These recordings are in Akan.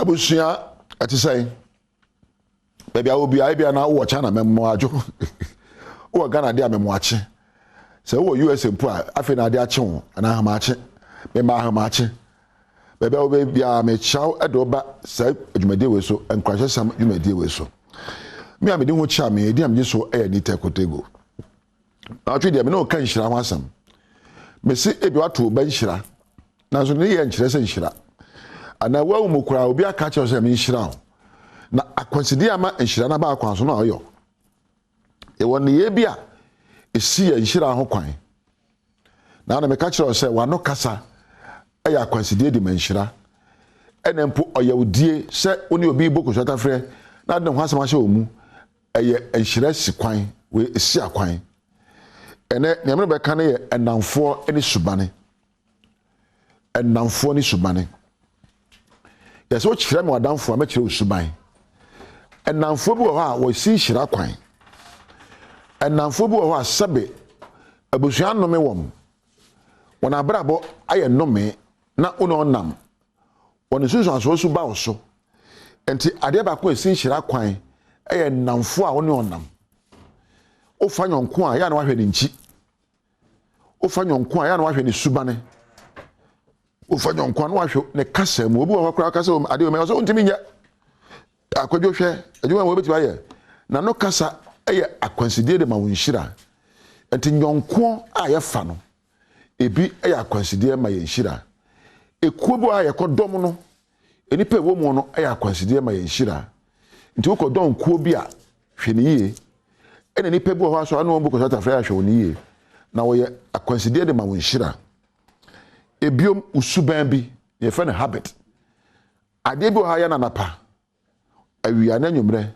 Abusua ati say baby I will be I be na wo China memmo ajo wo Ghana dia memmo ache say wo US mpo afi na dia ache ho na ha ma ache me ma ha ma ache baby wo be bia me chaw edo ba say adwumade we so enkwahye sam adwumade we so me am de ho cha me di am je so e ni tekotego na twe dia me no kan hira ho asam me se ebi wato ba hira na so ne ye nkyere se hira ana wawu mukura obi aka che so me hira na akwasidi ama hira na ba akwan so na oyo e won ye bia esi ye hira ho kwan na me ka che so wano kasa aya akwasidi di man hira enempo oyawdie se oni obi boko so tafre na de ho asama hye omu eye hira si kwan we esi akwan ene nyamre be kan ye enamfo eni subane enamfo ni subane yes wo chire me wadamfo a me chire usuban enamfo bi wo ha wo si hira kwan enamfo bi wo ha sabe abusua no me wom wona brabo aye no me na uno nam wona susu aso su ba wo so enti ade ba ko si hira kwan aye enamfo a woni onam o fa nyonko a ya na wahwe ni nchi o fa nyonko a ya na wahwe ni subane o fa nyonko na wahwe ne kasa mu obi wa kura kasa ade o me so ntimi nya akwadwo hwe adwuma wo beti ba ye na no kasa eye akwansidie de ma wonhira enti nyonko a ye fa no ebi eye akwansidie ma ye nhira ekuo bo a ye kodom no enipa wo mu no eye akwansidie ma ye nhira nti wo kodom kuo bi a hwe ne yie ene ni pebu ho aso anu mbuko sata fra ahwe oniye na wo ye akwansidie de ma wonhira ebiom usuban bi ye fa na habit ade bi ho ya na napa awia na nwumre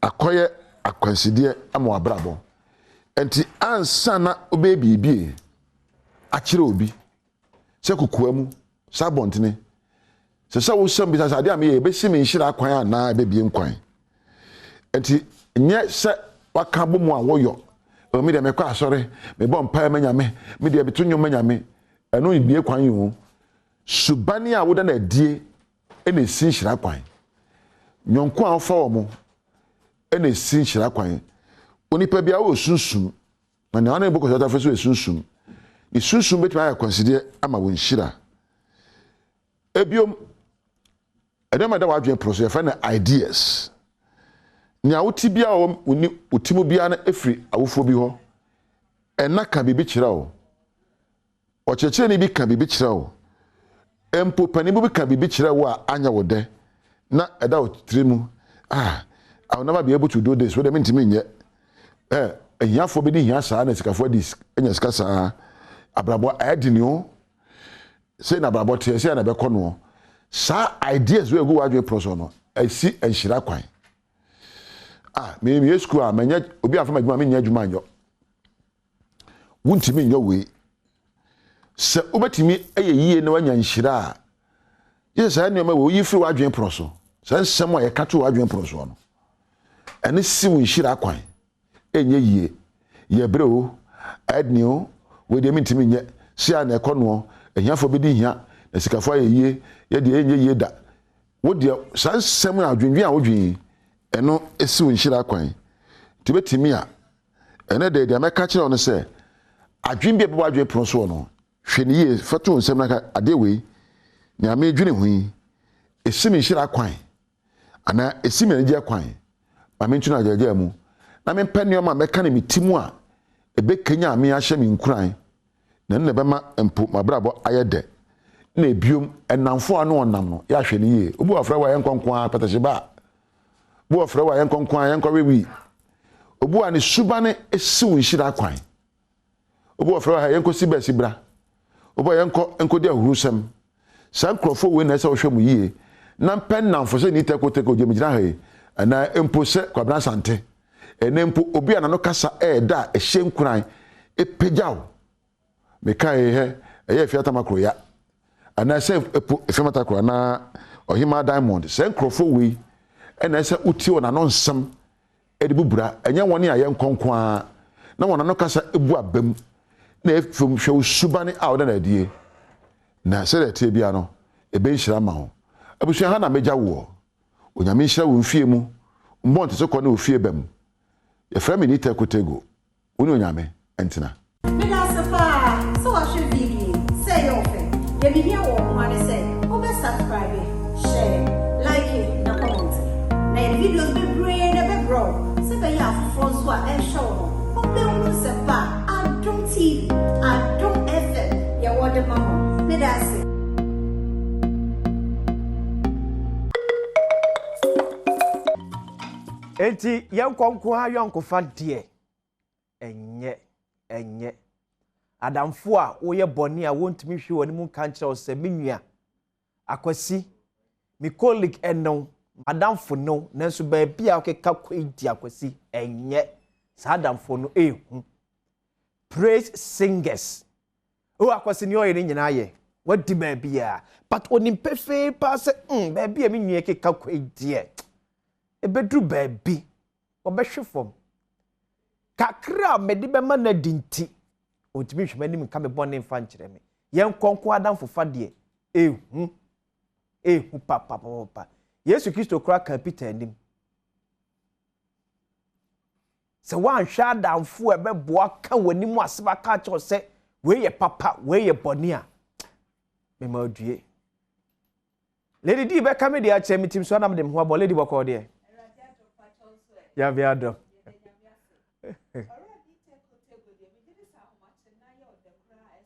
akoye akwansidie ama abrabo enti ansa na obebi bie akire obi se kokoa mu sabontene se sa wo sam bi sa ade am ye be simi nhira kwan na be bie nkwan enti nye se waka bomu a woyo me de mekwa asore me bom pa manyame me de betunyo manyame eno ibie kwan yi subani a woda na die ene sin hira kwan nyonko a fa omo ene sin hira kwan onipa bia wo sunsum na ne ana boko sota feso sunsum ni sunsum betima ya consider ama won hira ebiom edema da wadwen process fa na ideas nya wuti bia oni utimu bia na efri awofo bi ho ena ka bibi kira o ochechire ni bi ka bibi kira o empo pani bi ka bibi kira wo a anya wo de na eda otrimu I will never be able to do this what I mean to me yet ehiafo bi di hia saa na sikafo dis enya sika saa abrabo adini o say na abrabo te say na be kono saa ideas we go wadwe proso no esi enhira kwan me yesku a menya obi afama adwuma me nya adwuma anyo wuntimi nyo we se obetimi eyeyie na wanya nhira a yes I know we yifri wadwen proso se nsem a ye kato wadwen proso no ene si wo nhira kwan enye yie ye breo adnio we de mintimi nye sia na ekono ehiafo bi di hia na sikafo ayeye ye de enye yie da wo de san nsem a adwendwen a wodwen eno esi wo nhira kwan tibetimi a ene de meka kire ono se adwen bia bebo adwen proso no hwe ne ye fato nsem na ade we ni ame dwene hui esi mi nhira kwan ana esi mi nje kwan ma me ntuna ajaja mu na me mpani ma meka ne mitimu a ebe kenya ame ahye me nkuran na ne bema empo mabrabo ayede na ebiom enamfo anu onam no ya hwe ne ye obu afra wa yenkonkon patahye ba bu afra wa yenkonkon yenkwawewi obu ani subane esi wo nhira kwan obu afra wa yenkosi ba sibra obu yenkodi ahurusem sankrofo we na ese wo hwe mu ye na pen namfo se ni tekoteko je migina ha na empo se kwabra sante enempo obi ana no kasa da ehye nkuran epejaw meka eye fiata makro ya ana se epo efemata kro na ohima diamond se nkrofo we na se uti ona no nsam edibubura enye woni aye nkonkwa na wona no kasa ebu abam na efum hwe usubane a oda na die na se de tie bia no ebe nhira ma ho Abusua ha na meja wo. Onyame nhira wo mfie mu. Mbon te so ko na ofie bam. Ye fra me ni tekotego. Woni onyame entina. Me da safa. So wa hwe video. Say your thing. Ye be here wo mo ane say. Who be subscribe, share, like it, na comment. Na the videos be brain be bro. Se be ya fofo so a show. Who be who se pa Adom TV, Adom FM. Ya wo de mama. Me da say. Enti yankonko ha yankofa de enye adamfo a woye boni a wontumi hwe woni mu kan kire o se menua akwasi mi colleague eno adamfo no nanso ba bia okeka kwedi akwasi enye sa adamfo no ehu praise singers o akwasi ni oyere nyina ye wadi ba bia but onim pefe pa se ba bia menua keka kwedi ebedru baabi obehwe fom kakra medi be ma na dinti ontimi hwemani mi ka me bone mfa nkire me yen konko adamfo fa de ehu papa Yesu Kristo kura kan Peter anim se wan hwa adamfo ebeboa ka wani mu aseba ka cho se we ye papa we ye bone a me ma odue Lady D be ka me de a che mitim so na me dem ho abo Lady boko de Ya Adom.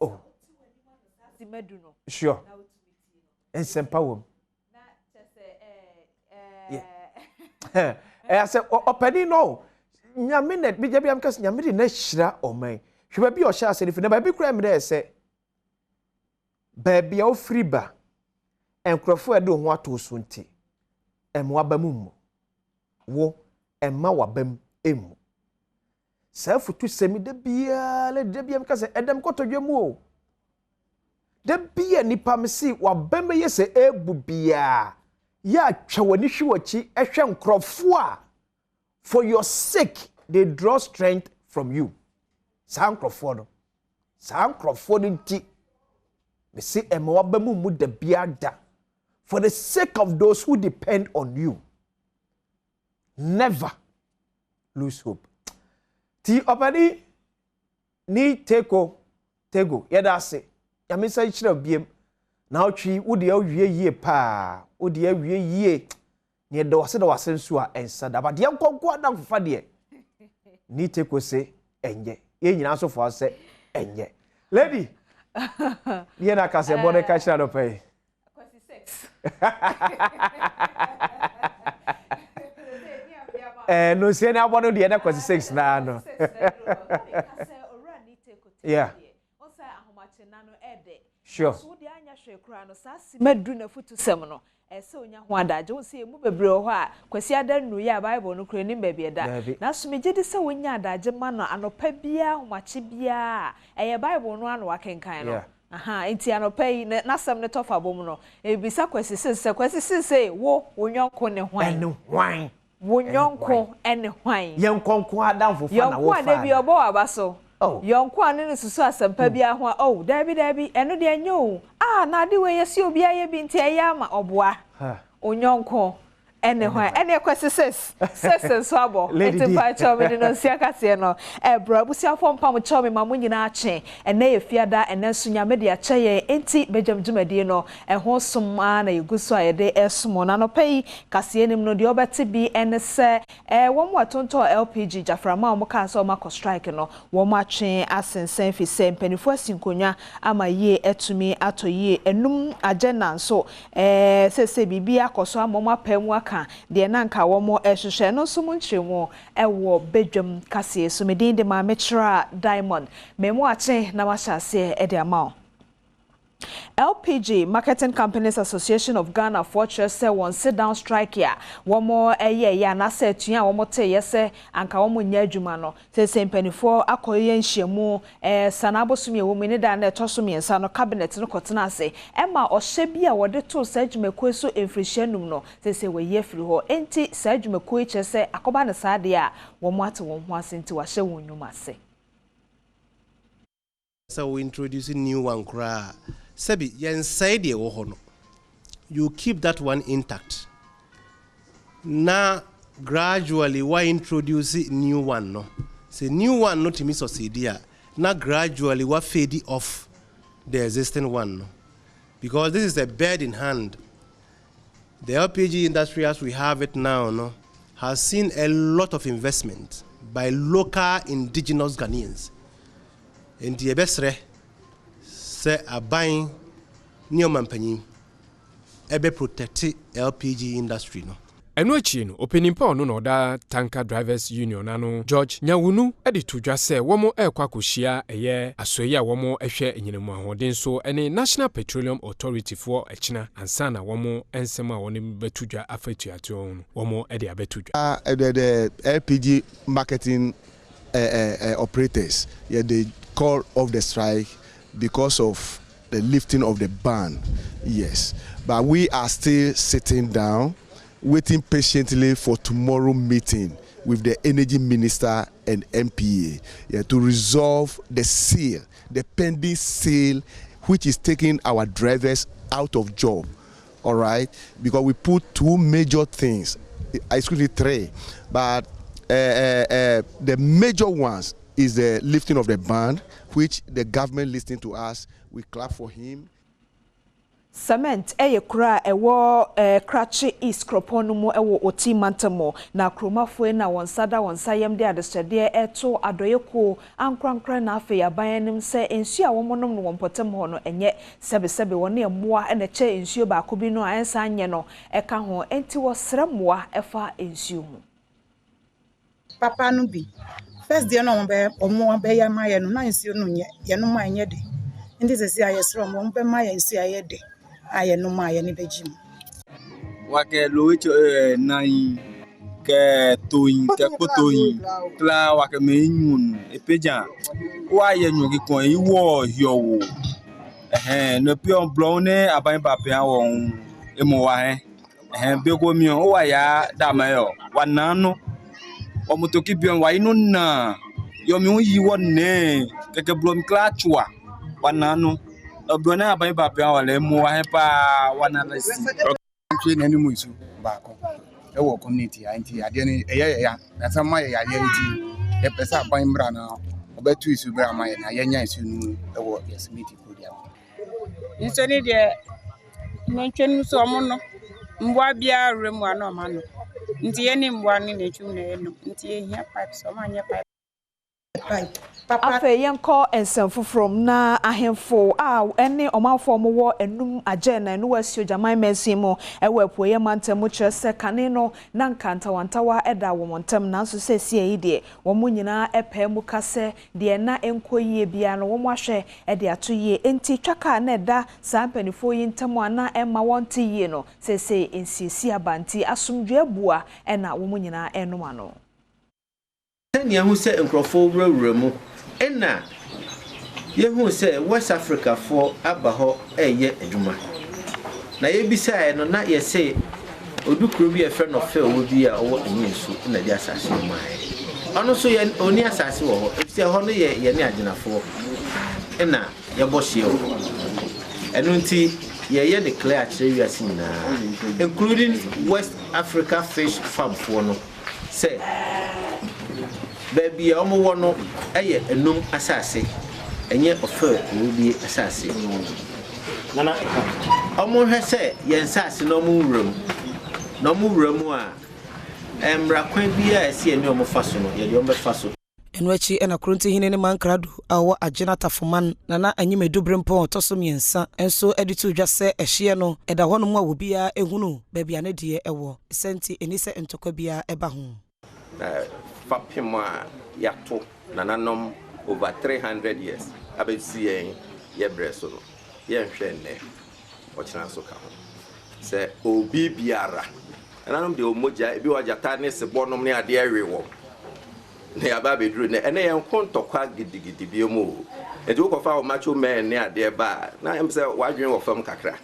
Oh. Sure. And Sempawum. Yeah. I said, Penny, no. Yamine, be Jabiam Cas Yamidi Neshra or May. She will be your shall say if you never be cram there, say. Baby, oh, freeba. And Crawford don't want to soon tea. And Wabamum. Wo. Emma wabem emu safu tu semi de bia le de bia mka se edem kotodwemu o de bia nipa msi wabem ye se ebu bia ya twawani hwiwachi ehwe nkrofo a for your sake they draw strength from you sankrofo no nti me se emma wabem mu de bia da for the sake of those who depend on you. Never lose hope. Ti opani ni tego yeda se yamisa ichira biem na otwi wode awie yie pa wode awie yie ne de wase nso a ensa da ba de nkonko adam fofa de ni tego se enye ye nyina so fo se enye lady ye na ka se bone ka chira do pay kwasi 6 no see na abono de na kwasi 6 na no yeah sure so de anya hwe kura no sa madu na futu sem no ese onya ho adaje won se mu bebre ho a kwasi adannu ya bible no kura ni ba bi da na so meje de se wonya adaje ma no anopa bia homache bia eye bible no ano akenkan no aha enti anopa yi na sam ne tofa bom no ebisa kwasi se wo wonyonko ne hwan ene hwan wonyonko ene hwan yenkonko adamfo fa na wo fa yonko de bi obo abaso yonko ane ne susu asampa bia ho oh dabi eno de anyo na de we yesi obi aye bi nti ayama oboa onyonko ene hwan ene kwesi ses so abo enti pa chomi no siakase no bro busia fo mpam chomi ma munyina ache ene ye fiada ene sunya me de ache ye enti bejamdumadi no ho soma na yeguso ayede esomo na no pei kase enim no de obeti bi ene se wo mo atonto LPG jaframa mo ka so ma strike no wo ma atwe asensen fi se mpanifo asinkonya ama ye etumi atoye enum agena nso se bibia akoso amoma pemu de nanka womo ehwehwe no so munchemu ewo bedwam kase so medin de ma metra diamond memo ache na mashase e de amount LPG Marketing Companies Association of Ghana Fortress say one sit down strike here. One more ya na say tuya one more te yese anka one more nya adwuma no. Say mpanifo akoye nhyiamu sanabo sumi wo mini da na etosumi ensa no cabinet no kotena ase. Emma ohye bia wode to sa adwumako so emfrihyanum no. Say we ye free ho. Enti sa adwumako eche say akoba ne sa de a wo mo ate wo ho ase enti wa hye wo nnwuma ase. So we introduce a new one cra. Sebi yen say de wo ho no you keep that one intact. Now, gradually, why introduce new one? No, say new one not to me succeed. Now, gradually, what fade off the existing one? No? Because this is a bird in hand. The LPG industry, as we have it now, no, has seen a lot of investment by local indigenous Ghanaians. In the Ebesre, say a buying new mampany, ebe protect LPG industry, no. Enuachi no opening power no oda tanker drivers union ano George Nyawunu edi tudwa se womo ekwa kohia eye asoye a womo ehwe enyinemu ahoden so ene National Petroleum Authority for echina ansa na womo ensem a woni betudwa afatuato no womo edi abetudwa the LPG marketing operators they call off the strike because of the lifting of the ban. Yes, but we are still sitting down waiting patiently for tomorrow meeting with the energy minister and MPA to resolve the sale, the pending sale, which is taking our drivers out of job. All right, because we put two major things, actually three, but the major ones is the lifting of the ban, which the government listening to us, we clap for him. Cement kura ewo krachi East Kroponu mu ewo oti mantamo na kromafo na wonsada wonsayem de adestede eto adoyeko ankrankra na afa yabayanim se ensu a womonom no wompotem ho no enye sebesebe woni emoa ene che ensu ba ko bi no ansa anye no eka ho enti wo sremoa efa ensu mu papa no bi first day no omo be ya maye no na ensu no nye ye no ma anye de ndi sesi ayesro mo be maye ensu aye de aye no ma ye ni bejim wake loicho nai ke toyin ke potoyin kla wake me nyun epeja wa ye nyogi kon iwo hiowo no pion blone aban pape awon emo wa bego mi o wa ya damayo wanano o motoki bion wa inu na yo mi yi wonne keke blom kla chwa wanano Obona abai pape awale mu wa pa wana si twe nani mu isu baako e wo community anti ade ne eya na sama ya nti e pesa aban mra na obetu isu bra ma na yenya isu nu e wo yesmiti program nso ni de mentwenu so mo no mbwa bia remu ano ma no nti ye ni mbwa ni na twum na ye no nti ye hia pipe so ma nya pipe Afe yenko ensemfo from na ahemfo ene omanfo mo enum agena no wasio jaman mensimo ewepo ye mantemu kyerese kane no na nkantawantawa eda wo montem nanso sesie yi de wo mo nyina epe mu kase de na enkoyie bia no wo mo ahwe ede atoyie enti twaka na eda sampanifo yi ntemu ana emma wonte yie no sese ensisi abanti asomdwe bua ena wo mo nyina enuma no Tanya who said Encrofo Remu, Enna Yehu said West Africa for Abaho ye Juma. Na ye beside no not yet say Odu be a friend of Phil would be a what in you in the assassin of mine. Also, ye only assassin or if they honor ye Najina for Enna Yaboshio. And until ye declare serious including West Africa fish farm for no say. Baby, I'm one of a num assassin, and yet of her will be assassin. Nana, almost has said, yes, assassin, no more room. No more room. And Raquin be a see no more fasten, your fasten. Enwechi ena krunti hine ne mankrado awo agena tafoman nana anyime dubrempo tosom yensa enso editu dwase ehye no eda hono mu awobia ehunu baby ane de ewo senti enise entokwa bia eba ho Fapima yato nananom over 300 years abesi ye breso no ye nhwe ne ochina so ka ho se obi biara nananom de omoja ebi wajata ne se bonom ne ade awewo ne aba bedru ne ene ye nkontokwa gidigidi bi mu edu ko fa o macho men ne ade ba na em se wadwen wo fam kakra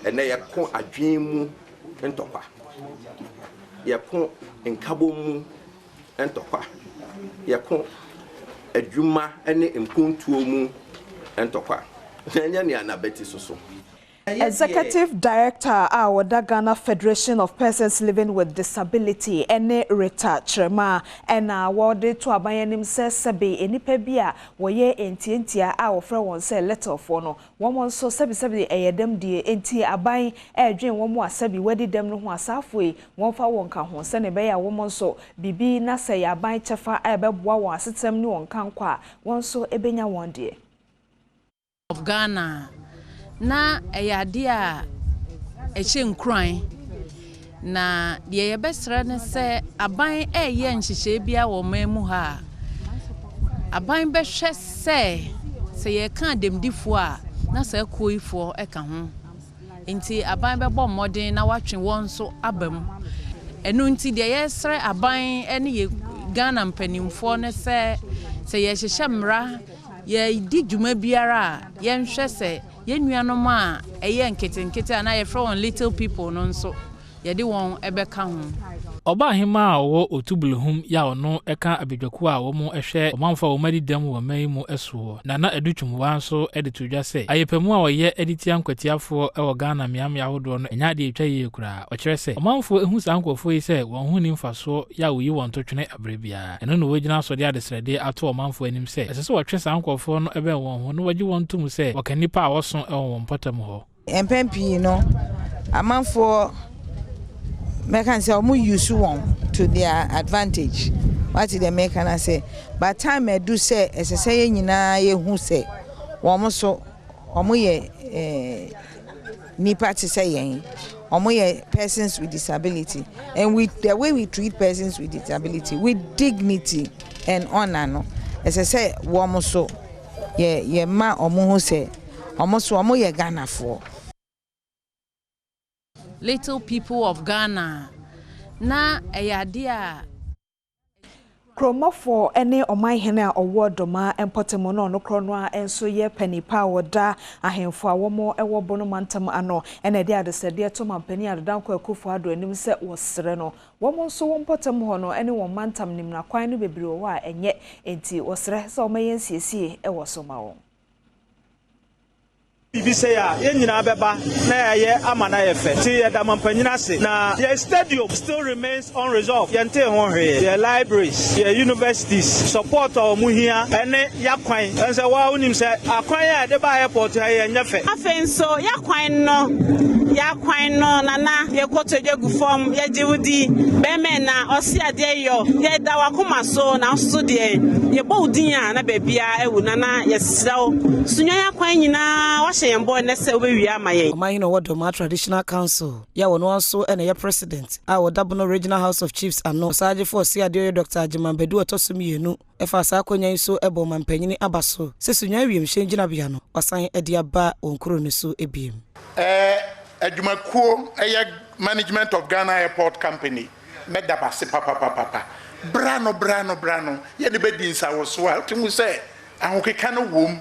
ene ye ko adwen mu ntokwa ye ko nkabo mu entokwa yeko adwuma ene mpuntuo mu entokwa nya ne anabeti soso Executive Director our Ghana Federation of Persons Living with Disability ene Rita Trema and awarded to abayanim says sabi enipa bia woye entientia a ofra won say letter for no won so sabi eyedem die enti aban edwen won mu asabi wadi dem no ho asafo won fa won ka ho se ne be ya won so bibi na say aban chefa ebeboa won asetem ni won kan kwa won so ebenya won die of Ghana na eyade a eche nkran na de yebesra ne se aban eye nhihye bia wo mamu ha aban behwe se ye kan demdifo a na se koifo eka ho enti aban bebo modern na watwe won so abam enu nti de yesre aban ene ye Ghana mpanimfo ne se ye hyehye mra ye di dwuma biara ye nhwe se yenuanom a eye nkete na ye from little people no nso ye de won ebeka ho Oba hima wo otubuluhum ya ono eka abedwaku a wo mu ehwe omanfa wo madi dam wo mai mu eso na edutwumwa nso edetudwa se ayepemu a woye editia nkwatiafo e wo Ghana miam ya hodo no enya de etwa ye kura o kire se omanfo ehu sankofo yi se won hu ni mfaso ya wo yi won totwene abrebia eno no wogina so de adesrede ato omanfo anim se esese wo twe sankofo no ebe won ho no wagi won tum se wo kanipa a wo so e won potam ho empempi no amanfo Mekan say omu use one to their advantage. What did they make and say? By time I do say as I say nyina ye hu say omo so omo ye nipa to say yen omo ye persons with disability, and with the way we treat persons with disability with dignity and honor no as I say omo so ye ma omo hu say omo so omo ye Ghana for little people of Ghana na eyade a Kromafo ene oman hene a owodoma empotemo no no krono a enso ye panipa woda ahemfo a womo ewo bono mantam ano ene de adesede to mampani adanko akufo ado anim se wosere no womo nso wompotemo ho no ene won mantam nim na kwan no bebre wo a enye enti wosere se omayensiesie ewo so ma wo Bibi say ya nyina beba na ye amana ye fe ti ye da mampanyina se na the stadium still remains unresolved ye nte ho hwe ye libraries ye universities support o mu hia ene yakwan ense wa unim se akwan ya de ba airport ye nyefe afen so yakwan no nana ye kotodwe gu form ye jiwudi be men na osi ade yo ye da wakoma so na so de ye bowdin a na bebia ewu nana ye sraw sunyo yakwan nyina Oman Wadoma Traditional Council. Ya wono also ene ye president. Our Dabono Regional House of Chiefs ano Saje for Siadio Dr. Jimambedu Otosumienu. Efa sa akonya so ebo mampanyini abaso. Sesunya wiem hyengyina bia no. Wasan ede aba onkuro ne so ebiem. Adwumakuo management of Ghana Airport Company. Medabase papa. Brano. Ye ne bedi nsa wo so a timu se ahokeka no wom.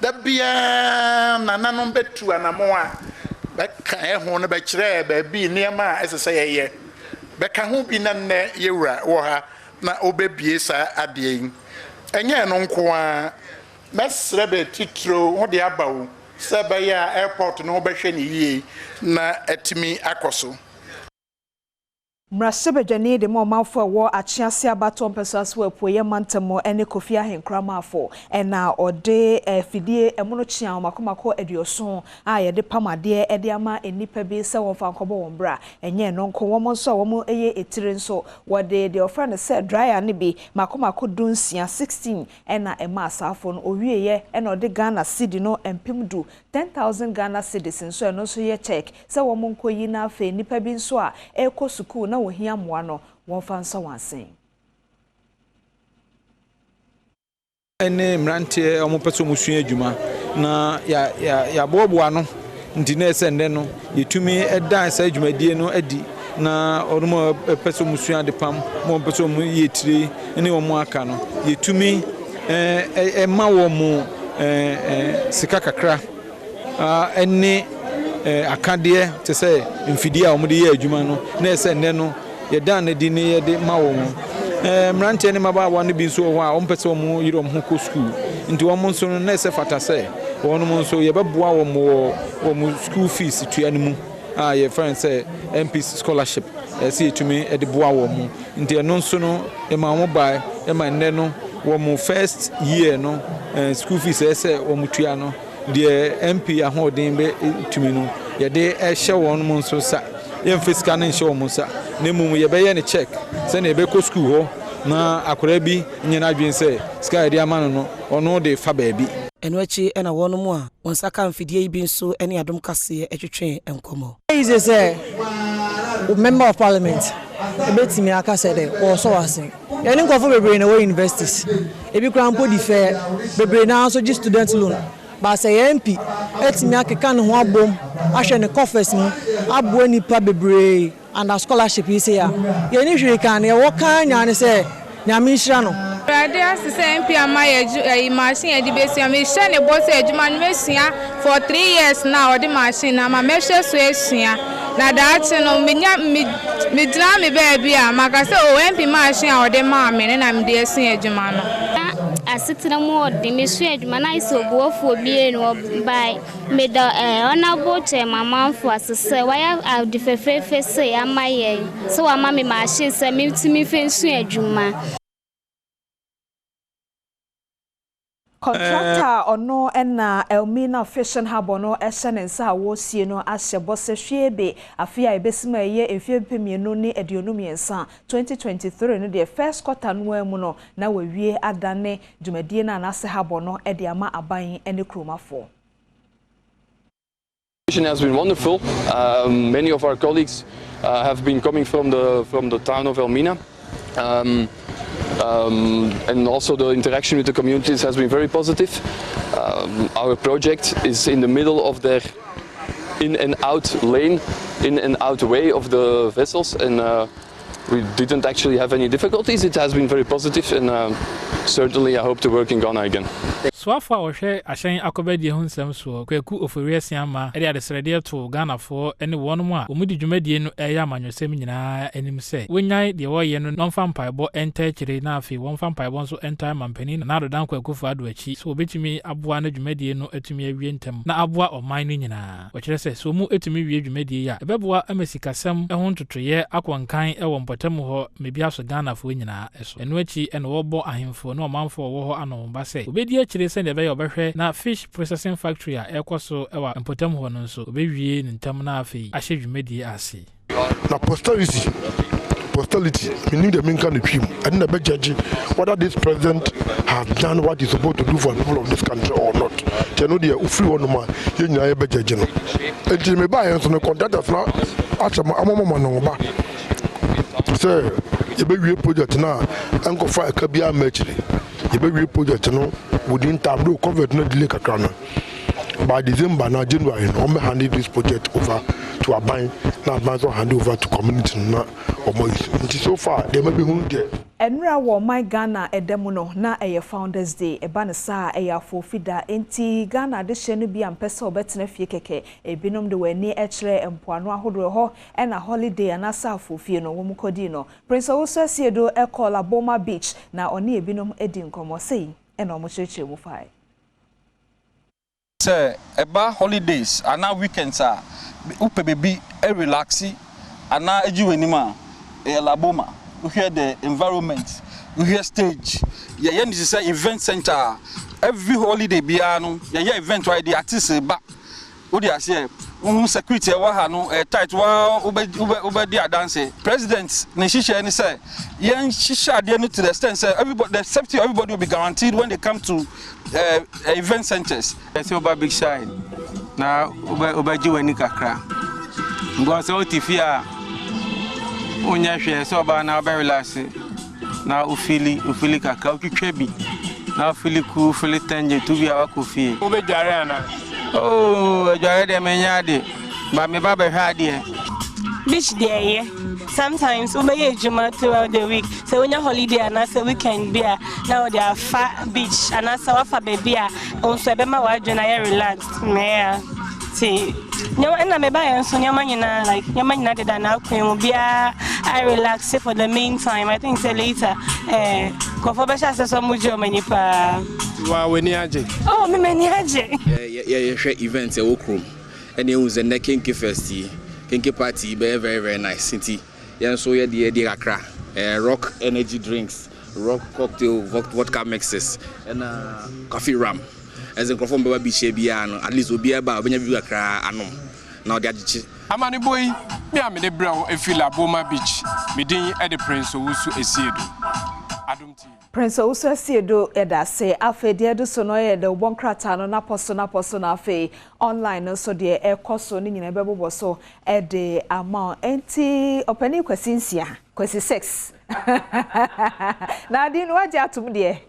Da bia nananom betu anamo a beka ho no be kire ba bi niema esese ye beka ho bi na ne yewura wo ha na obebie sa ade enye no nko a mesre be titro ho de abawo se ba ya airport no behwe ne yie na atimi akoso Mrasebejani de mo manfo wo achiase abato mpeso apoye mantamo ene Kofi Ahenkrama ena ode fidie emuno chia makomako eduoson a ye de pamade e de ama enipa bi se won fa nkobo won bra enye no nko wo mo so wo mo eye etire nso wode de ofra ne se dryer ne bi makomako dunsia 16 ena ema asafo no owieye ena ode Ghana cedi no empimdu 10,000 Ghana cedis nso eno so ye check se wo mo nko yi na afa enipa bi nso a ekosuku na wohia moano won fansa wansen ene mrantie omopeso musua adwuma na ya bobo ano ndine esende no yetumi edan sa adwumadie no adi na orumo peso musua de pam mo peso mu yetire ene omo aka no yetumi ma wo mu sika kakra ene akade te se mfidi a omude ye adwuma no na esende no ye dan na di ne ye de ma wo mu mrante ne maba wa ne bi so ho a ompese omu yirom ho ko school nti wo nso no na ese fata se wɔn mo nso yɛbɛboa wɔn school fees tua no mu a yɛ friend say MP scholarship ɛsɛ yɛtumi ɛde boa wɔn mu nti ɛno nso no ɛma wɔn bae ɛma nnɛ no wɔn first year no school fees ɛsɛ wɔn tua no deɛ MP ahoɔden bɛ tumi no yɛde ɛhyɛ wɔn mo nso sa yɛmfa sika no nhyɛ wɔn sa na mmom yɛbɛyɛ ne check sɛnea yɛbɛkɔ school hɔ na akwadaa bi nyina adwene sɛ sika yɛde ama no no ɔno de fa baabi ɛno akyi ɛna wɔn mu a wɔn nsa ka mfidie yi bi nso ɛne adom kaseɛ ɛtwetwe nkɔmmɔ. Easy sɛ member of parliament ebetimi aka sɛ dɛ ɔsɔ wasen yɛne nkɔfo bebree na wɔ universities ebi kura mpo di fɛ bebree na nso gye student loan ba sɛ yɛ MP etimi akeka ne ho abom ahwɛ ne coffers mu aboa nipa bebree under scholarship yi sɛ ya yɛne hwee kan ne yɛwɔ kan nya ne sɛ nyame nhyira no Rade asese MP amaye machine edi besia me hye ne boss adwuma no mesia for 3 years now odi machine na ma mehye so esia na daachi no menya me dra me baabi a maka se o MP machine a odi ma me na me de esia adwuma no asetena mu odi me so adwuma na ise obuofo bie no by me da honorable chairman manfo asese why the fefefe say amaye so wa ma me machine se me timi fe nsu adwuma. Contractor ono na Elmina Fishing Hub ono ehye nsa a wo sie no ahye bose hwebe afia ebesima eye efiepemienu ni eduonumiensa 2023 no the first quarter no emu no na wawie adane dwumadie na anase hub ono e de ama aban ene kromafo. Has been wonderful. Many of our colleagues have been coming from the town of Elmina. And also the interaction with the communities has been very positive. Our project is in the middle of their in and out lane, in and out way of the vessels, and we didn't actually have any difficulties. It has been very positive, and certainly I hope to work in Ghana again. So far, we share a shine akobedi hunsem so kweku ofuriasi ama ede adesrede to Ghana for any one more. Umudi dwumadi no eya manwosem nyina enim se. Wonyai de wo ye no nonfa mpaebo enter kire na afi wonfa mpaebo nso enter mampani na adodan kwaku fu ado achi. So obetumi aboa na dwumadi no atumi awie ntem na aboa oman no nyina. Wo kire se so mu etumi wie dwumadi ya. Ebeboa amesikasem ehon totoye akwankan ewo mpɔtam ho mebi aso Ghana fo nyina eso. Eno achi eno wo bo ahemfo na omanfo wo ho anomba se. Obedi akire send ebe obehwe na fish processing factory a ekoso ewa mpotam ho no nso obewie ntam na afi ahye dwumadi ase na posterity meaning the main kind of film and the judge whether this president has done what he's supposed to do for the people of this country or not. They know the free one man you know be judge no and me buy so no contractors now achama amama no ba say you be we project na anko fa ka bia matchly you be we project no within time do cover no delay kakra no by December na January no me hand this project over to Aban na Aban so hand over to community na omo so far they may be who there. Enra wo my Ghana edemu no na eye Founders Day eba ne sa eye afofida enti Ghana de hye no bi ampese obetena fie keke ebinom de wani ekire empoano ahodoro ho na holiday anasa afofie no wo mukodi no Prince Owusu Asiedo ekola Boma Beach na oni ebinom edi nkomo sei ena omo chechire mu fai say eba holidays ana weekends a upe baby e relaxi ana ejiwenima e laboma we hear the environment we hear stage yeah this is event center every holiday bia no yeah event why the artists ba wo dey say security e wa ha no tight wa ube dia dance president ne shisha ni say yen shisha dey no to the extent say everybody the safety of everybody will be guaranteed when they come to event centers. Say oba big shine na oba jiwani kakra ngo say otifi a onya hwe say oba na oba relax na ufili kakra otwetwa bi na ufili ku ufili tanje tu bi awakofi obe jare ana oh jare de menya de ba me ba be hwa de beach there sometimes we may juma throughout the week so when your holiday and as a weekend beer now they are far beach and as our baby on so be my wife and I relax me see na me buy so nyama nyina like nyama nyina de na kwem bia I relax for the meantime. I think say later ko for be sha so mujo manipa wa weni aje oh me mani aje yeah share events e wokrom and you use the kinky festi kinky party very very nice city yeah so yeah the akra rock energy drinks rock cocktail vodka mixes and coffee ram as in perform baby shebiano at least obi aba obenya bi akra anom na odi agichi amani boy me am the brown e feel Aboma beach me din e the prince owusu esiedu Adom TV Prince Owusu esiedu eda say afa de do so no ye de bonkrata no na poso na afa online so de ekoso ni nyina bebobo so e de amount enti opani kwasinsia kwasi 6 na di no waje atum de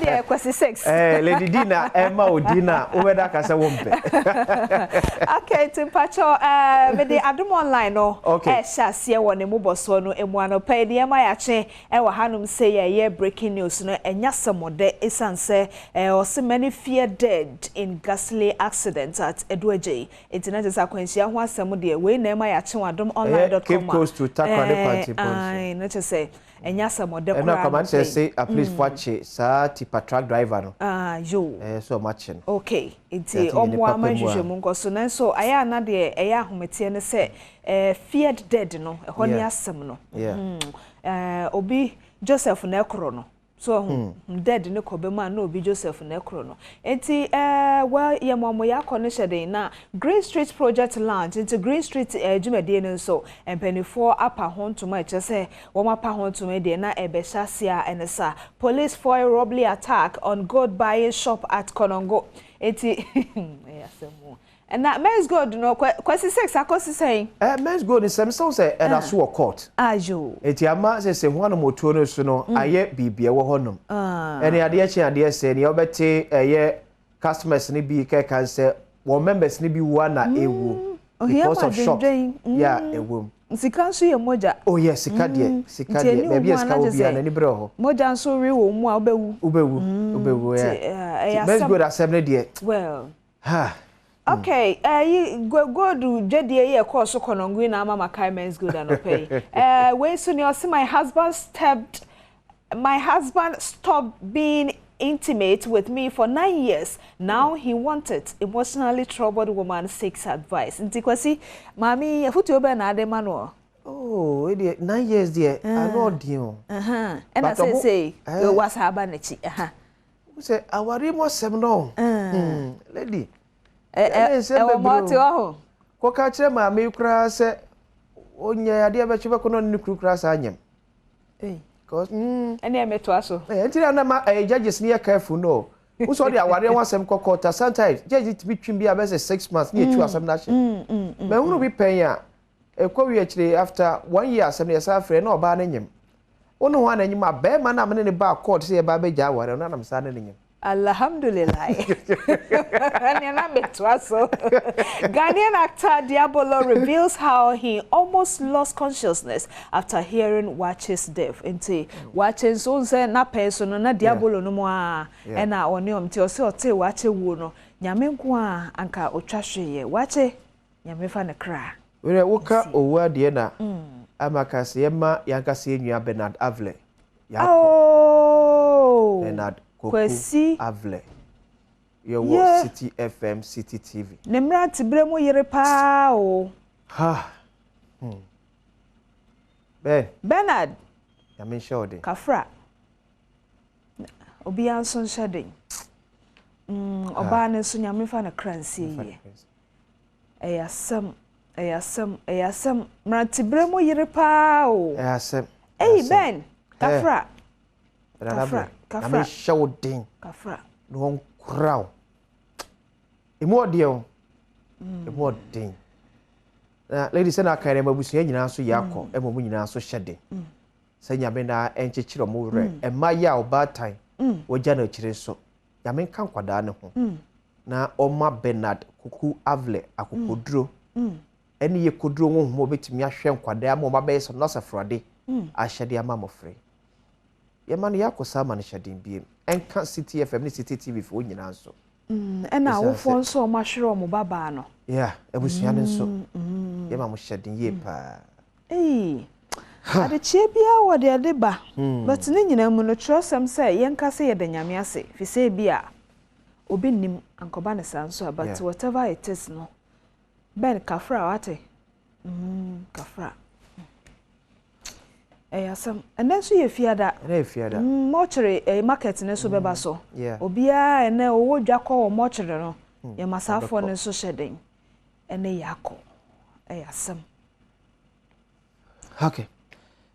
de kwasi 6 Lady Dina Emma Odina obeda kasa wompe okay timpacho me de Adom online no hyase wo ne muboso no emu anopa de ema ya che e wa hanum say ye breaking news no enya samode esanse ose many fear dead in ghastly accident at Edwaje internet is akwansia ho asem de we na ema ya che adomonline.com keep close to Takwade party point no to say enya samode kwa na come say please watch sa tipa truck driver no yo so much okay enti omo amahwehwe mu nkoso nanso aya na de eya ahomete ne say feared dead no ho ni asem no obi Joseph Nekro no so dead ne kobema na obi Joseph Nekro no enti well ye momo ya connection na Green Street project launch into Green Street jumade ne so empenifo apa hontuma eche se wo mapa hontuma de na ebeshasia enesa police foil robbery attack on gold buying shop at Konongo enti yasemu and that men's gold no kwasi 6 akosi saying men's gold is some say and aso wo court ajo eti ama se hono motuo no so no aye bibia wo honom ene ade achi ade se ne obete ye customers ne bi ke kan se wo members ne bi wa na ewu because of shop yeah ewu sika so ye moja oh yes sika de maybe sika obi ana ni bre ho moja so ri wo mu a obewu yeah men's gold assembly de well okay, go do jedie ye course Konongo na mama kai men's good and pay. When soon you see my husband stopped being intimate with me for 9 years. Now he wanted emotionally troubled woman seeks advice. Ntikwasi, mami, futu obe na ade manu. Oh, 9 years there. I know dio. And I say, was haba nechi. Say, awari mo sem no. Lady. Moti ho ko ka kire ma me kura se onya ade be chibe kono ni kura sa anyam cause ene emeto aso entira na ma judges ni careful no who saw the aware one sem kokota sometimes judge to be twin be about 6 months ni etu asem na she me hunu bi penya ekwo wi akire after 1 year asem na yesa afre na oba na nyem onu ho na nyim abe ma na me ne ba court se ba be ja aware na nam sa na nyem Alhamdulillah. Ghanaian actor Diabolo reveals how he almost lost consciousness after hearing Wache's death. Into Wache's own na person na Diabolo no more. And now on him to say Wache wuno. Nyamenkwa anka otwahwe Wache nyamefa ne kra. We woka owa de na amakase yema yankase enua Bernard Avle. Bernard Kwesi Avle. Yo City FM, City TV. Nemra tibremu yere pa o. Ha. Bernard. Ya men shode. Kafra. Obi anson shade. Oba ne so nyame fa na kransie ye. Eyasem mra tibremu yere pa o. Eyasem. Hey Ben. Kafra. Kafra. Kafra shouting Kafra no crowd emodio emodio ladies and akare mabusu nyina so yakọ emo nyina so hyede sanya be na enchechiro mo wre emaya obatan woja na chire so ya men kan kwada ne ho na oma Bernard kuku Avle akokoduro eni ye koduro wo ho betimi ahwe nkwada ama oma be so no safrade ahyede ama mofre Yemanu yakosa ma ne hyedin biem enka City FM ne City TV fo nyina nso ena wo fo nso o mahwere o mo baba no Yeah, ebusua ne so. Ye ma mo hyedin ye pa. Ade chie bia wo de ade ba. But ne nyina mu no trosem say yenka say ye de nyame ase. Fi say bia obi nim ankoba ne sanso but whatever it is no. Ben kafra wate. Kafra. Asam and then so ye fiada. Mortuary market ne so beba so. Obia ene owo dwa kwa mortuary no. Ye masafo ne so hyeden. Ene yako. Asam. Okay.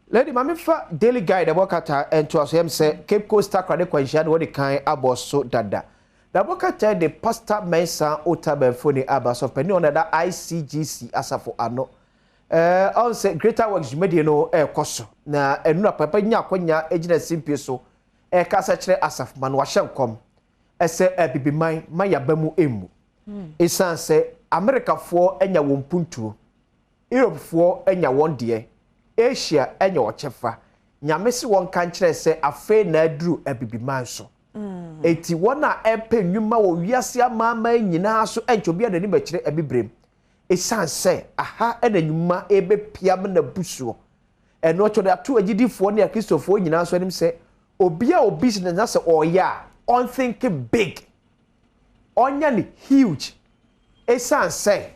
Lady Mamifa Daily Guide abokata ento aso yem say Cape Coast Takrade kwanhia no de kan aboso dada. Da abokata de Pastor Mensa Otabefoni abaso pani on da ICGC asafo ano. On say Greater Works Media no koso na enu papa nya akonya ejina simpie so kasa kire asafo man wa hyenkom ese bibiman mayabamu emu. Esan say America fo enya wompuntuo. Europe fo enya wonde. Asia enya ochefa nyame se won kan kire se afa na aduru abibiman so eti wona epe nwuma wo wiase amama nyina so enchobi adani ba kire abibrem esan se aha ena nwuma ebe piam na busuo eno cho da to agidifo ne kristofo nyina so anim se obia business na se oya on think big onya ni huge esan se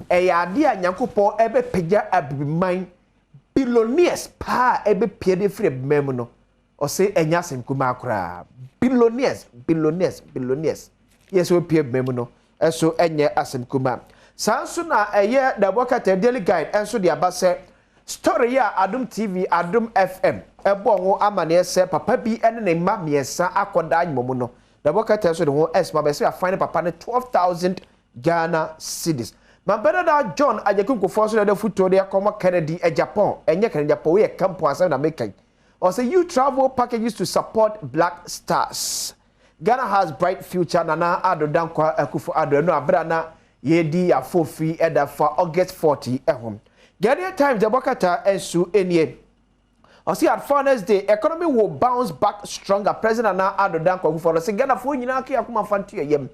eyade anyankopɔ ebe pegya abibiman billionaires pa ebe piede free mem no o say enya sem kuma akra billionaires yes we pie mem no eso enye asem kuma sanso na eye da bokata Daily Guide enso de abase story ya Adom TV Adom FM ebo ho amane se papa bi ene ne ma miesa akoda anyomo no da bokata enso de ho esma be se find papa ne 12,000 Ghana cedis. My brother John Ajakunko force the foot there come Kennedy Japan and Japan we camp once and American. Or say you travel packages to support Black Stars. Ghana has bright future nana ado dankwa akufo ado no abrana yedi afofi eda for August 40 ehom. Ghanaian Times the bokata ensu enie. Or see at Foreigners Day economy will bounce back stronger. President nana ado dankwa akufo say Ghana fo nyina ki akuma fantu yem.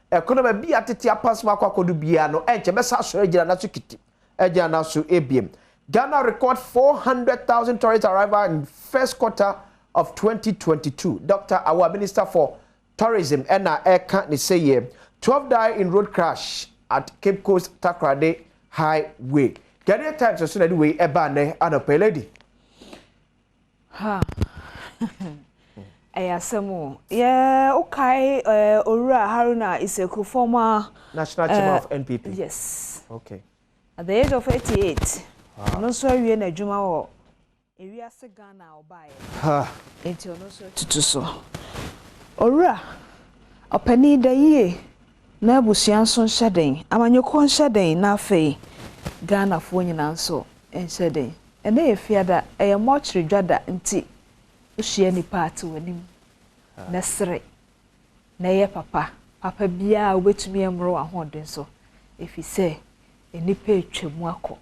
Economy bi atete apasma kwakodu bia no enche besa so ejira na so kiti ejira na so ebiem. Ghana record 400,000 tourist arrival in first quarter of 2022. Dr. Awa, Minister for Tourism ena eka ni say 12 die in road crash at Cape Coast Takrade Highway. Ghanaian Times so na the way eba ne anope lady. Ayasemu okay Ora Haruna Iseku former National Chairman of NPP. Yes. Okay. At the age of 88. No so we na adwuma wo ewiase Ghana obaye. Enti ono so tutuso. Ora opani da yie na abusuan so hyeden amanyoko hyeden na afei Ghana fo nyina nso hyeden. Ene efiada mortuary dwada nti ushie ni part wanim na sere na ye papa bia obetumi emro ahoden so efi se enipa etwemu akọ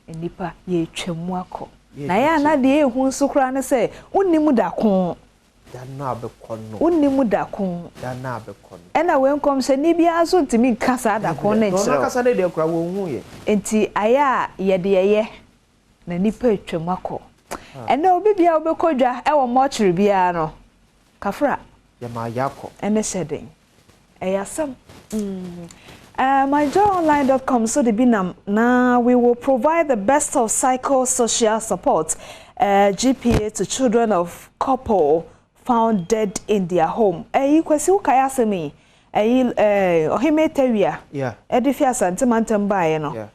enipa ye etwemu akọ na ya na de ehu nso kra ne se unnimu da kon da na abekọ no unnimu da kon da na abekọ no ena we nkom se ni bia aso ntimi kasa da kon na kire no kasa de kra wo hu ye enti aya ye de ye na nipa etwemu akọ ene obi bia obekodwa ewo mortuary bia no kafra ya ma yako ene sheding eyasam myjoyonline.com so the binam now we will provide the best of psychosocial support GPA to children of couple found dead in their home kwesi ukaya semi ohime tewia edifia santimantem bae no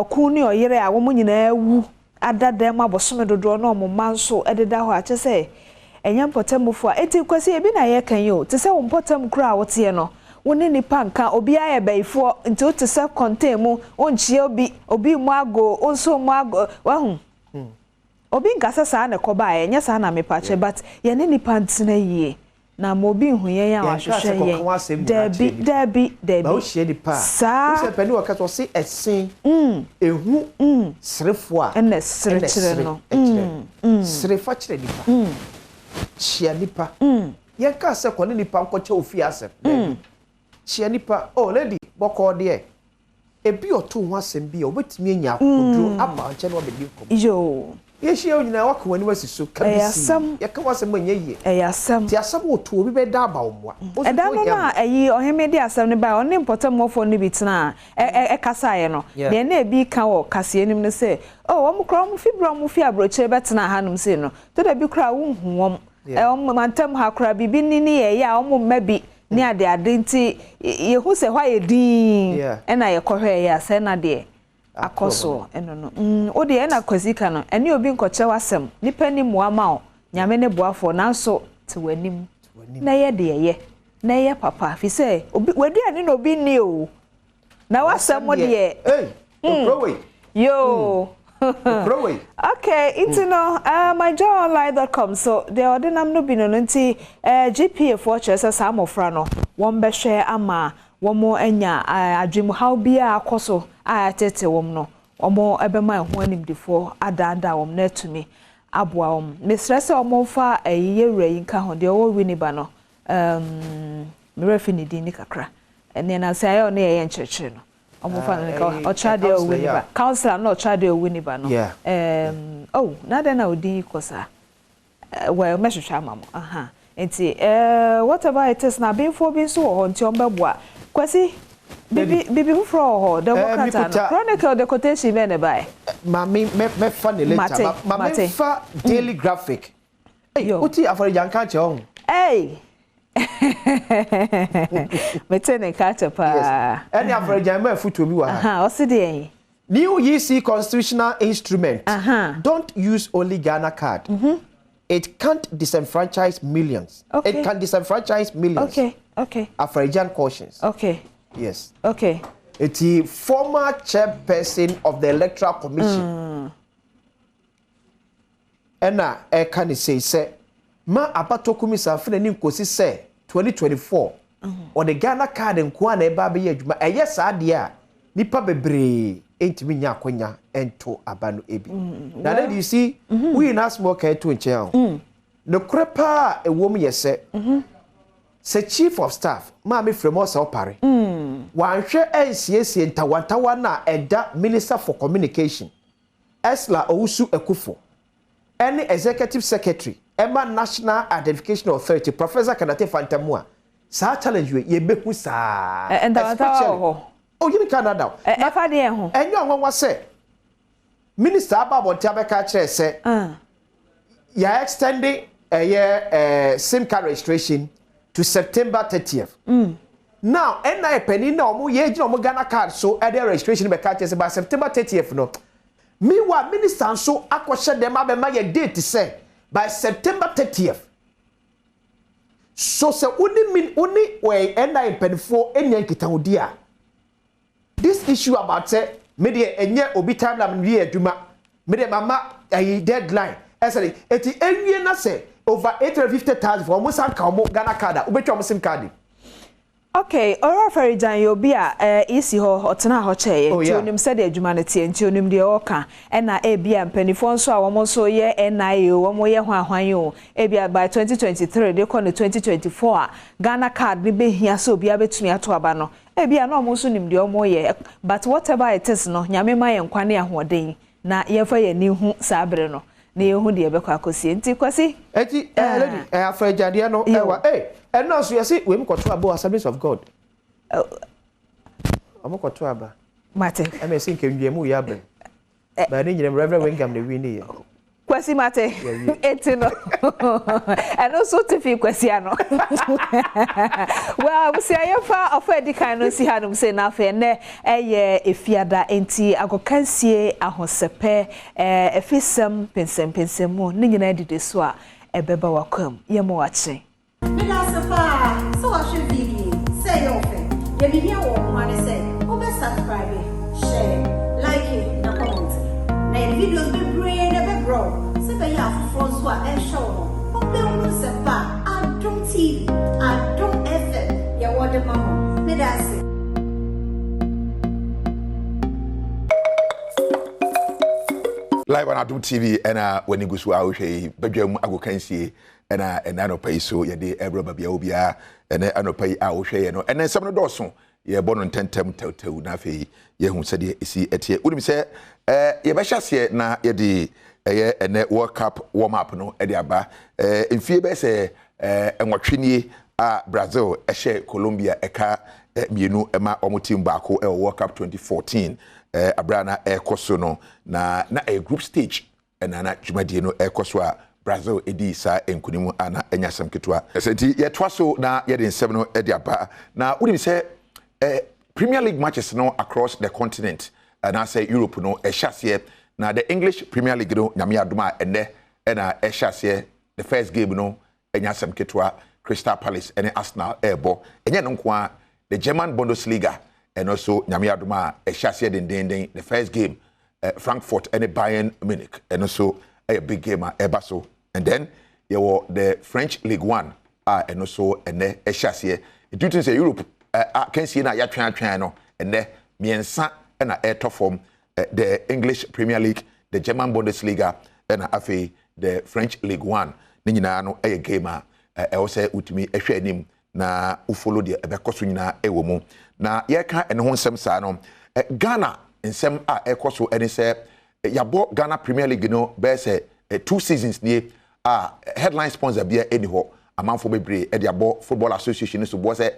okuni oyire a wo nyina ewu adada ma bosome dodo no mo manso ededa ho ache se enya potemufo a eti kwesi ebi na ye kan yo te se wo potem kura wote no woni nipa nka obi aye baifo nti o te self contain mu onchie obi mu ago onso mu ago wahu obi nkasa saa na koba enya saa na mepache but ye ne nipa ntena yie na mo bi hu ye ya wahwehwe ye debi ba o hie nipa saa o se pani o kaso se esen ehu srefo a ene srekire no srefa kire nipa chia nipa ye ka se ko ne nipa nkoche ofi asem chia nipa oh lady boko de ebi oto ho asem bi obetimi anya kodro aba nche no be kom yo yehia onyina wakọ wani wasiso kabisi yaka wasem anya ye eyasam ti asam oto obi be da aba omwa eda no na eyi ohemede asam ne ba oni important mofo ne bitena kasa ye no de na ebi ka wo kase enim ne se wo mkra wo fibra wo fi abrochire betena hanum se no to da bi kra wo hu wom wo mantam ha kra bibi ni ye ya wo mmabi ni ade nti ye hu se hwa ye din na ye kohwe ya se na de akoso eno no o de na kwazika no ene obi nkoche wasem nipa ni muama o nyame ne boafo nanso te wanim na ye de ye na ye papa fi se obi wadu ani no obi ni o na wasem mo de Broadway yo Broadway okay itino myjoyonline.com so the ordinam no bi no nti GPA for chese samofra no won be hwe ama womo anya adwemu how bia akoso atete wom no omo ebema ho animdifo adada wom na tumi aboa wom mesrese omo fa ayewura yinka ho de wo winiba no merefi ni kakra ene na say ayo na ye nchechire no omo fa no o chade o winiba counselor no chade o winiba no oh na de na odi kosa well meshwa mamo aha enti whatever it is na been for bin so ho nti ombeboa kwasi bibi fro ho democrat chronicle the quotation be ne bai me fa ne later me fa daily graphic uti afori janka che ho metene kacha pa any afori janma futu obi wa aha o se de new EC constitutional instrument don't use only Ghana card it can't disenfranchise millions it can disenfranchise millions okay Afrojan cautions yes it's the former chairperson of the electoral commission ena can say ma apatokumi sa fina ni nkosi say 2024 or the Ghana card nko na eba be adwuma eye sa de a nipa bebre entimi nya akonya ento abano ebi na then you see we na small care to nche the crepa ewom yese se chief of staff ma me fremo sa opare wanhwe ensiesie ntawantawa na eda minister for communication Esla Owusu Ekufo any executive secretary Emma National Identification Authority Professor Kanate Fantamua sa challenge we ye behu sa ntawantawa oh you Canada e fa de ho enyo nwanwa se minister ababonta beka kire se ya extending SIM card registration to September 30th. Now, NI penny no mu ye gina omo Ghana card so e registration be catch by September 30th no. Meanwhile, minister so akwhye dem abema ye date say by September 30th. So say uni we NI penny for enya nkitahudi a. This issue about say me de enye obi time na me ye adwuma. Me de mama a deadline. Essay eti enwie na say over 850,000 for almost an Ghana card. Ubetwa SIM card. Okay, ora farijan yo bia isi ho otena ho cheye nti onim se de adwuma ne tie nti onim de oka na bia mpanifo nso a womo so ye NIA womo ye ho ahwan yo bia by 2023 de ko ne 2024 Ghana card ne behia so bia betumi ato aba no bia na omo so nim de omo ye but whatever it is no nyame ma ye nkwane ahoden na ye fa ye ni hu sabre no na ye hu de ye bekwa akosie nti kwasi eti lady afrejade no ewa and no so you see we mkoto abo Assemblies of God amokoto aba mate I may think you mu ya ben ba ni nyem Reverend Wingam de wi ni ye kwasi mate etino and also to fi kwasi ano well we see ayefa of edikan no si hanum say na fe ne eye efiada enti agokansie ahosepe efisem pensem mu ni nyina dide so a ebeba wakwam yemo wache so I should video say your thing. You be here one say, subscribe, share, like it, na comment. Na videos be brain be grow. So be ya for so and show. Adom TV, Adom FM. Ya what the mama. Me da say. Live on Adom TV and when you go to our show, Badwam agokansie and no pay so ye de ebro babia obia and no pay our share no and then some doso ye bono ntentem tew na afei ye hu sɛ de esi etie wonim sɛ ye bɛhya se na ye de eye ene World Cup warm up no e de aba mfie bɛ sɛ enwotwenie a Brazil ehye Colombia eka mienu ema omo team baako World Cup 2014 abrana ekoso no na a group stage na dwumadie no ekoso a Brazil edi sa enkunimu ana enyasam ketwa senti ye twaso na ye de nsem no e de aba na wonim sɛ Premier League matches no across the continent na say Europe no ehyasie na the English Premier League no nyame adoma ene na ehyasie the first game no enyasam ketwa Crystal Palace and Arsenal airbo enye no nko the German Bundesliga and also nyame adoma ehyasie den the first game Frankfurt and Bayern Munich and also a big game eba so and then you were the French League 1 and also and ehyasie due to say Europe can see na ya twan no and miensa na top form the English Premier League the German Bundesliga and afi the French League 1 ni nyina no a game say utimi ehwe anim na ufollow the ebekoso nyina ewo mu na ye ka ene ho nsem sa no Ghana nsem a ekoso ene se yabo Ghana Premier League no be say 2 seasons ni headline sponsor bia eni ho amanfo bebre e de abo Football Association so bo say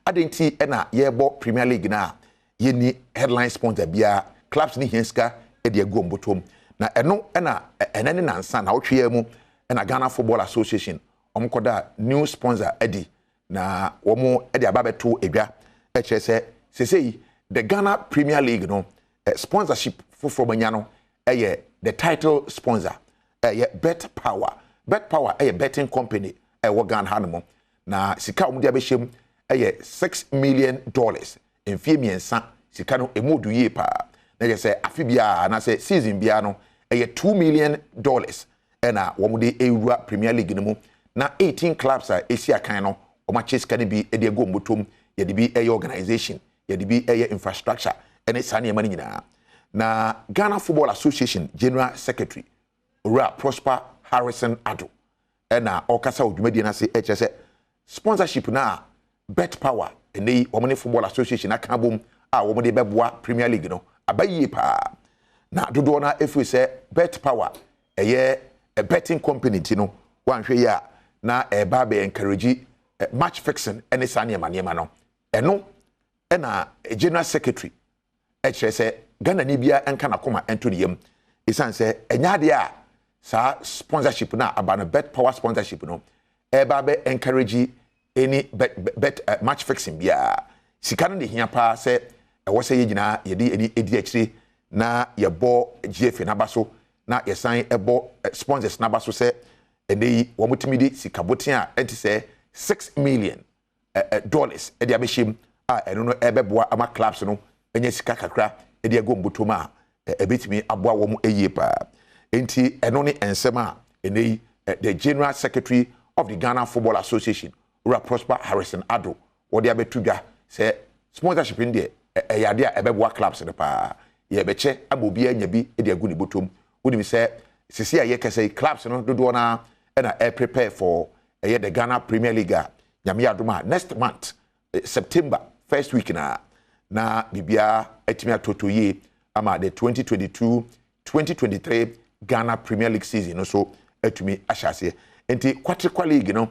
adenti na ye bo Premier League na ye ni headline sponsor bia clubs ni henska e de agu mbotom na eno na enene nansa na wotwe mu na Ghana Football Association omkoda new sponsor edi na womo edi ababeto edwa e kire se the Ghana Premier League no sponsorship for manya no the title sponsor Bet Power betting company wo Ghana hanmo na sika omo dia be hyem $6 million in fie miensa sika no emodu ye pa na je se afibia na se season bia no $2 million na womo de ewura Premier League no mu na 18 clubs are Asia kan no o ma cheska ne bi e de go mbotom ye de bi organization ye de bi infrastructure ene sane ma nyina na Ghana Football Association General Secretary Ora Prosper Harrison Ado na okasa odwumadi na se HSE sponsorship na Bet Power ene Women Football Association aka bom women de beboa Premier League no abayi pa na dodo na efu se Bet Power a betting company no wanhwe ya na eba be encourage match fixing ene sane ma no eno na General Secretary HSE Ghana ni bia enka na koma entoniyam isan se enyade a sa sponsorship na abana Bet Power sponsorship no eba be encourage any bet match fixing bia sika no de hia pa se wo se yegina ye edi akire na ye bo GF na baso na ye san ebo sponsors na baso se ene wo mutimi di sika botin a enti se $6 million e de abehim eno no ebeboa ama clubs no enye sika kakra e de go mbotoma ebetimi aboa wo mu eyie pa enti eno ne ensem a ene the General Secretary of the Ghana Football Association Ura Prosper Harrison Ado wodi abetudwa say sponsorship in there yade a ebeboa clubs ne pa ye beche abobi anya bi e de agu ne botom woni mi say sisi a ye kese clubs no dodo na prepare for the Ghana Premier League nyame adoma next month September first week na bibia etimi atoto ye ama the 2022-2023 Ghana Premier League season so etumi ahyase enti quarter league no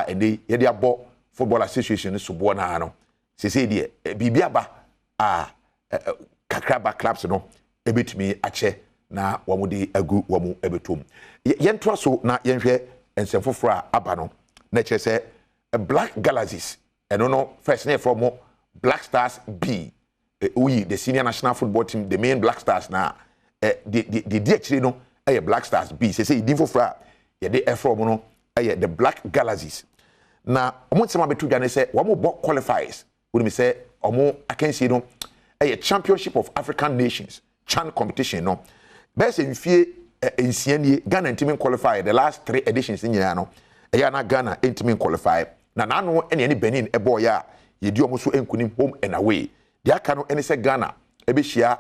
ende ye de abo Football Association so bo na no sese de bibia ba kakraba clubs no ebetumi ache na wamudi agu wamu ebetom yentoa so na yenhwe ensefoforo aba no na chese Black Galaxies no first name from Black Stars B the senior national football team the main Black Stars na the actually no Black Stars B say idinfoforo ye de from no the Black Galaxies na omo nsema betu dwa ne say wamo qualifiers we me say omo akansi no Championship of African Nations CHAN competition no best mfie ensianie Ghana team qualify the last 3 editions nyina no na Ghana team qualify na nano ene Benin ebo ya yedi omo so enkunim home and away dia aka no ene se Ghana ebehia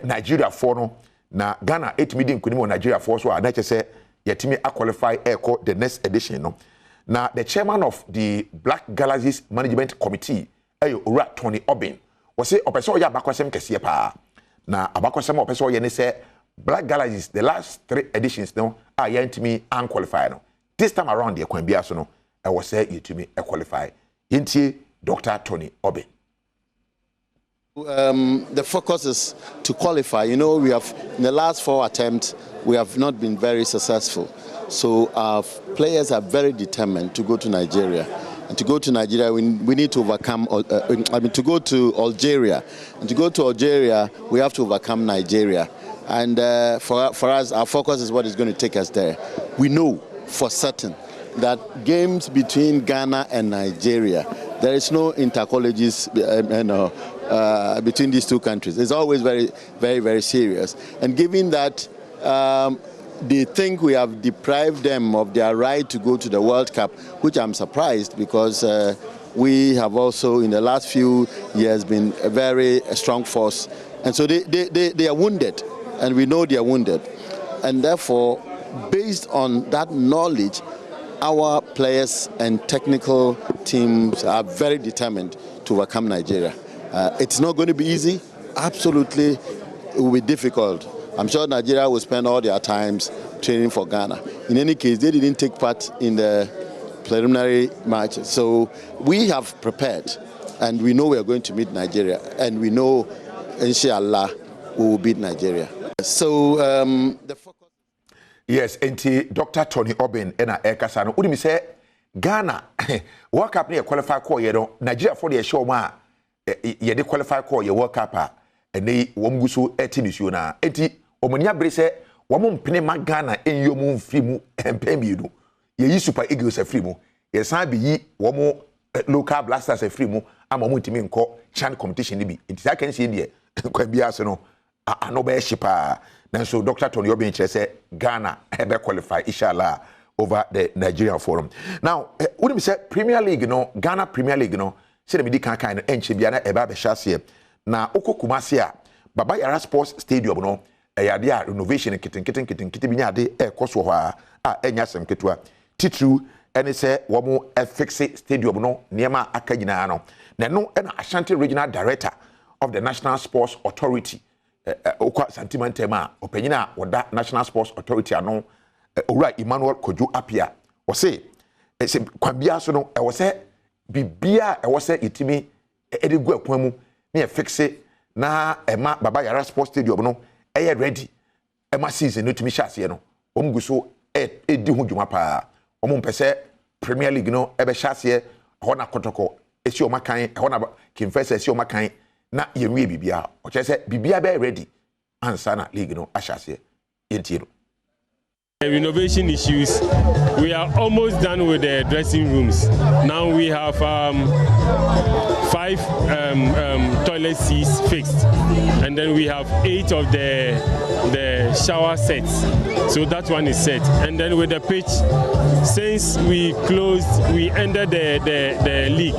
Nigeria for no na Ghana etimi di enkunim Nigeria for so na che yetimi qualify the next edition no na the chairman of the Black Galaxies Management Committee Ora Tony Obin say opeso ya abakwasem kese pa na abakwasem opeso ye ne say Black Galaxies the last 3 editions no are yentimi unqualified no this time around the kwan bia so no I was say yetimi qualify yenti Dr. Tony Obin. The focus is to qualify. You know, we have in the last 4 attempts we have not been very successful, so our players are very determined to go to Nigeria. And to go to Nigeria, we need to overcome, to go to Algeria. And to go to Algeria, we have to overcome Nigeria. And for us, our focus is what is going to take us there. We know for certain that games between Ghana and Nigeria, there is no intercolleges between these two countries. It's always very, very, very serious. And given that they think we have deprived them of their right to go to the World Cup, which I'm surprised because we have also in the last few years been a very strong force. And so they are wounded, and we know they are wounded. And therefore, based on that knowledge, our players and technical teams are very determined to overcome Nigeria. It's not going to be easy. Absolutely, it will be difficult. I'm sure Nigeria will spend all their times training for Ghana. In any case, they didn't take part in the preliminary matches. So we have prepared, and we know we are going to meet Nigeria, and we know, inshallah, we will beat Nigeria. So the focus. Yes, enti Dr. Tony Obin ena ekasa no udimi say Ghana World Cup ne qualify call ye no Nigeria for the show ma ye de qualify call ye World Cup a ene wom guso etinisuo na enti omani abre say wom mpene ma Ghana enyomu mfimu empembidu ye yi Super Eagles afrimu ye san bi yi wom local blasters afrimu ama mo ntimi nko chan competition ni bi enti sa kan sie de kwa bia so no ano be shipa. And so Dr. Tony Obin said Ghana have qualify inshallah over the Nigerian forum. Now, when we say Premier League, no Ghana Premier League, no say the medical kind of enchibiana eba be shase. Na oko Kumasi Baba Yara Sports Stadium no dia renovation kitten binya de koso ho a enya sem ketua. Titru ene say wo mo fix stadium no niema aka nyina no. Na no na Ashanti Regional Director of the National Sports Authority okwa sentimentema opanyina woda National Sports Authority ano owura Emmanuel Kojo Apia o say kwambia so no e wo say bibia e wo say itimi edegu akwan mu na e fixe na ema Baba Yara Sports Stadium no e ready ema season no timi hyase no omguso edi ho dwuma pa omompese Premier League no e be hyase ho na kotoko esi o makan ho na kimfese esi o makan na yenwe bibia o chese bibia be ready ansa na league no ashase yentiro. Renovation issues. We are almost done with the dressing rooms. Now we have 5 toilet seats fixed, and then we have 8 of the shower sets. So that one is set. And then with the pitch, since we ended the league,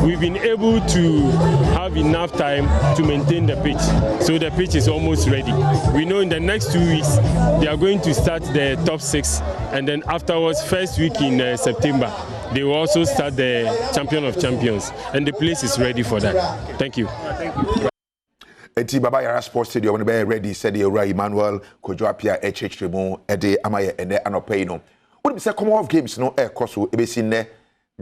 we've been able to have enough time to maintain the pitch. So the pitch is almost ready. We know in the next 2 weeks they are going to start the top 6, and then afterwards, first week in September, they will also start the Champion of Champions, and the place is ready for that. Thank you. Eti Baba Yara Sports Stadium when be ready said the Emmanuel Kojo Apia HHRemo ede amaye ene anopay no. When say Commonwealth Games no e koso e be sin ne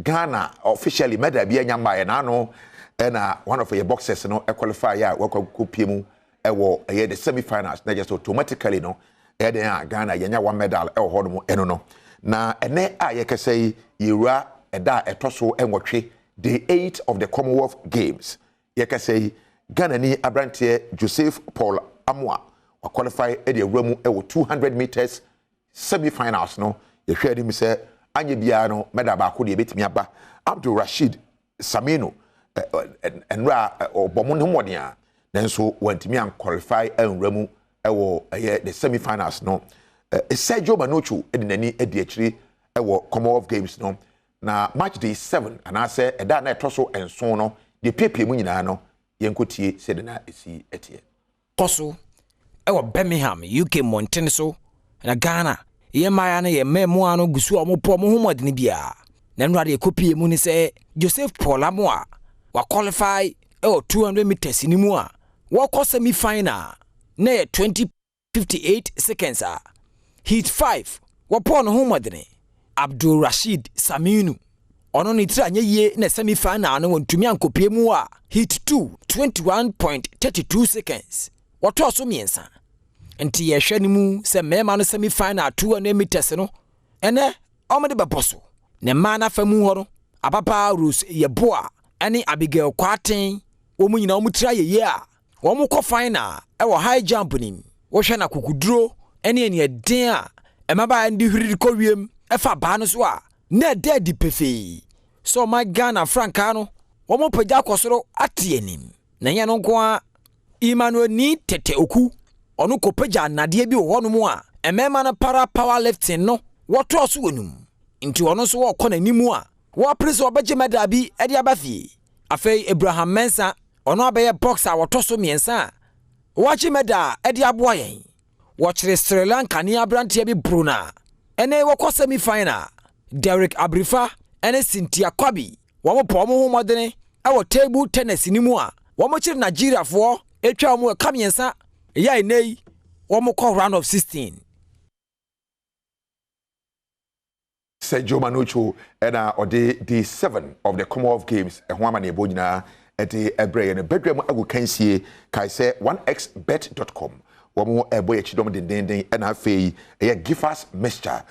Ghana officially made a bia nyamba na no na one of your boxers no e qualify ya wakwa pie mu e wo e the semi-finals na just automatically no Eden Ghana yenya 1 medal e ho no eno no na ene a ye kese yira eda etoso enwotwe day 8 of the Commonwealth Games ye kese Ghana ni Abrante Joseph Paul Amwa wa qualify e de awramu e wo 200 meters semi-finals no ye hwe ni se anye bia no medal ba ko de betimi aba Abdul Rashid Samino enra obomu ne modern a nanso wantimi an qualify awramu ewo the semi-finals no Sergio Manocho edinani ediachiri ewo Commonwealth Games no na match day 7 and I say eda na etoso enso no de piepie mu nyina no yenkotie sedena esi etie koso ewo Birmingham UK Mountain so na Ghana ye maya na ye memu ano gusu omopo mo homodene bia na nura de kopie mu ni se Joseph Paul Amwa wa qualify ɛwɔ 200 meters ni mu a wɔkɔ semi final na yɛ 20:58 seconds a heat 5 wɔpɔ no ho mɔdene Abdul Rashid Saminu ono ni tira nye ye na semi final no wontumi ankopie mu a heat 2 21.32 seconds woto so miensa enti ye hwe ni mu se mema no semi final 200 meters no ene omede beboso ne ma na fa mu ho no ababa Rose Yeboa ene Abigail Kwaten omu nyina omu tira ye a omu kɔ final e wo high jump nim wo hwe na kokuduro ene ene den a emaba ndi hwiri kɔ wiem efa ba no so a na dedi pefe so my Ghana franka no womo pagya kosoro atienim na nya no nko a Emmanuel ni tete oku ono ko pagya nade bi wo no mu a emema na para power lifting no woto so wonum nti ono so wo kɔ nanimu a wo preso obegye medal bi e dia bafie afei Abraham Mensa ono abeye boxer woto so miensa wo gye medal e dia boa yen wo kire Sri Lanka ni abrantie bi Bruna ene wo kɔ semi final Derek Abrifa ene Cynthia Kwabi womo po mo ho modene awo table tennis ni mu a womo kire Nigeria fo etwa mo kamiensa yai nei womo kɔ round of 16 Sergio Manucho ena ode day 7 of the Commonwealth Games ho amane ebo nyina ede ebreye ne Badwam agokansie kai se 1xbet.com womo ebo ye chidom dendenden ena afei ye Gifas mixture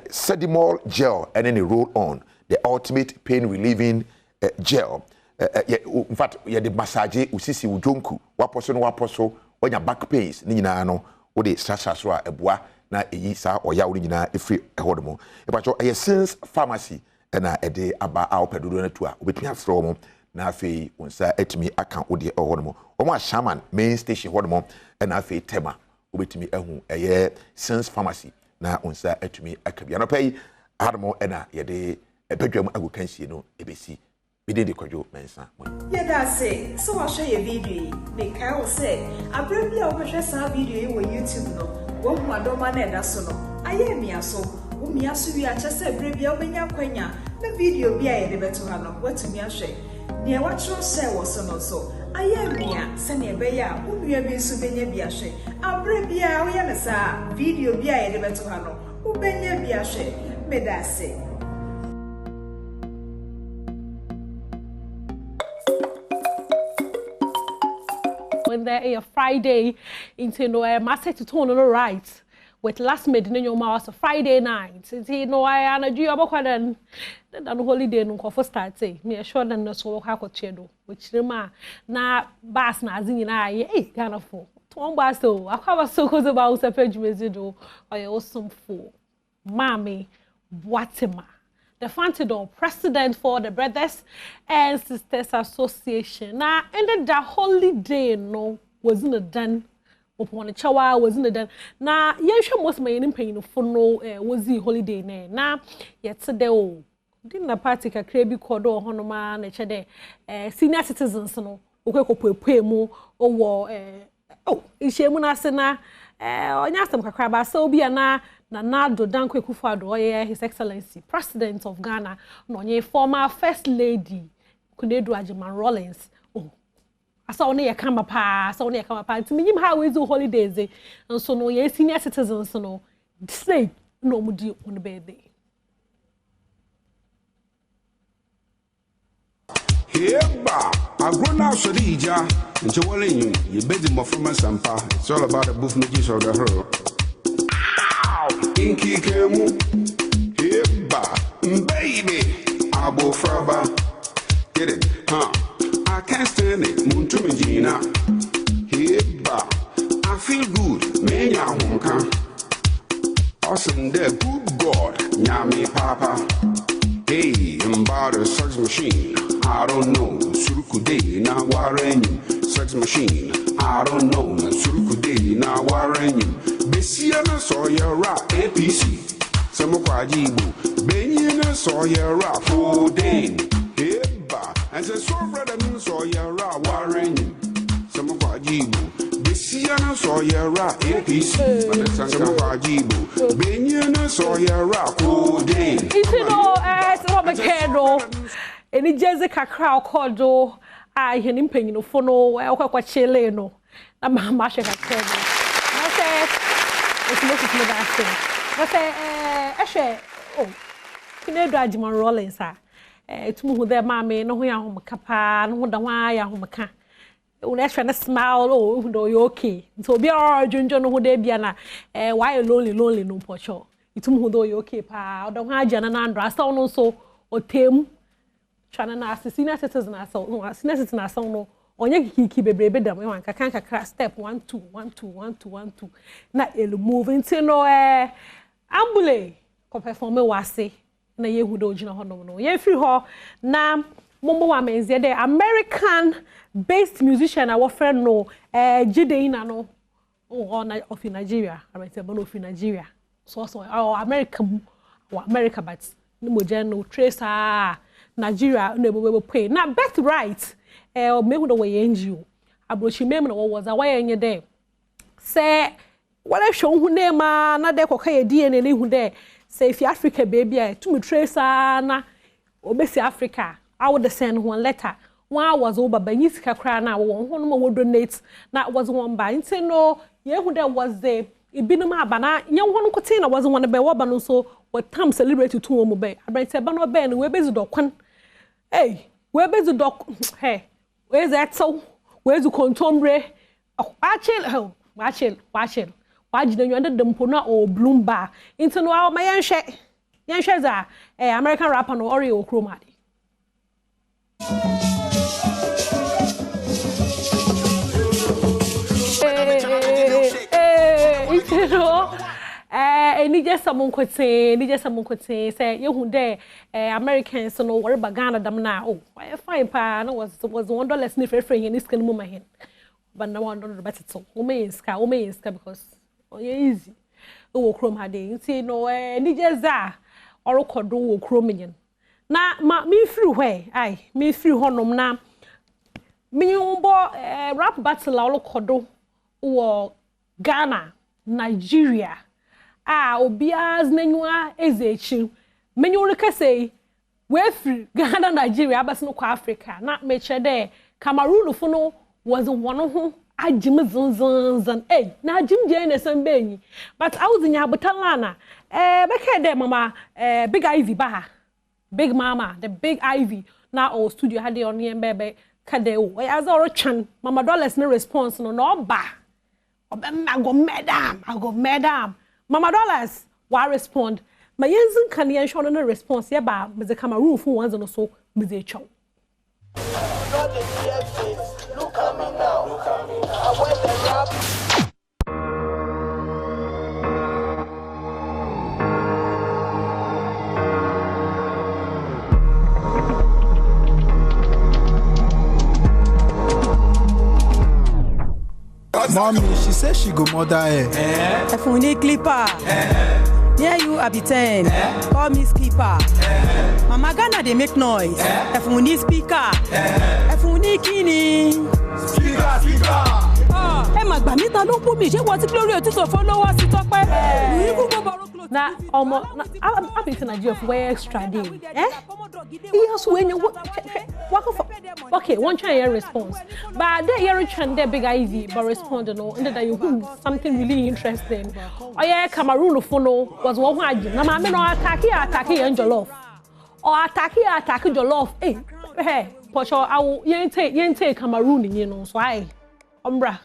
Sedimol gel and any roll on the ultimate pain relieving gel in fact ye the massage usisi ujonku waposo onya back pains ni nyina no wo de stress so a eboa na eyi sa oya wo nyina efri ehodomo ebacho Essence Pharmacy na ede aba a opedodo na tu a obetumi afro mo na afei wonsa etimi aka wo de ehodomo omo a Shaman main station hodomo na afei tema obetumi ehu eye Essence Pharmacy na wonsa etumi akabia no pay hadomo na yede Badwam agokansie no ebesi bide de kwadwo mensa yeda say so wa share your video make I will say abrebi a wo sa video yi wo YouTube no wo hu adoma na eda so no aye miaso wo miaso wi a chese abrebi a obenya kwanya na video bi a yede beto ha no watumi ahwe ne wa tro se wo so no so aye mia se ne be ya wo nua bi so benya bi ahwe abrebi a wo ye ne sa video bi a yede beto ha no wo benya bi ahwe meda say when there a Friday into no master to turn on the right with last made in your mouth Friday night. You know I am a Jew about then holiday no for start say me sure than no so how chedo which rema na bass na zin na eh Ghana for ton bass so akwa so cause about se page mezido or your awesome for Mami Boatema the Fantidor president for the Brothers and Sisters Association. Now, ended the holiday no wasn't done. Upon a chawa wasn't done. Now, you most my pain for no was the holiday ne. Now, yet today oh didn't a party ka crebi kodo honoma na chede senior citizens no okwe mu owo ishemu na se na onya asem kakra ba so obi na Nado Dankwe Kufuado, His Excellency, President of Ghana, no, former First Lady, Kunedu Ajiman Rollins. Oh, I saw only a camera pass, only a camera pass. To me, how we do holidays, and so no, yes, senior citizens, no, say no, mudi on the bed. Here, I grown out so dija, and Joelin, you bed him from my sampa. It's all about the buff midges of the hurl. Inky kemu, heba, baby, abo fraba, get it, huh? I can't stand it, muntu mijina, heba, I feel good, menya honka, awesome there, good God, nyami papa, hey, about a sex machine, I don't know, surukude, na warenyum, sex machine, I don't know, surukude, na warenyum. Besiana saw your rap APC, some kwajibu, Benyana saw your rap for day, Heba, and the so brother saw your rap warren, some kwajibu, Besiana saw your rap APC, some kwajibu, Benyana saw your rap for day. It's no, as Robert Kendo, any Jessica crowd called I hear him paying no for no, I quite chile no. I'm a mash at table. I say, it's most of that thing. I say, I say, oh, you know, Dajman rolling, sir. It's more their mammy, no, we are home, capa, no, the wire, home, can. Let's try to smile, oh, no, you're okay. So be our junior, no, they be an why lonely, no, pocho. It's more though you're okay, pa, don't have Jan and Andra, sound also, or Tim. Chana na senior citizens na so no senior citizens na so no onye kiki bebrebe dam we wan kaka step 1 2 1 2 1 2 1 2 na elu move into no ambule ko perform wase na yehu do gina honom no ye free ho na mombo wa menzie de American based musician our friend no Jideina no of Nigeria I say bono of Nigeria so America but no no tracer Nigeria no pay na bet right me hu do we NGO abrochi me no was away enye there say wala show hu na ma na de koka ye DNA ne hu there say if Africa baby to me trace na obesi Africa I would send one letter one was over by sika kra na won hu no donate na was one by say no ye hu there was the ibinum aba na nya hu no kote na was one be wo ba no so what time celebrate to wo mo be abran say ba no be no we bezi do kwan. Hey, where is the dog? Hey, where's that so? Where's the contemporary? Watch it. Watch the under the Mpona or Bloom Bar. Into no my Yanshas are American rapper no Oreo Chromati. Ni just someone could say, say, you who there, Americans, no worry about Ghana, them now. Oh, I fine pa, no was $1 sniff refrain in this can move my hand. But no one don't better so. Ume because easy. Oh, chrome had day. See, no, ni just that, or could do chromian. Now, me through way, me through honum now. Me rap battle all kodo or Ghana, Nigeria. Obia's nenua ezechi. Menyu reka say we free Ghana Nigeria abas no kwa Africa. Na meche there Cameroon fo no was one ho agim zan na agim je na san benyi. But I was in Yabutalana. Beke there mama Big Ivy ba. Big Mama, the Big Ivy. Na our studio had on here bebe kade o. As all chan mama dollars no response no ba. I go madam. Mama dollars, why respond? My yenzen can yen show no response here ba me the Cameroon for ones no so me the chow. Look at me now. I wear the rap. Mommy, she says she go mother her. If we need clipper, near you I be 10. Call me skipper. Mama Ghana they make noise. If we need speaker, if we need kini. Speaker. Hey, my Bamita don't put me. She wants to glory to follow us to talk by. Now, I've been to Nigeria for way extra day. Yes, when you work for. Okay, one try your response. But there you're trying there Big Ivy, but respond no, and that you something really interesting. Oh yeah, Cameroon follow was one word. Now I no attack and jollof. Or attack jollof. Hey, Pocho, I will you take Cameroon, you know, so I umbra.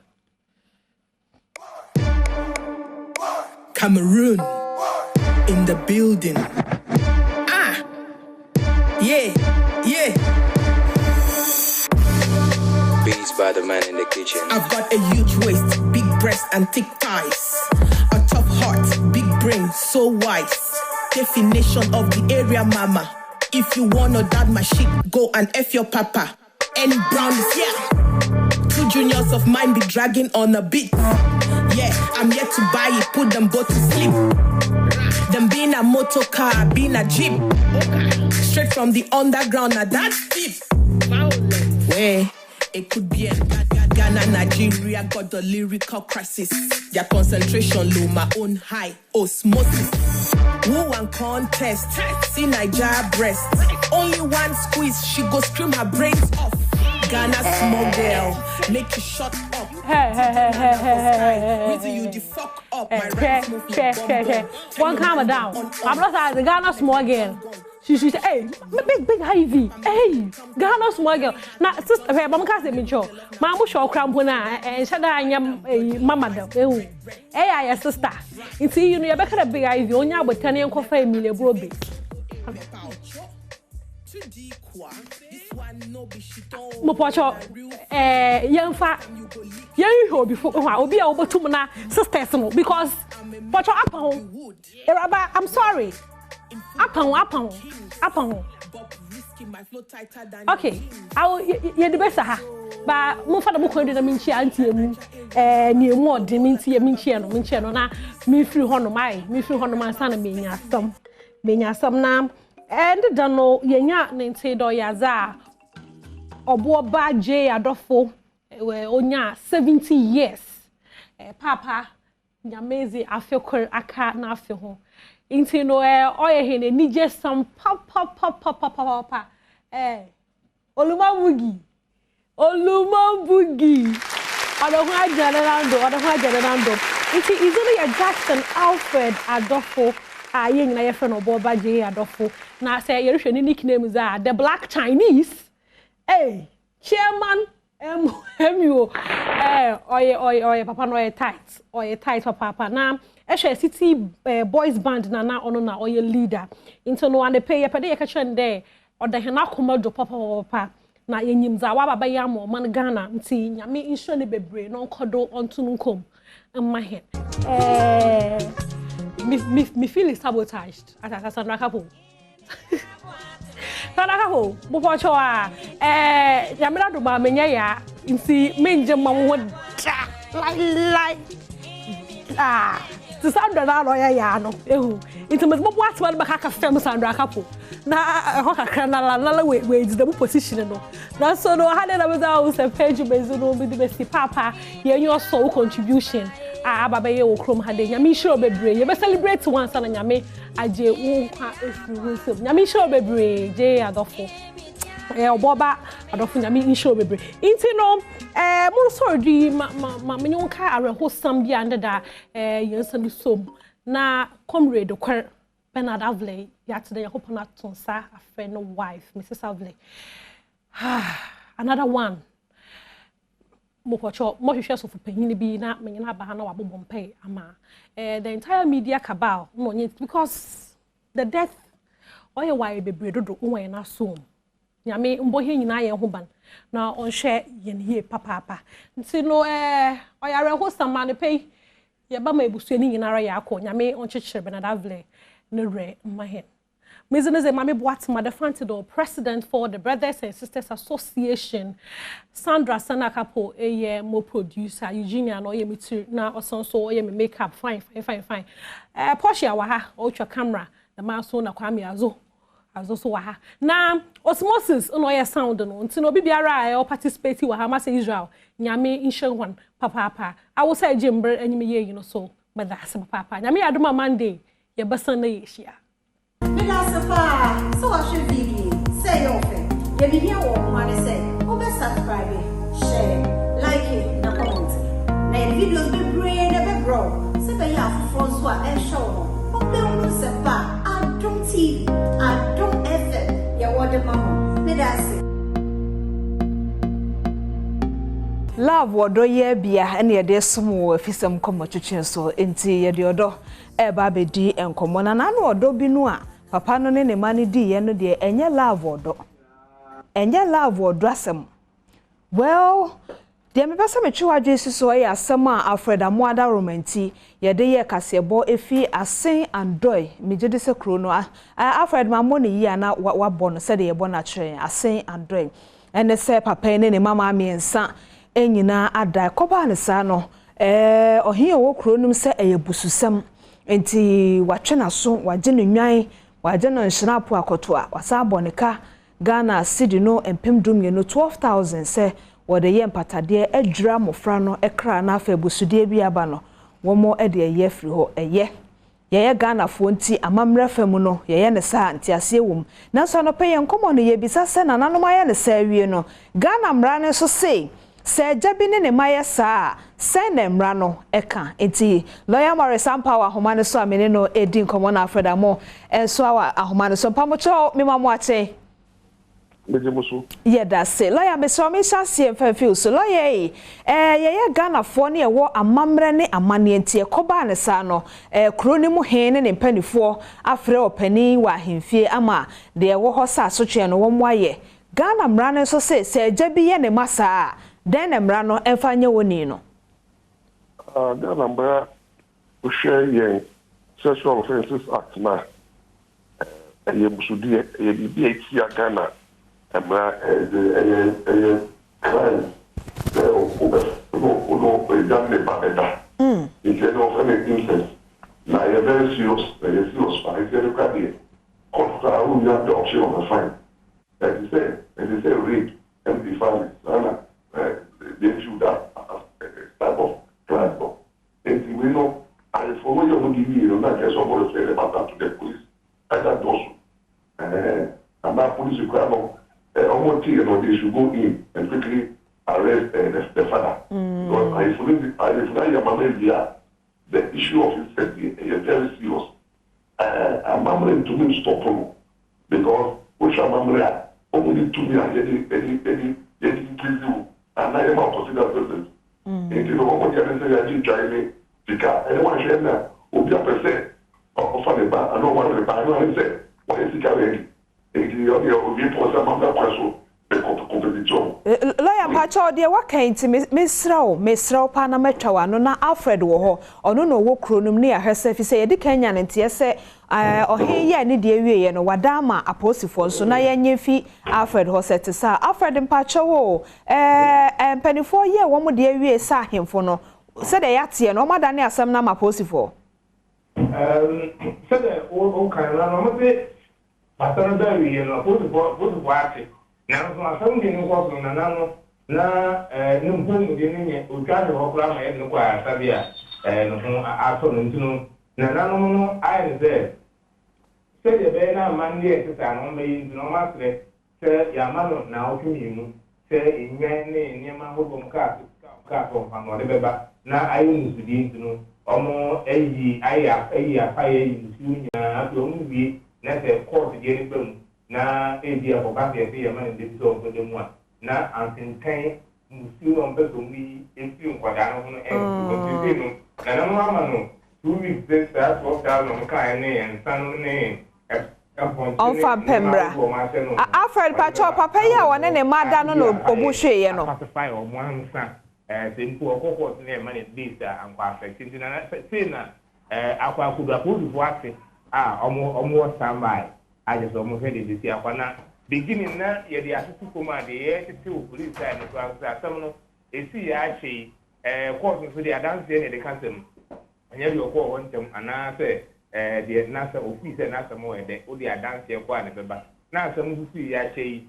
Cameroon in the building. Yeah. Beats by the man in the kitchen. I've got a huge waist, big breast and thick thighs. A tough heart, big brain, so wise. Definition of the area mama. If you wanna dad my shit, go and F your papa. Any brownies, yeah. 2 juniors of mine be dragging on a beat. Yeah, I'm yet to buy it, put them both to sleep. Them being a motor car, being a jeep. Straight from the underground, now that's deep. Where it could be a Ghana, Nigeria got the lyrical crisis. Their concentration low, my own high osmosis. Who one contest? See Nigeria breast. Only one squeeze, she go scream her brains off. Ghana small girl. Make you shut up. Hey. Reason you the fuck up. My Okay. One calm down. I'm not saying the Ghana small girl. She said, hey, big Ivy. Hey, Ghana small girl. Now, sister, hey, Mama can't say me show. Mama show crampona and shada and mama. Hey, I sister. You see, you know, you're back at a big Ivy. Only about 10 and coffee, million brobe. Mopocho, young fat, young before I'll be over to my sisters because Pocho upon I'm sorry. Upon. Okay, I will the best. But more for the book under the Minchi auntie near more Diminti Minchiano, na me through Hono son and being some nam. And don't know yenya nente do yaza oboba J adofo onya 70 years papa nyamezi afekor aka na afe ho inti no oye hene ni just some papa oluma bugi adofo ajanando inti izuri ya Jackson Alfred adofo yen na yefe no boba J adofo na say you hwe ni nickname za the Black Chinese chairman MU oye papa no oye tight papa na ehwe city boys band na ono na oye leader into no ande pay pede ye ka chen there oda he na komodo papa na yenyim za wa baba ya mo man Ghana nti nyame insure ne bebre no nkodo onto nkom mma he me feel sabotaged at Sandra Kapo. Sandra Kapo, Bopocho, Yamina do Mamma ya, in see, Minja Mamma, to Sandra Yano, it's a most what's one back a famous Sandra Kapo. Now, I can't wait the position. Now, so no, I had a page based on the best papa, your soul contribution. Baba ye okrom hade nyame sure bebre ye be celebrate once na nyame aje wo kwa efu nyame sure bebre je adofo oboba adofo nyame sure bebre inti no mo so di ma menyoka areho sam bia ndeda yensan som na comrade kwar Bernard Avley yatde yakopona tonsa afa no wife Mrs Avley another one Mopocho, Moshe so for penny be na menyina ba na wabobompe ama the entire media cabal no because the death oye why bebre dodo won na so nyame mbohe nyina ye ho ban na on hwe yen hie papa nti no oyare ho samane pay ye ba ma ebusuani nyina ra ya akọ nyame on chechire Bernard Avley ne re mahen Mizuneze Mami Boatima, the Fantido, President for the Brothers and Sisters Association, Sandra Sanakapo, a mo producer, Eugenia, no yemi na or so ye makeup, fine. Portia waha, ultra camera, the mouse na kwami azo so waha. Na osmosis, no ya sound no, until no bibiara or participate waha, Massa Israel, Nyame insure one, papa. I will say Jimber and you know so, but that's papa. Nyame aduma Monday, ye basana yeshia. So I should video. Say your thing. You be here one say, subscribe, share, like it, na comment. Na videos be brain be grow. Se be ya for François and show. Adom TV, Adom FM. Ya word mama. Me that's Love wodo ye bia ene ye de somo afisam komo twetwen so enti ye de odo e ba be di enkomo na na odo bi no a papa no ne mani di ye no de enye love wodo asem well de me pesa me twa jesu so ye asem a Alfred Amoada romanti ye de ye kasebo efi asen andoy me je de se kro no Alfred mamoni yi ana wa bo no se de ye bo na kire asen andoy ene se papa ne mama amiensa enyina ada koba ne sa no ohia wo kronum se eyebususem enti watwe na so waje ne nwan waje no nhirapo akotoa wasa aboneka Ghana cedi no empem dumye no 12,000 se wode ye mpatade adwura mofra no ekra na afa ebusudie bi aba no wo mo ede ye firi ho eye yɛyɛ Ghana fo nti amamra famu no yɛyɛ ne saa ntiasie wom na so no pɛ yɛn komo no yɛbisa sɛ nananom ayɛ ne saa wie no Ghana mra ne so sei sɛ agya bi ne ne mayɛ saa sɛ ne mra no ɛka enti lawyer Morris Ampa ahoma ne so amene no edi nkomo na Alfred Amo enso ahoma ne so pamocho memamu ache yeah, that's it. Lawyer, Mr. Misha CFF, so lawyer, ye Ghana for ne wo amamre ne amane ntie koba ne sa no, kroni mu hen ne mpanifo afre opani wa hemfie ama de wo hosa asotwe no wo mwaye. Ghana mra ne so se agya bi ye ne masa, den ne mra no emfa nye woni no. Ghana mra o share ye Sexual Offences Act na ye busudi ye bi etia Ghana crime now you're very serious, it's very crowded. Courts are who you have the option of a fine. As you say, rape, empty families, they should have type of crime. And we know, I follow your give not just somebody say about that to the police. I got also. And that police requirement. Almost they should go in and quickly arrest the father. Because I feel the issue of safety is very serious. I'm not to me stop him because which I'm only to me any you and I am not consider present. If you know what you're saying, I try me because anyone share that will be a percent of the bar. I don't want to buy one and say, what is it? Lawyer Pacho de wakainti mesraw pa na metwa no na Alfred wo ho ono no wo kronum ne ahese fi se ye de Kenya ne ntie se oheye ne de awie no wadama aposifo nso na yenye fi Alfred ho set sa Alfred Mpacho wo mpanifo ye wo mo de awie sa ahemfo no se de yate no mada ne asem na aposifo se de o kan na no me Pastor David, you know, put the party. Now, something in was on another. Na numpum de ne utwa de hokra ma e no kwa sabia no ho aso no ntino na nanom no ai ze se de be na man de teta no me yin no ma sre se ya ma no na otumi mu se enyan ne nyema hobom ka ko fa no de beba na ayi musudi ntino omo eyi afa yi musu nya ado mu bi na se court de ne bam na ebi aboka fe ya ma ne de so de mu a na antintan musu on bezo mi efi nkwada no no no na mama no 2 weeks this that work down on kan ne en san ne on fa pembra Alfred Pacho papa ya wona ne mada no no obuhwe ye no pacify o mo ansa tempo okoko ne ma ne this ankwa affect na say na akwa akudu apodu ate omo standby I just almost had it this akwana beginning na ye dey atutu koma dey ye tete o police side no so asem no esi ya achi court so dey dance dey dey cancel anya dey okọ won tem ana say dey na say office na asem o dey o dey dance dey kwa na beba na asem so ya achi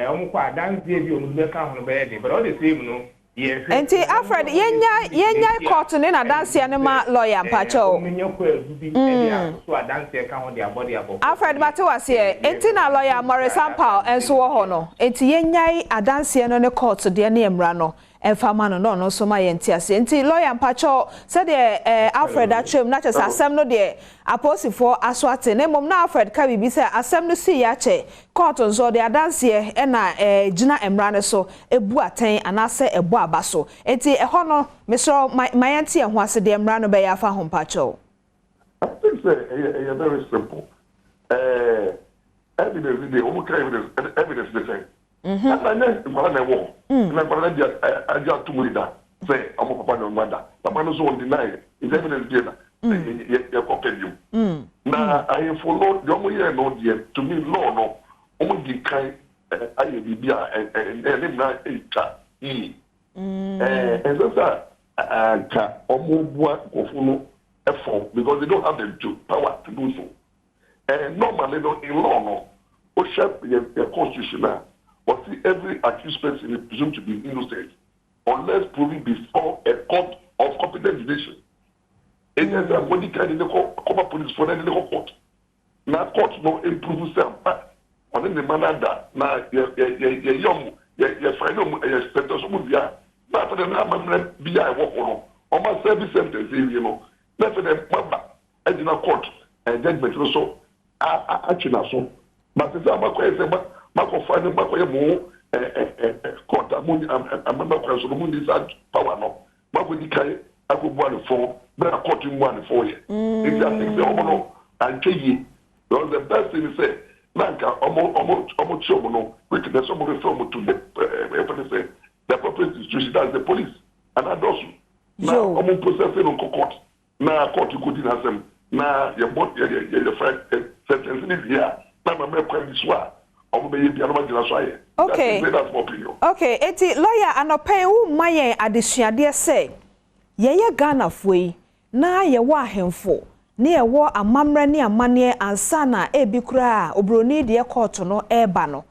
omo kwa dance dey bi o no be ka ho no be dey but all the same no yes enti Alfred yenya court ne na dance ne ma lawyer Pacho so dance ka ho dey abodi abo Alfred Matewase enti na lawyer Morris Ampa enso wo ho no enti yenya adanse no ne court de ne emra no enfama no so ma yenti ase enti lawyer Pacho said Alfred atwem na chese asem no de aposifo aswate ne mom na Alfred ka bibi se asem no si ya che court nso de adanse na gina emra ne so ebu aten anase ebu abaso enti ho no mesro mayenti ho ase de emra no be ya fa ho Pacho. I think it's very simple. Evidence the almost evidence the same. And then what I want, and I'm going to just to me that say I'm a papa no mother. Papa no so deny it. It's evidence there. You copy you. Now I follow the only year no dear to me law no. Only the kind I be and then na eka and so that ka omobua kofuno effort because they don't have the power to do so. And normally in law no, or shape the constitutional. But see, every accused person is presumed to be innocent unless proven before a court of competent jurisdiction. It is a body kind in the police for the court. Now, court no improve some. On the manner that now, young, your final expectations would be. But for the number be I walk on. Almost service sentence, you know. Not for the member, and in a court, and judgment also. Actually, so. But the Zama question, Marco Final Marco more court. I'm not question of Mundi's power. No, Marco Dikai, I could 1 4, but I caught him 1 4 years. It's just the Omono and Kegi. Well, the best thing is say, Lanka, almost Chomono, which there's some reform to the appropriate institution, that's the police. And I do. Now, I'm processing on court. Now, court you could have them. Now, your friend sentence is here. Now, I'm going to swear. Okay. Okay, eti lawyer anope wo maye adesuade say ye Ghana foi na ye wa ahemfo na ye wo amamre ne amane ansa na ebikura obroni de court no eba no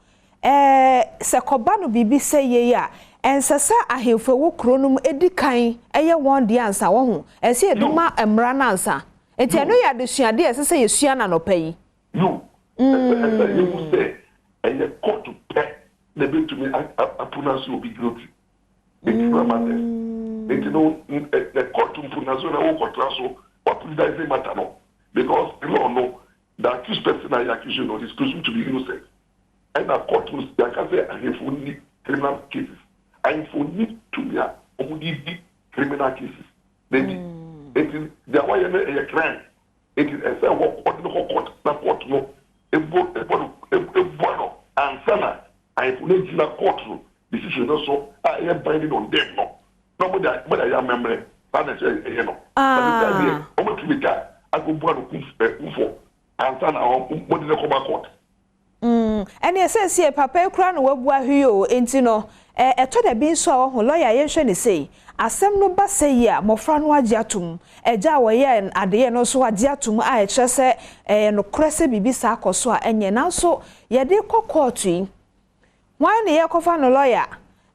se koba no bibi say ye ya ensesa ahemfo wo kronum edikan eye won de ansa wo ho ese eduma emra na ansa eti eno ya adesuade ese ye sua na nopa yi no you say and the court to pay the bill to me, I pronounce you be guilty. It's not matter. You know, the court to pronounce you na court transfer, what does it matter no? Because you know the accused person I accuse you is presumed to be innocent. And the court will say, I can say, I have only criminal cases. I have only to only criminal cases. Then it is the way a crime. It is a court, not court no. And Sana, I put it in a courtroom. Decision also, I am binding on them. No, nobody, but I am memory. That's you know. Almost to be that I could borrow for and Sana, what did I come back court? And you say, see, Papa Crown, what were you into no? A told a being so, lawyer, you shouldn't say. Asem no ba say ya mofra no agiatum eja wo ye ade no so agiatum a eche se no krese bibi sa akoso a enye nanso ye de court yi wan ne ye kofa no lawyer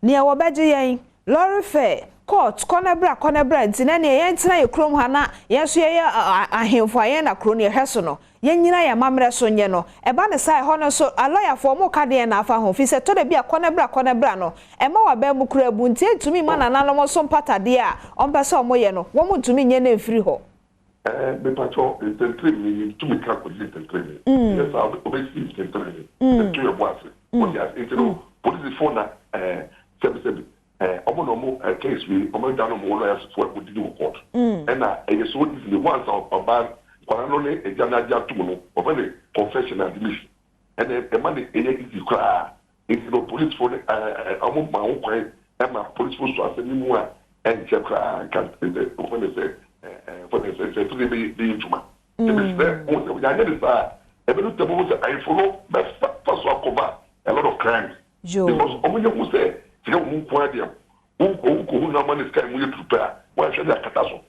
ne ye wo beje yen lorry fair court konebra ntina ne ye ntina ye krom ha na ye so ye ahemfo aye na kro ne hweso no ye nyina ya mamre so nye no eba ne sai ho no so a lawyer for mo ka de na afa ho fi se to de bia konebra no e ma wa ba mu kura bu ntie tumi ma na no so mpatade a on pese o mo ye no wo mu tumi nye na efiri ho me pacho intertreme tumi ka ko intertreme yes I will be intertreme to your boss what you have into police phone na sebi omo case we omo down omo lawyers for we do court and e so easily once about Kwanone a janaja tumono of any confession and admission. And a man is cry. It's no police for my own way, and my police force to ask anymore and check can't when they say to be instrument. I follow that's first a lot of crimes. Because only who say, who no man is coming to prepare. Why should I catastrophe?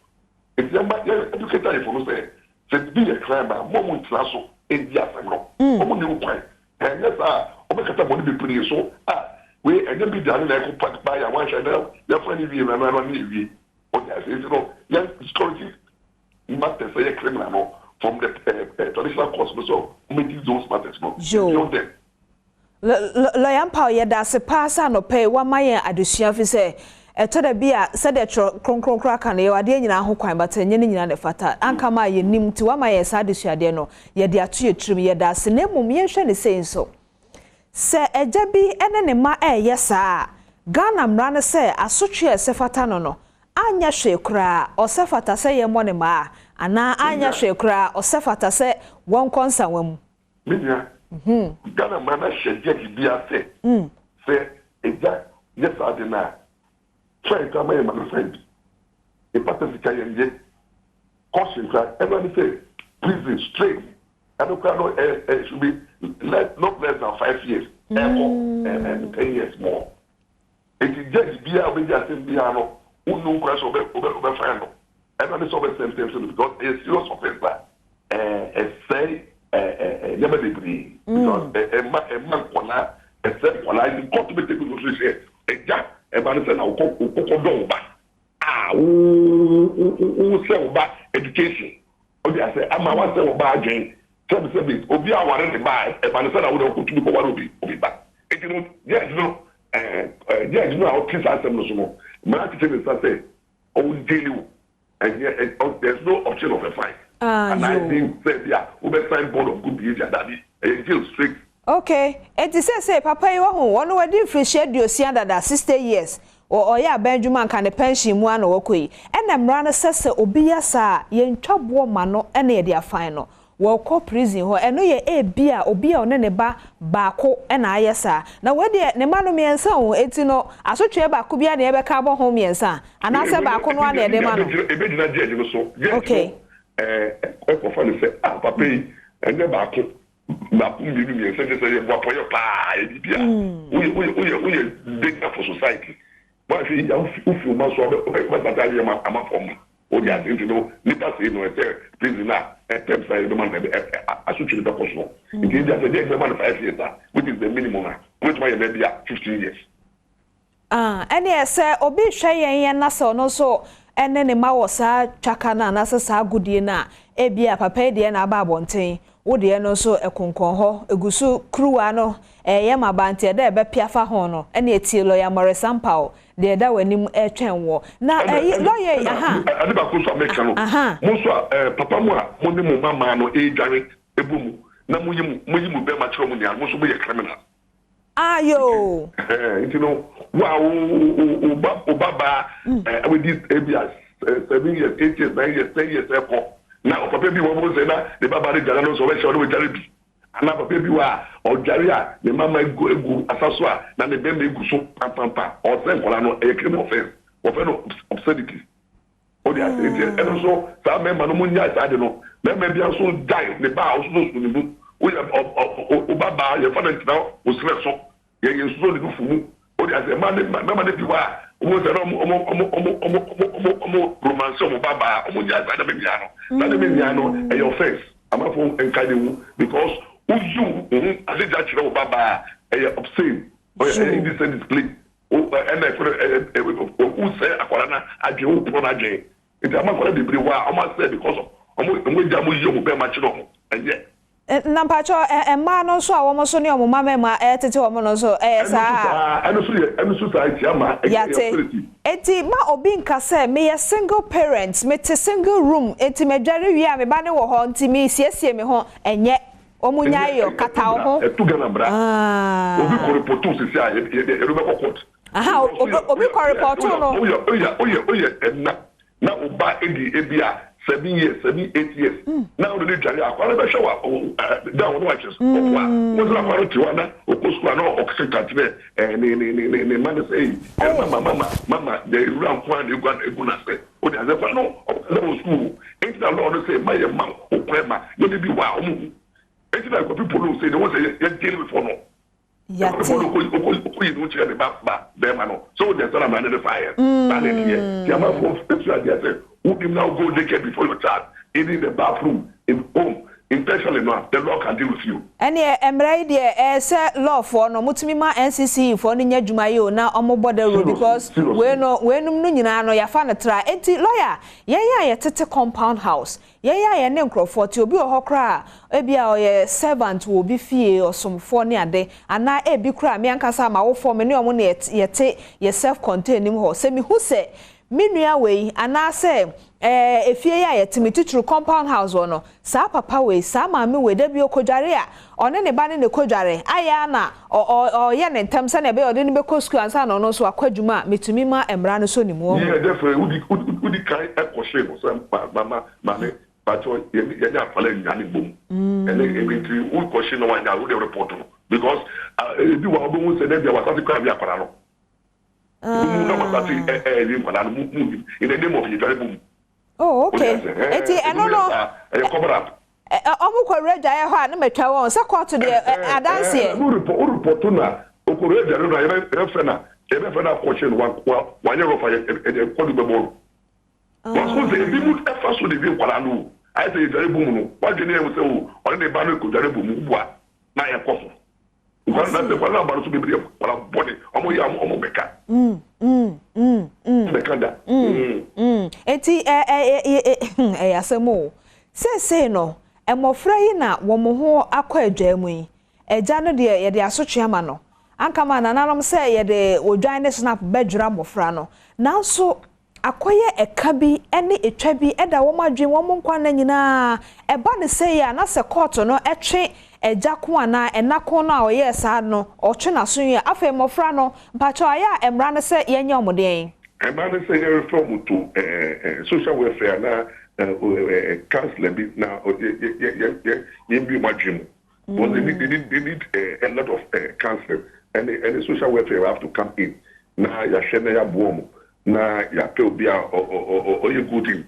If you're educated, if you say, c'est bien clair mais moi classe et bien ça non on ne pas et ça on peut que mon bi so we and be done na ko pat ba ya wan channel ya fani bi na ni wi on ya say no ya security matter say criminal no from the traditional courts so we do those matters no lo yan pa ye da se pasa no pay wa maye adusua fi say toda bia said the kronkronkra kan ye wade nyina ho kwan batanye nyina ne fata anka ma ye nim ti wa ma ye sa de suade no ye de ato ye trim ye da se nemum ye hwe ne sei so se eja bi ene ne ma ye saa Ghana mra ne se asotwe se fata no anya hwe kra o se fata se ye mo ne ma ana anya hwe kra o se fata se won konsa wam minya Ghana mra na hwe je bia se eja yes adina try to make my friend. A part of the Kayan caution that everyone say prison straight. I don't know it should be not less than 5 years. And 10 years more. It is just be able to be able to question over friend. Everyone is over sentence because it's serious offense that say never degree because a man corner except when I got to be taken to say everybody said, I'll go down back. Who say back? education. Obi I say ama wa say oba adwen. Say obi a ware ne ba e ba ne say na wo dey ko tumi ko ware obi ba. Enti no yes no yes no our kids are no so no. Ma ti say say o daily and there's no option of a fine. And I think say yeah, we be sign board of good behavior that is still strict. Okay, it is say papa you ho one we dey free schedule si under 60 years. Or ya Benjamin kan the pension mu an wokoi. And emra no sese obi ya sa ye ntwabo ma no ene ye dia fine no. Wo ko prison ho eno ye bia obi a one ne ba baako ena ayesa. Na we de ne ma no miensa ho eti no asotwe baako bia na ye be ka bo ho miensa. Ana se baako no ana ye de ma no. Ebe dina jeje no so. Okay. Ko fa ni say papa yi ene baako baako mbi miensa je say bo apoyo pa e bia. We danger for society. But if you feel my soul, but I am a form. Or the thing to know, Nita say no, prisoner, at times I demand a suitable proportion. It is just a day, 5 years, which is the minimum, which might be 15 years. And yes, sir, Obi Shay and Nassau, no so, and then a Mawasa, Chakana, Nasa, Goodina, Ebia, Papa, the Ababonte, would the no so a concoho, a gusu, cruano, a yama bantia, there, be Piafa Hono, and a tilo yamare sampao. The da wenim etwenwo na lawyer adiba ko so make no mo so papa mo a mo ne mo mama no edware ebumu na mo yimu be ma chiro mo nia mo so be criminal ayo you know wow baba with this abias 7 years 8 years 9 years 10 years now papa bi wo mo say na the baba re jara no so we show we jara bi ana papa bi wa o jare a the mama egu asaso a na ne be me egu so pampa o se nkola no e criminal offense o fe no obscenity o dia e no so sa me ma no munya sa de no me bi aso die ne ba o so so ne bu o baba ye fa na tina o sre so ye so ne bu fumu o dia se ma ne bi wa o se no romance o baba o munya sa de me bia no na de me bia no e offense amafo enkadewu because you as a judge of Baba, obscene, or indecent display, and who say Aquana at your pronaje. It's a matter of the Brewa, I must say, because of Jamu be much long, and yet. Nampacho and man also almost on your mamma at it so and society yate eti ma obin kase me a single parents me a single room eti me dware wi a me ba ne wo ho nti me siesie me ho enye omunya yo kata ho etu gana bra obi ko report to sisi a e do be court aha obi ko report no oya na oba edi ebia 7 years 8 years now the jari akwara be showa down no watches okwa mo zura akwara tiwana okosukwa no oksekati ne man say mama the ram kwan egu na say o dey say kwa no o school ain't that Lord say my man okwema no be wa omu ain't that people say they want say you deal with for no yate ko you no chire the ba dem no so there's not a man in the fire and here the man for special say who can now go naked before your child, in the bathroom, in home, intentionally not, the law can deal with you. And yeah, embrace the law for no mutimima NCC for the Jumayo now on my border road because we no ya fan try enti lawyer ya tete compound house ya name Crawford to be a hokra ebia or servant will be fee or some for near day and now e be cry me ankasa ma wo for me no mo yete ye self contained him ho say me who say minua we anase efie ya yetimi titru compound house wono sa papa we sa maame we da bi okodware a one ne ba ne kodware aya na o ye ne ntam se na be ode ne be ko school ansa na no so akwadwuma metumi ma emra no so ni mu yeah therefore udi kai ekoshe no so mama mane pato ye nya fale nyane bom ene ebitri u koshe no wanya u de report no because bi wa obo mu se na bia wasati kwa bia kwara no in the name of the oh, okay. Eti enono. Cover up. Omu ko reja ya ho na metwa won se court de adanse. Report na okoreja no na ebe fe na question one year of e kodu be bolu. Was ko say bi mu efa so de bi kwala no. I say jare bu mu no. Wa dwene e wo se o ne ba no ko jare bu mu bua na ye kofo. Because that's the one about to be body. Omo meka. Meka. Eti asemo. Say no. Emofra yi na wo mo ho akọ adwamu yi. Eja no de ye de asotwe ama no. Anka ma nananom say ye de odwan ne snap bedwura mofra no. Nanso akoye eka bi ene etwa bi eda wo madwen wo nkwa na nyina eba ne say ya na se court no etwe eja ko ana enako no a oye sa no otwe na so ya afa mofra no mpacho aya emra ne say yenye omuden emra ne say ye reform to social welfare na counselor bi na ye bi madwen but they need a lot of counseling and the social welfare have to come in na ya shene ya boom na ya pe obi a oye good in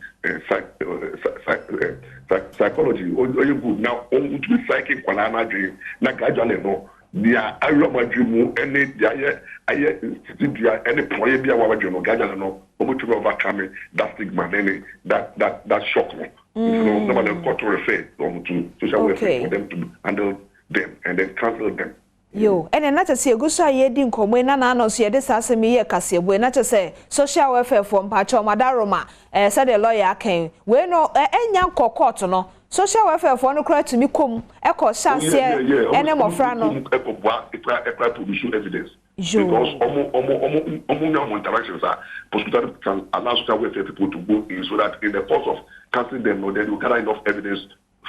psychology oye good now on to be psychic kwala na dream na gradually no dia ayo madrimu ene dia aye dia ene proye bia wa madrimu gradually no omo to overcome that stigma ene that shock no you know no matter what to refer to social welfare for them to handle them and then counsel them. Yo, ene na che se eguso aye di nkomo na na no so ye de sasemi ye kasebo na che se social welfare for mpacho madaroma said the lawyer akan we no enya court no social welfare for no kra to mi kom e ko chance ene mofra no e ko boa e kra to be show evidence because omo interactions are hospital can allow social welfare people to go in so that in the course of counseling them no then you gather enough evidence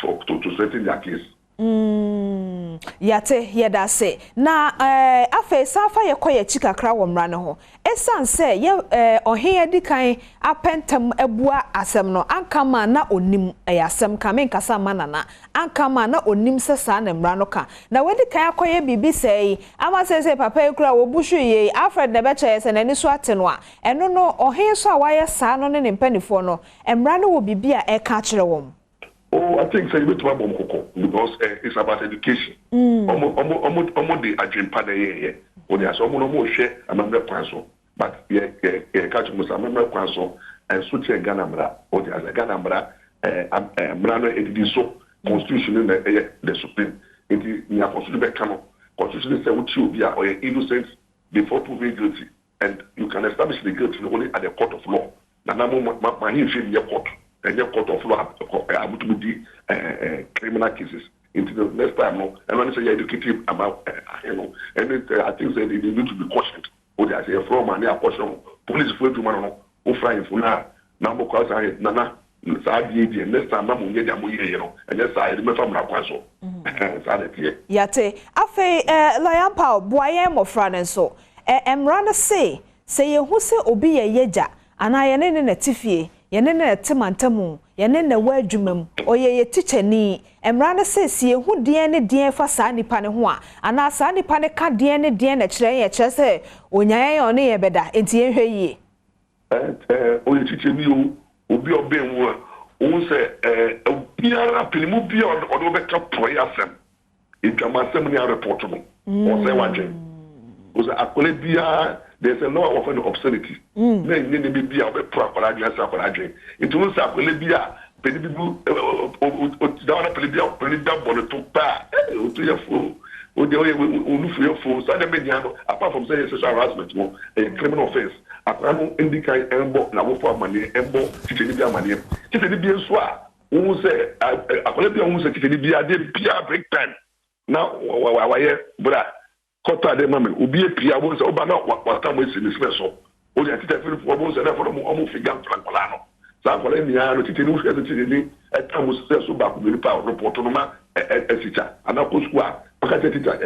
for to strengthen their case. Yate yeda se na afa safa ye koye chikakra wo mra ne ho esan se ye ohe dikan apentam abua asem no ankama na onim asem kamen kasa manana ankama na onim se sa na mra no ka na wedi kan akoye bibi sei ama se papa ekura wo bushu ye Alfred ne be che se na ni so ateno a eno no ohe so a waye sa no ne mpanifo no mra no wo bibi a e ka kire wo. Oh, I think say you to bomb koko because it's about education. Omo the agenda here. Oni aso omo no mo hwe amamre kwanso. But catch mo sa amamre kwanso and so che Ghana mra. Odi as Ghana mra mra no edidi so constitution na the supreme. Enti nya constitution be kano. Constitution say uchi obi a innocent before proven guilty and you can establish the guilt only at the court of law. Na na mo ma hin fi the court. And your court of law able to be criminal cases into the next time no and when you say educative about and I think that they need to be cautioned or they say from and they are caution police for to man no o fly for now number cause I nana the next time na mo ye dia mo ye no and yes I me from na kwaso yate afa lawyer Paul boye mo frane so emra na say ye hu se obi ye yeja ana ye ne na tifie yene na temantamu yene na wadwumam oyeye teacher ni emra na sesi ehu de ne de fa saa nipa ne ho a ana saa nipa ne ka de ne na kire se onyaye one ye beda enti ye hwe yi oye teacher bi obi obenwu a o se obiara pelimu bi odo be ka proyasem etwamasem ni a report no o se wadwe o se akole bia there's a law of an obscenity. Then you need to be a proper address of an address. It will say, Olivia, Pedibu, down a Pedida bonnet to pa, to your fool, or the way your fool, apart from saying social harassment, a criminal offense. A crime indicate embo, now for money, embo, Titanibia money. Titanibia swa, who say, a Olivia who said Titanibia did Pia break time. Now, why, brother? Kota de mame obi epia wo se oba na wata mo esi nisme so o ya tete firi fo bo se na fo mo omo figa frankola no sa kola ni ya no tete ni wo se tete ni eta mo se so ba ko ni pa report no ma esicha ana ko sku a aka tete that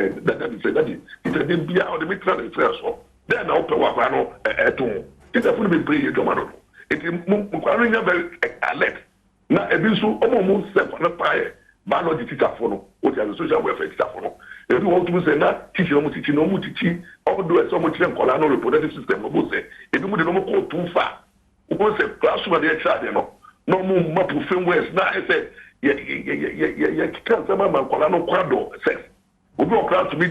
say that tete de bia o de mitra de so then na ope wa kwa no eto tete fo be pray do ma no eti mo kwa nya very alert na ebi so omo mo se ko na pa e ba no di tete fo no o ti as social welfare tete fo no. If you want to say that teaching no more teaching, although so much no reproductive system, no say if you no go too far, we say classroom they child no more map film west now I say can't say man kola no kwado sex. We go class to be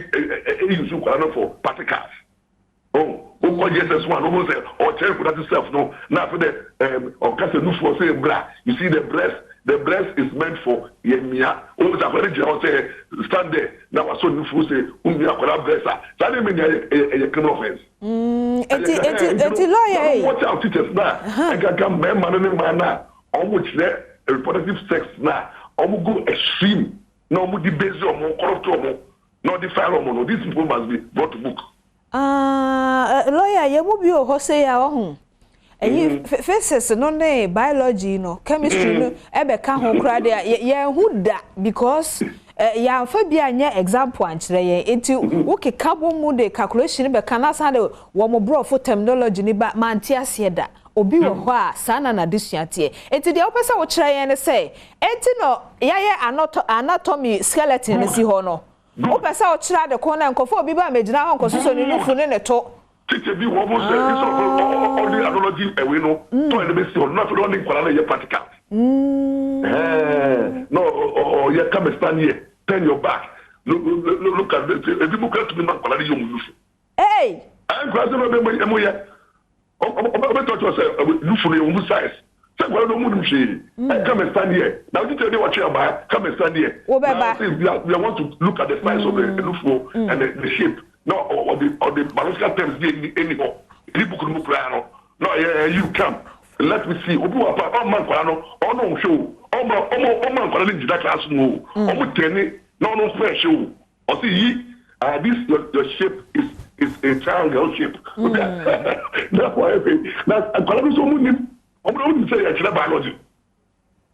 use kola for particles. Oh, we Jesus one no say or child reproductive self no now for the or cast no for say bra. You see the breast the breast is meant for yemia. Oh, the very general say stand there. Now I saw you fool say umia kola breast. That didn't mean a criminal offense. Eti lawyer. Watch out, teachers now. I can come man now. On which there reproductive sex now. On go extreme. No more debase or more corrupt or more. No defile or more. These people must be brought to book. Lawyer, you will be a hose ya home. And you faces no name biology no chemistry no ebe ka ho kra de ye hu da because ya fa bia nya example ankyere ye enti wo keka bo mu de calculation be kana sa de wo mo bro for terminology ni ba manti ase da obi wo ho a sana na disuate enti de opesa wo kire ye ne say enti no ya anatomy skeleton ne si ho no opesa wo kire de ko na nkofo obi ba megina ho nkososo ni nufu ne ne to teacher be one more say all the analogy we know to the best not only kwala na practical no you come stand here turn your back look at this if you look at me not kwala you move hey I'm going to be mo ya o to say look for your size say kwala no mu she come stand here now you tell me what you about come stand here we want to look at the size of the look and the shape. No, or the biological terms anyhow. No, you come. Let me see. Oh no show. Oh man, that class no. No fair show. Or see, this your shape is a triangle shape. That's why I say that's so many. I'm say actually biology.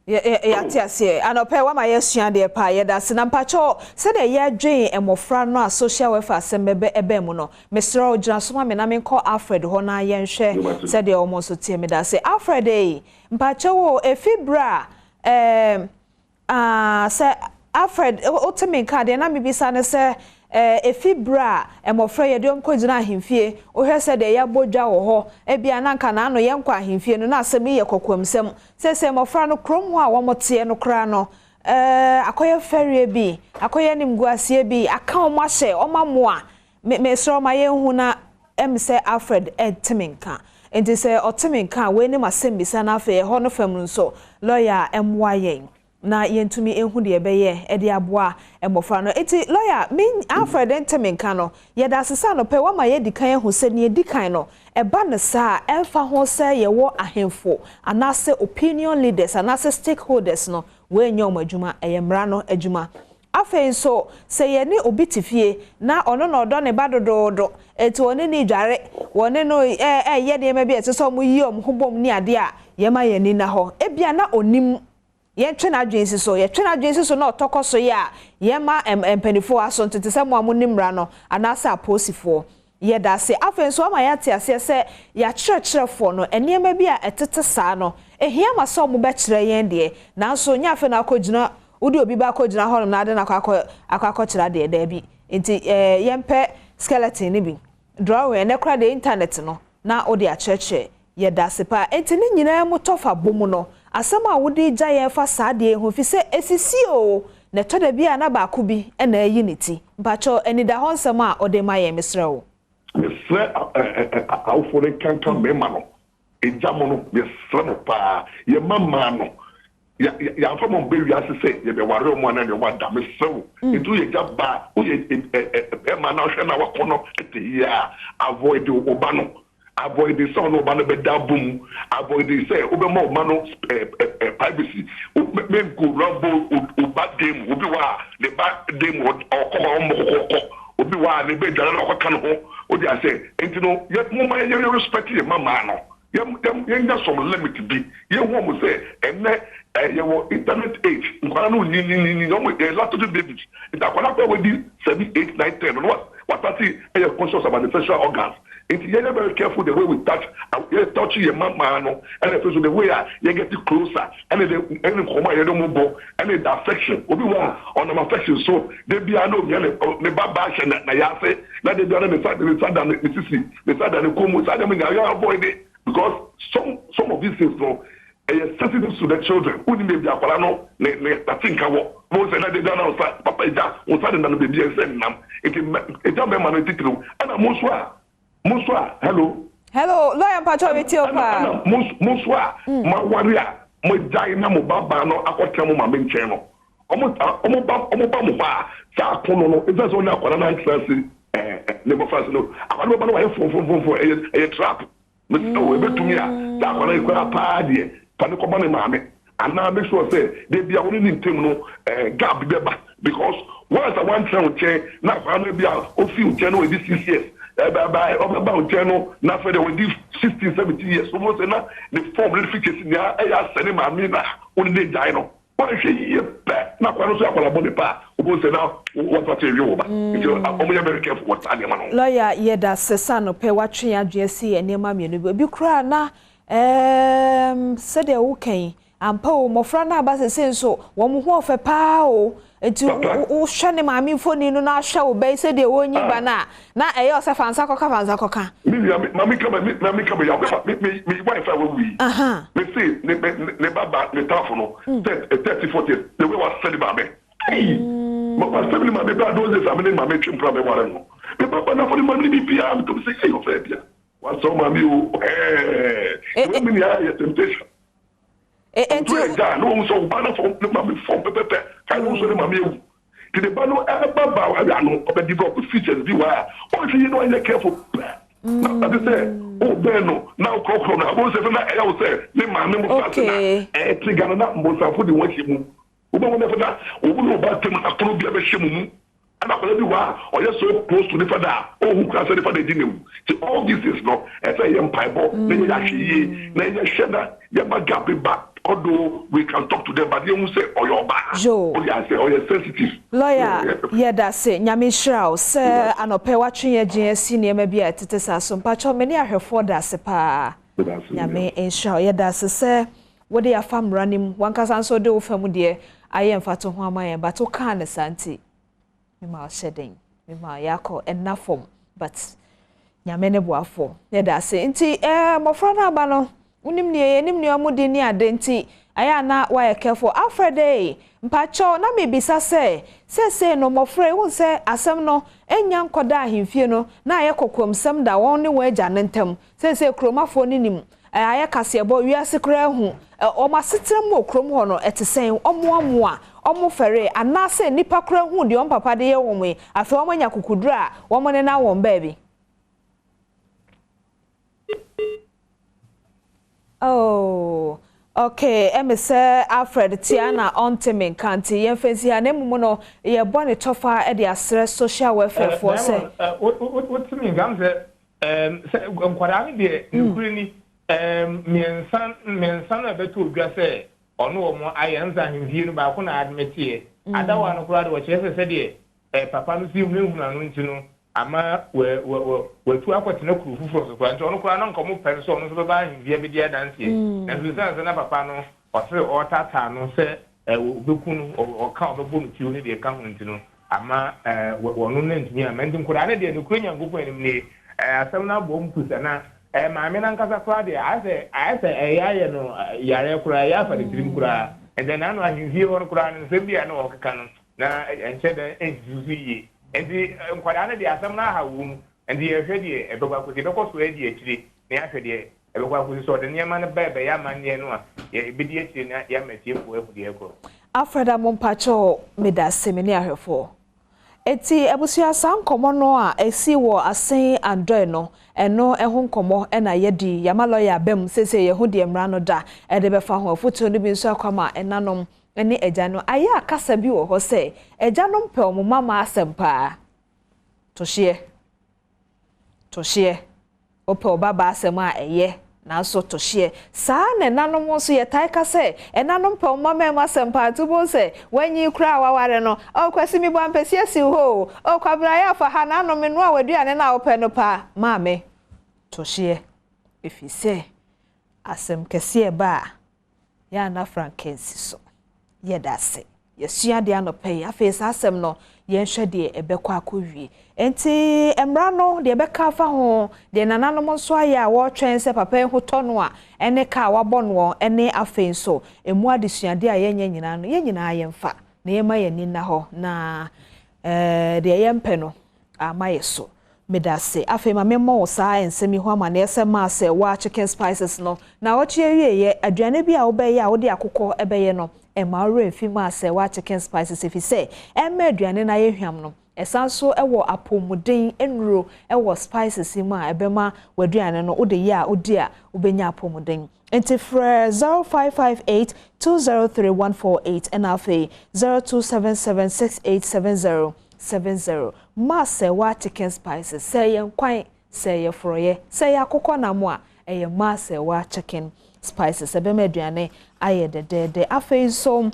Tia anope wa ma yesua de pa ye da se na mpacho se de ye dwen emofra no a social welfare sembebe ebe mu no Mr. Ojina soma me na me call Alfred ho na ye nhwe se de omo so tie me da se Alfred mpacho wo efibra se Alfred otemi ka de na me bisa ne se efibra emofra ye de omkojina ahemfie o hwe se de ya bodwa wo ho ebia na nka na no ye nkwa ahemfie no na asem ye kokwamsem se emofra no krom ho a wo mote no kra no akoye ferie bi akoye nimguasie bi aka o mahye o mamoa me sro ma ye hu na se Alfred teminka enti se oteminka we ni masem bisa na afa ye ho no fam nso lawyer emwa yen na yentumi enhu de ebeye e de aboa emofra no eti lawyer min Alfred Entemenka no ye da sesa no pe wa ma ye dikan ehu se ne dikan no e ba ne sa emfa ho se ye wo ahemfo anase opinion leaders anase stakeholders no we nyom adwuma eyemra no adwuma afen so se ye ne obi tifie na ono no do ne ba dododo eti one ni dware wone no ye de ma bi eseso mu yi om hobom ni ade a ye ma ye ni na ho ebia na onim ye twena adwensi so ye twena adwensi so na otokoso ya ye ma empanifo aso ntete se mo amunimra no anasa aposifo ye da se afen so ma ya te ase se ya kyerɛkyerɛfo no enema bi a etete saa no ehia ma so mo be kyerɛ yen de na so nya afen akogina udi obi ba akogina ho no na ade na akakɔ kyerɛ de da bi enti yempe skeleton ni bi drawing ne kra de internet no na odi akyerɛkyerɛ ye da se pa enti ni nyina mo tofa bomu no asama wodi gya ye fa saade ho fi se esisi o ne to da bia na ba ko bi na ayi niti mpacho enida ho nsem a ode ma ye mesre o mesre awfore kankan me ma no ejamo no mesre no pa ye mama no ya fa mo be wi asese ye be ware mo na de wa da mesre o etu ye gya ba o ye e ma na hwe na wa kono ete ya avoid oba no avoid the son of Bano Bedabum, avoid the say, Obama Mano privacy, men go rumble, bad game, Ubiwa, the bad game or Obiwa, the bed, or Cano, or they say, and you know, yet more you respect your mamma. Young some limit to be. You won't say, and your internet age, a lot of the babies. It's a connector with you 7, 8, 9, 10. What I see, and you're conscious about the sexual organs. You're very careful the way we touch, you're touching your mama, and if the way you get it closer, and then come out, you don't move, and the affection, Obi-Wan, on the affection, so they be a no, the babash and Nayase, that they don't decide the Sissy, the side and the Kumu, I mean, I avoid it because some of these things, no, sensitive to the children, who may be a Palano, I think I will. Most and I did not outside, Papa, was sudden than the baby and send them. It's a man, and I'm Bonsoir, hello. Hello, lawyer Pacho with you, pa. Bonsoir, my warrior. mo jai na mo baba no akotem mo mame nchen no omo ba mo ba sa kono no e so na akwara na ntrasi ne mo fast no akwara ba no wa fo e trap me so e betumi a sa akwara ikwa pa de pa ne ko ba ne mame ana make sure say they be awoni ni ntem no gap be ba because once I want to change na family be o fi o no with this 6 years about channel na for the with 60 70 years so mo say na the form verification ya send ma mi na o dey die no what she ye na kwa no so akwala body pa o bo say na what you you ba o mo very careful what ani ma no lawyer yeda sesa no pe watwe adwesi enema mienu bi kura na sede wo kan ampa o mofra na ba sese nso wo mo ho ofe pa o enti o hwe ne maami foni no na hwe wo be sede wo nyi ba na eyo se fansa koka mami kama ya me wife we me see ne baba ne tafo no 30 40 the way was said ba me mo pa family ma be ba doze family ma me twim problem ware no me baba na for the money bi bia me to say hey of bia wa so mami o we me ya temptation enti no so bana for mami for pepe kan no so le mami ewu ti de bano baba wa no obedi go features bi wa o fi no you careful na be say o be no na kokro na bo se na e o say me mami mo fast na ti gana na mo sa fu di won shi mu o be won na o bu no ba tem akoro bia be shi mu ana ko bi wa o ye so close to the father o hu kra so the father di newu ti all this is no e say yem paibo na ye ahwe na ye hweda ye ba gabe ba although we can talk to them but they won't say oyoba o ya say o ye sensitive lawyer yeda say nyame hraw say anope watwe ye GSC ne ma bia tete saso mpacho meni ahwefo da se pa nyame hraw yeda say wode ya fam ranim wankasa nso de wo fam de aye mfato ho amaye but o kan ne santi me ma shedding me ma yakọ enafom but nyame ne boafo yeda say nti mofra na aba no unim ni amudi ni adenti aya na wa careful Alfred mpacho na mebisa se no mofre won se asem no enya nkoda ahemfie no na aye kokomsem da won ne wa agya nentem se kromafo ni nim aye kasebo wiase kra hu o masetrem mo krom ho no etesen omo omo fere ana se nipa kra hu de on papa de ye wonwe afi omo nya kukudura womo ne na won baby. Oh, okay. Say Alfred Tiana on Timin Kanti. Yenfensi anemu no ye bone tofa e de asre social welfare for say. What to me gamze nkwara ni de nkuri ni miensan na beto odwa say ono omo ayenza himvie no ba ko na admitie adawa no kura de wo chese se de papa no si hu na no ntino ama we tu akwati na kuru fufuro so kwa nti ono kura na nkomo pere so ono so ba himvie bi dia dansie na nsan na papa no o se o tata no se obekunu o ka obebo no tiwo ne de ka ho ntino ama wono na ntimi ama ndi kura na de no kura nyangopo enim ne asem na bom kusa na maame na nkasa kwa de ase yaye no yare kura ya fa de tirim kura ende na no ahimvie ono kura no se bia na o keka no na enche de enjuzi enti nkwada na de asam na hawo enti ye hwede ebegwa ko de ko so edi akiri na ya hwede ebegwa ko so de nyama na bebe ya manye no a ye bedi akiri na ya matie fo efudi ekro Alfred Amompacho medase meni ahwefo eti ebusia sankomo no a esi wo asen andoi no eno eho nkomo na yedi yama lawyer bem sese ye ho de mra no da e de befa ho foto no bi nso akwama enanom ene ejano aya akasa bi wo ho se ejanom pe omuma ma asempa to hye ope obaba asema eye na so to hye sa na enanom so ye taika se enanom pe omuma ma asempa to bo se wanyi kura waware no o kwasi mi bo ampesi asi ho o kwabra ya fa ha na no me no awaduane na ope no pa maame to hye efise asem kese ba ya na frankensi so yedase yesua de anope afesa asem no yenhwe de ebekwa akowie enti emra no de ebeka fa ho de nananom so aya wo twen se papa ehoto no a ene ka wabɔ no ene afenso emu adesua de a yenya nyina no yenyina ayemfa na yema yani na ho na de yempe no amaye so medase afi ma memo saa ensemi ho ama na ese ma se wa chicken spices no na wo chie ye aduane bi a wo be ya wo de akokọ ebeye no e ma ro enfi ma se wa chicken spices if say e ma aduane na ye hwam no esanso ewo apomuden enuro ewo spices ma ebema waduane no wo de ye a wo di a wo benya apomuden enti frɛ 0558 203148 and afi 0277687070 ma se wa chicken spices say yen kwan say ye froye say akokọ na mo a eye ma se wa chicken spices ebema aduane aye de afi so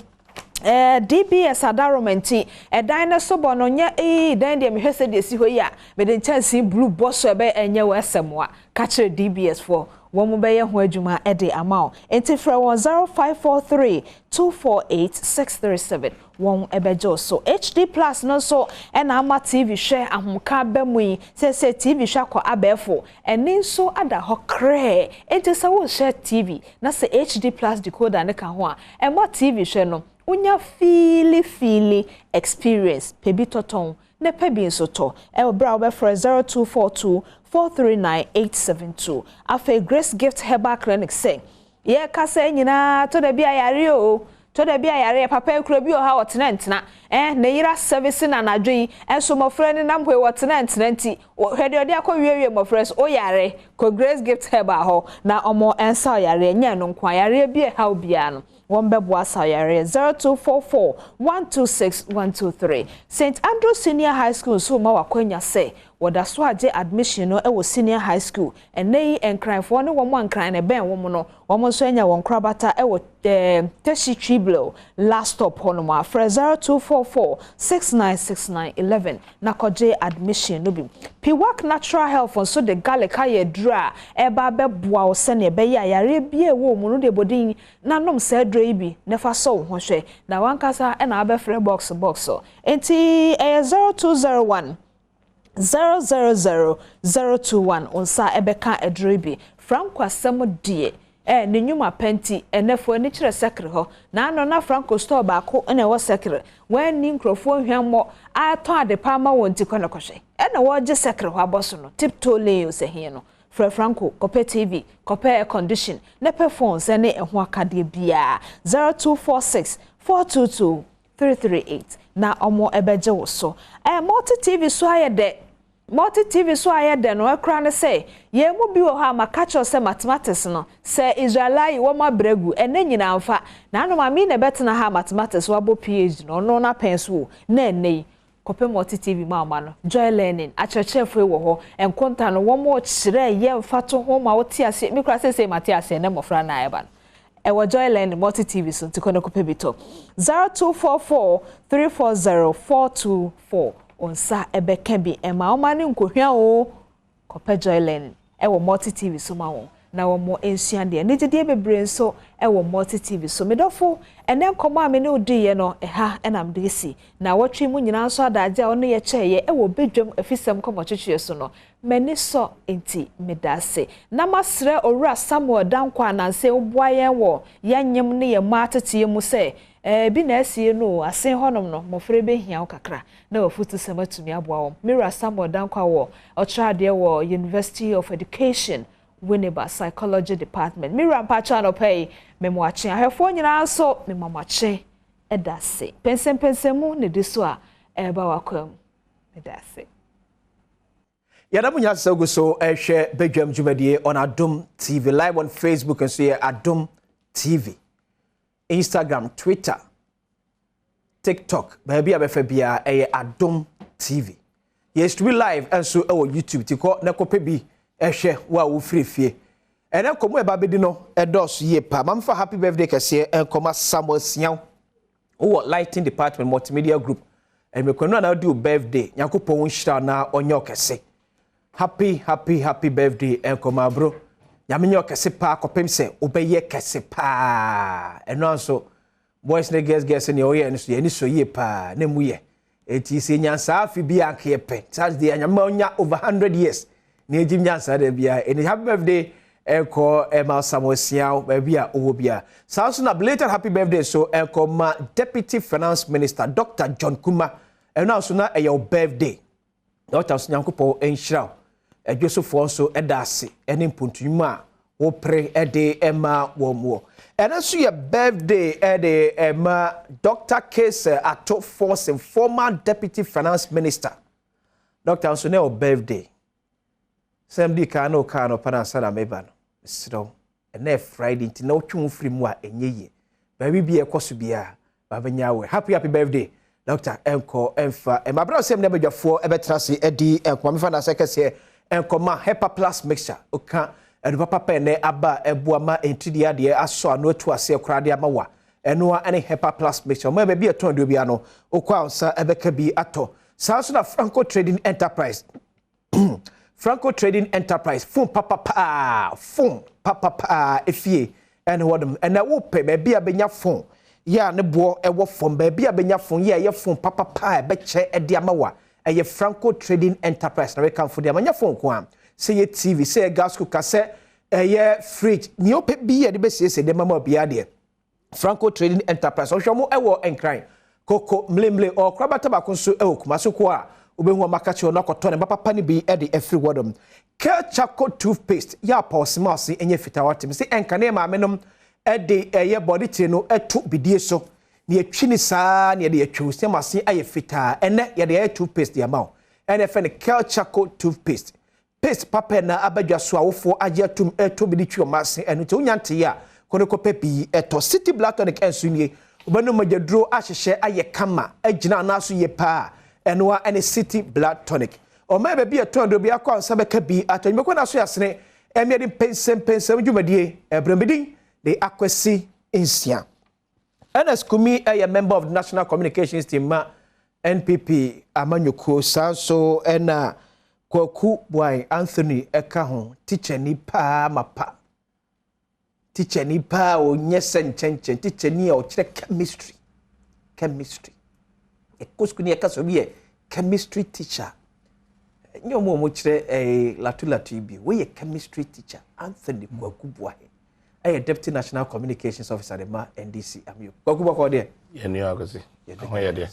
DBS adaromenti dinosaur bono nya dan de me hwese de si ho ya me de chance blue boss ebe enye wo esemwa ka kire DBS for wo mo be ye ho adwuma de amount enti fra 0543 248 637 won ebejo so HD plus no so na ama TV hwe ahomka bemui se TV hwe akọ abefo eni so ada ho kre enti se wo hwe TV na se HD plus decoder ne ka ho a emo TV hwe no unya feely experience pebi toton ne pebi nsoto e bra obe for 0242 439 872 afa Grace Gift Herbal Clinic say ye kasa nyina to da bia yare o to da bia yare papa ekura bi o ha wotena ne yira service na nadwi enso mofre ne namhwe wotena nti hwede odi akọwiewie mofre o yare ko Grace Gift Herbal ho na omo ensa yare nya no nkwa yare bi ha obia no Wombebwa Sayare 0244 126 123 St. Andrew Senior High School so ma wakwenya say wada so age admission no e senior high school enei enkran fo ne womo ankran ne ben womo no womo so enya won krabata e Teshi Triblo last stop hono ma 0244 696911 na koje admission no bi Piwak Natural Health so de galeka ye dra e ba beboa wo se ne be ya yare bie wo mu no de bodin na nom se bi nefa so ho hwe na wankasa e na abefre box so enti 0201 000 onsa ebeka edrebi Franco asemo die ne nyuma penti enefo ni kire sekre ho na ano na Franco store ba ko na wo sekre wan ni nkrofo hwammo ato adepa ma wonti kwana kohwe na wo je sekre ho aboso no tiptoe leo se he no Franco kope TV kope air condition ne pe phones ne eho akade bia 0246 422 338 na omo ebeje wo so multi TV so ayede no ekra ne say ye mu bi wo ha makacho se mathematics no se Israelai wo ma bregu ene nyina amfa na no ma mi ne betena ha mathematics wo abo PhD no na penso na enei kope multi TV ma no joy learning achechefo wo ho enkonta no wo mo kire ye mfato ho ma wo ti ase mi kra se mate ase ne mofra na eba e wo joy learning multi TV so tikono kope bito 0244 340 424 onsa ebeka bi ema omani nkohwia o kope joy learning e wo multi TV so ma wo na wo mo ensuan de ne gide bebre nso e wo multi TV so medofo ene nkoma me ne odiye no ha enam de si na wotwe mu nyina nso adaje ono ye cheye e wo bedwam afisem komo chechie so no mani so enti medase na masre owura Samuel dankwa ananse oboaye wo yanyem ne ye matete mu se bi na asie no asen honom no mofre be hia kakra na wafutu sematumi aboa wo Mira Samuel dankwa wo otrade wo University of Education Winneba Psychology Department Mira mpacha no pay memwache ahefo nyina so memamache edase pensempensemu ne diso a eba wakwam edase Yada munya sago so ehwe Badwam Jumadie on Adom TV live on Facebook and so here Adom TV Instagram, Twitter, TikTok, baby abefa bia Adom TV. Yes, to be live and so our YouTube tiko na kopebi ehwe wa wo frefie. Ene komo e ba bedi no edos ye pa. Mamfa happy birthday kase enkoma Samuel Sian. Wo lighting department multimedia group. And me kono na do birthday. Yakopon nhira na onyo kase. Happy birthday enkoma bro. Yamenyo kese pa kopem se obeye kese pa eno anso boys ne girls ne oye nso ye ni so ye pa ne mu ye eti se nyansa afi bi anke pe Saturday anyama onya over 100 years ne ejim nyansa da bia eni happy birthday enko Emma Samuel ba bia owo bia so na belated happy birthday so enko ma Deputy Finance Minister Dr. John Kuma eno anso na your birthday Dr. Nyankopo enhyira adwosofo nso edase ene mpontunyum a wo pre ede ema wo mo ene so ye birthday ede ema Dr. Case Ato Force former deputy finance minister. Dr. nso ne birthday semdi kano pana sana meba no sro ene Friday nti na otwu mfiri mu a enyeye ba bi ekoso bia ba banyawe happy birthday Dr. Enko Enfa mabra sem ne badwafo ebetrase edi enko mefa na sekese enkoma Hepa Plus mixture oka edu papa ne aba ebuama entidi ade aso anu atu ase krade amawa eno a ene Hepa Plus mixture mo be bi eton do bia no okwa onsa ebeka bi ato sanso na Franco Trading Enterprise Franco Trading Enterprise fun papa efie ene wodum ene wo pe be bia benya fun ya ne bo ewo fon be bia benya fun ye fun papa be che ede amawa eye Franco Trading Enterprise na we kan fo de amanya fon ko am say ye TV say gas cooker say eye fridge ni ope bi ye de be se de mama bia de Franco Trading Enterprise o hwemo ewo enkran koko mlemle o krabata ba ko so ewo kuma so ko a obehu amakachi o na koto ne papa ne bi e de every wordom Kelchaco toothpaste ya pausima se enye fitawatim say enkane ma menom e de eye body tea no eto bidie so ne atwini saa ne de atwu se mase aye fita ene ye de toothpaste ya mawo ene fe ne Kelchaco toothpaste paste papa na abadwa so awofo age atum eto bidi twi o mase eno te unyante ya kono ko pepi eto city black tonic ensu nie obanu majadro ahyehye aye kama agina na so ye pa eno a ene city black tonic o ma be bi eto ndo bi akwa nsa beka bi atanyimeko na so yasene emiade pensem dwumadie ebrambedin de akwesi insia Ernest Kumi a member of the National Communications Team NPP amanyoko sanso ena Kwaku Boy Anthony eka ho teacher ni pa mapa teacher ni pa o nyese nchenchen teacher ni o kire chemistry ekosku ni eka so bi chemistry teacher nyomo mo kire latulatu bi we chemistry teacher Anthony Kwaku Boy Deputy National Communications Officer de ma NDC amyo Kwaku Boy ko de ye ni akosi ho ye de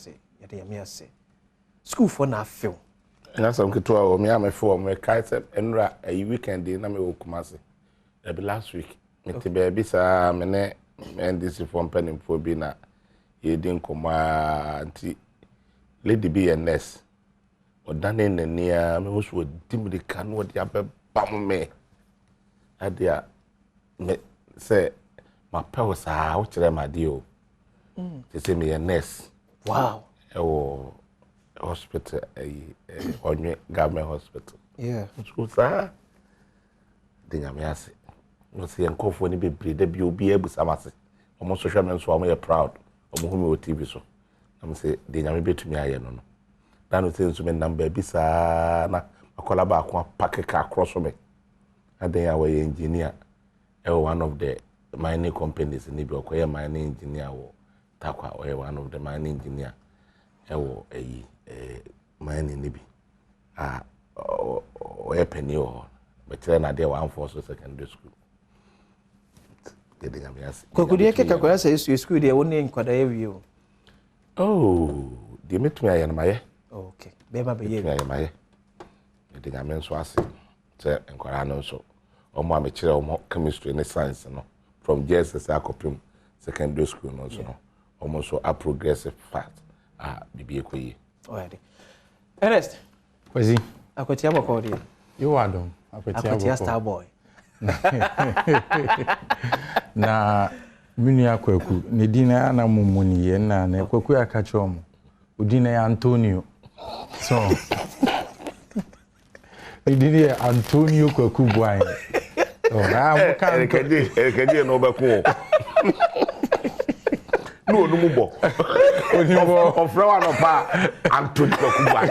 me ase school for na film na some keto a me amefo me kaise enra a weekend na me okumase e be last week me te be bi sa me ne NDC for penning for bi na ye din koma anti lady BNS odane nania me wo so dimri kan wo dia be bam me adia me say ma pawsa wo kire ma di o te say me nurse wow ewo hospital onye government hospital yeah so sa dinga me ase no se enkofo ni bebre da bi obi abusamase omo social media so omo proud omo hu me o TV so am say dinga me betumi aye no da no say so me number bi sa na akola ba akwa pakeka across me adan we engineer one of the mining companies ni bi okoye mining engineer wo takwa one of the mining engineer mining ni bi o penny o but na dey one for secondary school getting am yes kokudi ekeka kwa say school dey woni nkwada yewi o oh dey metumi aye na maye okay beba be yewi aye maye getting am nso ase say nkwara no so omo amekire omo chemistry and science no from JSS akopim secondary school no so no omo so a progressive fast bibi ekoyi already Ernest Kwezi akotia boko de you Adom akotia star boy na minia Kwaku ne dina na mumuni ye na Kwaku akacho mo udina ya Antonio so idina Antonio Kwaku Boy oh na kan ekedi no be ko no mubo onimbo ofrewa no pa Antonio Kwaku Boy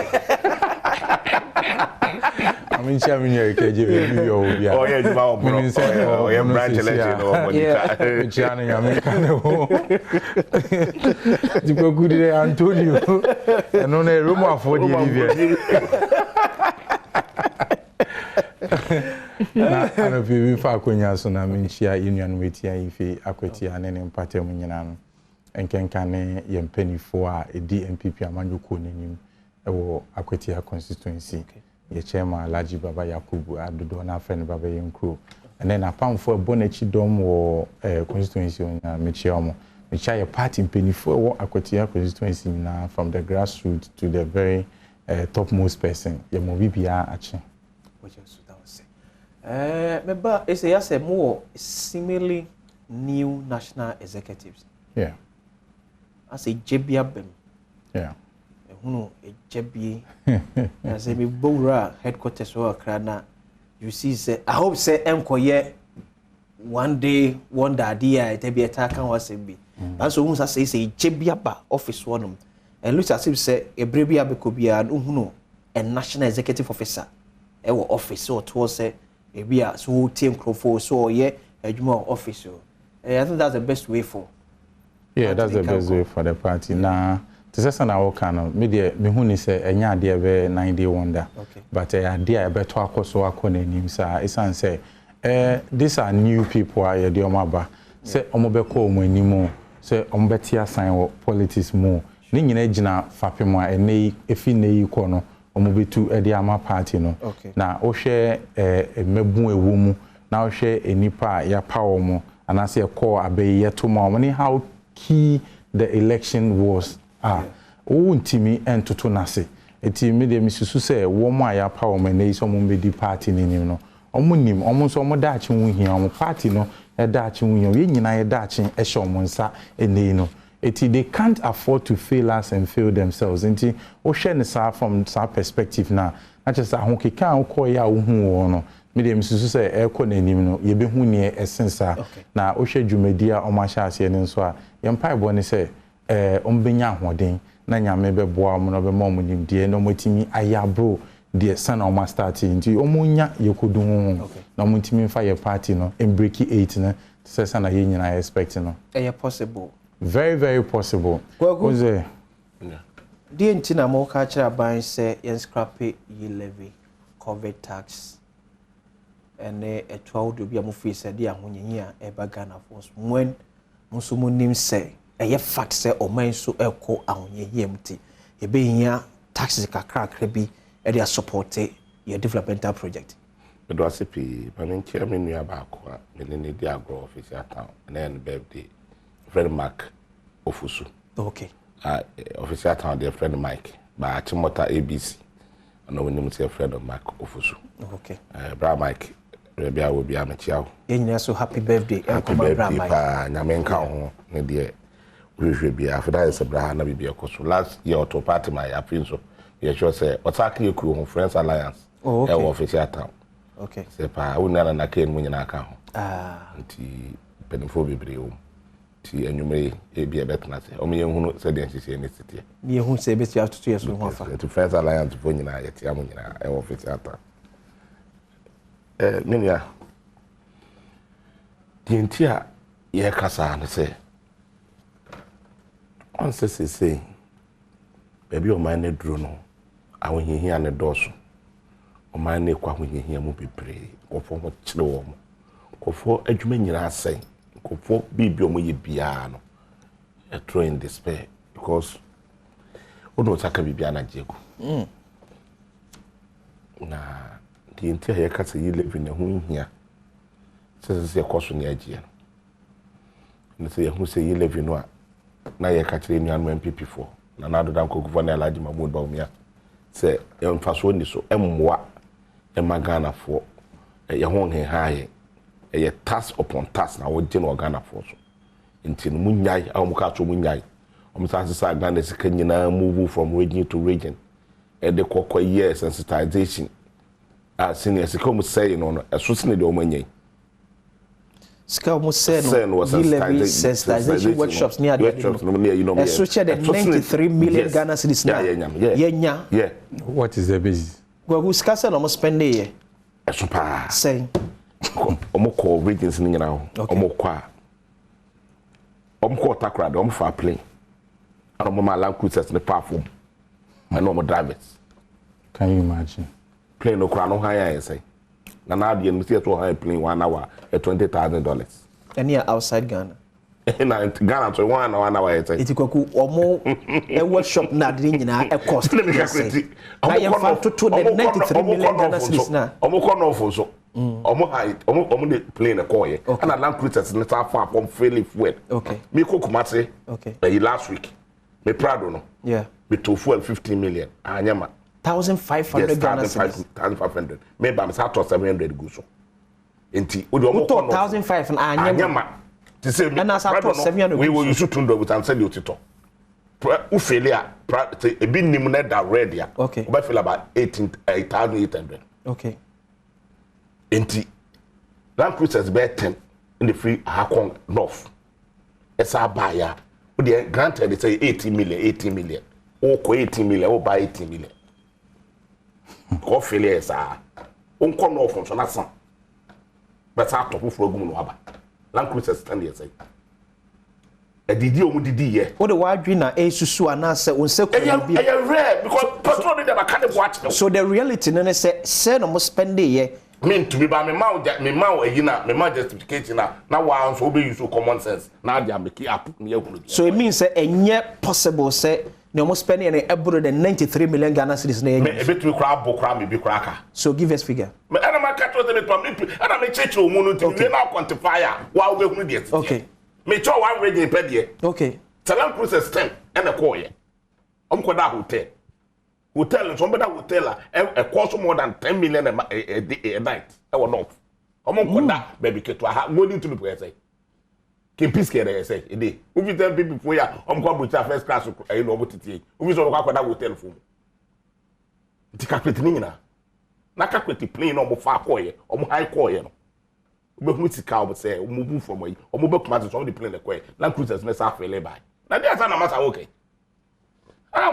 amincha minya ekeje be yo bia oh yeah juma o bro oh yeah branch election no monica chiana ya mekane ho diko gudire Antonio eno na romo afodi bia na ana bibi fa akonya so na minchia union wetia ife akwatia ne mpate mu nyina no enkenkane ye mpanifo a edi MPP amanyoko nenim ewo Akwetia constituency. Ye chairman Alhaji Baba Yakubu Adodo na friend Baba Yenkro. And then apart for Bonechi Dom or constituency on Michiomo. Which are a party in penny for Akwetia constituency now from the grassroots to the very topmost person. Ye Mobibia action. Remember, it's a more seemingly new national executives. Yeah. As a Jebia Bem. Yeah. A Jebi. As a Bora headquarters or Krana. You see, say, I hope say Mkoye one day, one idea, it be attack and was a be. And so, once I say, Jebiaba office one. And looks as if say, a Brebia could be an a national executive officer. Our office or towards say, we are so team crowd so yeah a more official. I think that's the best way for. Yeah, that's the best way for the party. Now, this is an hour kind of media. Me who ni say enya idea be 9-day wonder. Okay. But idea be to akoso akone nim sa. Isan say, these are new people aye di omaba. Say omo be ko omo animo. Say omo be tia sign wo politics mo. Ni nyina gina fapemo a ene efi nei ko no. Omubitu edi ama party no. Okay. Na o share mebu ewu mu na o share enipa ya power mu anase e call abe yeto ma money how key the election was. O ntimi entoto nase. Eti me de misusu say wo mu ya power mu na iso mu be party ni nim no. Omu nim omu so omu daachi hu hia omu party no e daachi hu hia ye nyina ye daachi e hye omu nsa ene no. They can't afford to fail us and fail themselves. Inti o share nisa from that perspective now. Not just a honky can call ya uhu no. Medium susu say eko na nim no ye be hu ne essence na o share dwumadia o ma sha ase ne nso a ye mpa bo ne say ombenya ahoden na nyame be boa mo no be mo nim de no motimi ayabro de sana o ma start inti o munya ye kodu hu na motimi fa ye party no em break 8 na say sana ye nyina expect no. Possible. Very, very possible. What's it? The intina mo culture ban say yen scrappy ye levy, COVID tax, and a 12 to be a movie said, dear, when you hear a bagana force. When Musumu say, a ye fact say, or mine so echo on ye empty. Ye be here, taxes a crack, be a dear support your developmental project. But was a pea, but in Chairman, you are back, in the agro officer town, and then birthday. Friend Mark Ofusu. Okay. Officer town their friend Mike. But Chimota ABC. I know when you say friend of Mark Ofusu. Okay. Bra Mike. Rebia will be a machiao. You so happy birthday. Happy birthday, Pa. Nyamenka ho ne de. We be after that is a bra na be a course. Last year to party my appeal so. You sure say attack you crew Friends Alliance. Oh, okay. Officer town. Okay. Say pa we na na ken mu nyina ka ho. Nti penifo bebre o. Ti enyume e bia betna se o me yehunu se de nhihie ne sitie me yehun se beti atoto yeso ho afa to Friends Alliance fo nyina ye ti am nyina e wo fiti ata minia dintia ye kasa ne se on se se baby o man ne duro no ahohihia ne doso o man ne kwa ahohihia mu bebre kofo ho kire wo mo kofo adwuma nyina asai for baby or my piano, a throw in despair because no taka bibiana jego. Na the entire castle you live in a home here says a cost on the idea. And say who say you live in what now you're catching your MPP for. Another than cook for a large mammoth baumia. Say, young fast one is so M1 and Magana for a young high. A task upon task na woje no Ghana for so nti no munyai amuka to munyai omsa sesa Ghana sika nyina move from region to region e de kokko year sensitization senior sika mu say no eso sene de omanyai sika mu say no sensitization workshops near the so share the 93 million Ghana cedis na yeah what is the basis go who sika say no mo spend here eso pa say omoko regions ni nyina ho omko takra de omfa plane and omama land cruisers ne platform and normal drivers. Can you imagine plane no kra no high say na na de no see to high plane 1 hour at $20,000 and here outside Ghana na Ghana to one na one hour say Itikoku omo e workshop na de nyina e cost na ye fa to the 93 million Ghana cedis na omo ko no for so omo high omo dey plane call ye and land cruisers na ta fa from fairly fuel okay me ko kumase okay last week me Prado no me to fuel 15 million anyama 1500 Ghana cedis 1500 me ba me sa to 700 go so enti o de omo ko 1500 na anyama to say we will use to do with and send you to u failure e bi nim na da red ya okay we feel about 8,800 okay enti land cruisers be 10 in the free Hakon North esa buy ya we dey granted they say 80 million o ko 80 million o buy 80 million ko failure esa on ko no fun so na san but sa to fu ogum no aba land cruisers stand here say edidi o mu didi ye o de wadwi na esusu anase onse ko bi rare because petrol dey ba can watch so the reality no say no mo spend ye mean to be ba me ma eyina me ma justification na wa so be use common sense na dia make up me ehunu so it means say enye possible say no mo spend any ebro the 93 million Ghana cedis na me ebetumi kra abo kra me bi kra ka so give us figure me ana ma ka to the me ana me cheche o mu no ti me na quantifier wa wo be hunu dey okay me cho one region pe dey okay talent process 10 and a call ye da hotel somebody hotel a cost more than 10 million a night e wo not da baby keto ha going to be say ke piske dey say e dey we fit tell people for ya bucha first class e no botiti we so da hotel for ti calculate ni na calculate plane no mo fa call ye high call ye no we go meet car but say we move from way we be come to the plane the call land cruisers na sa fele by na dey asa na masa okay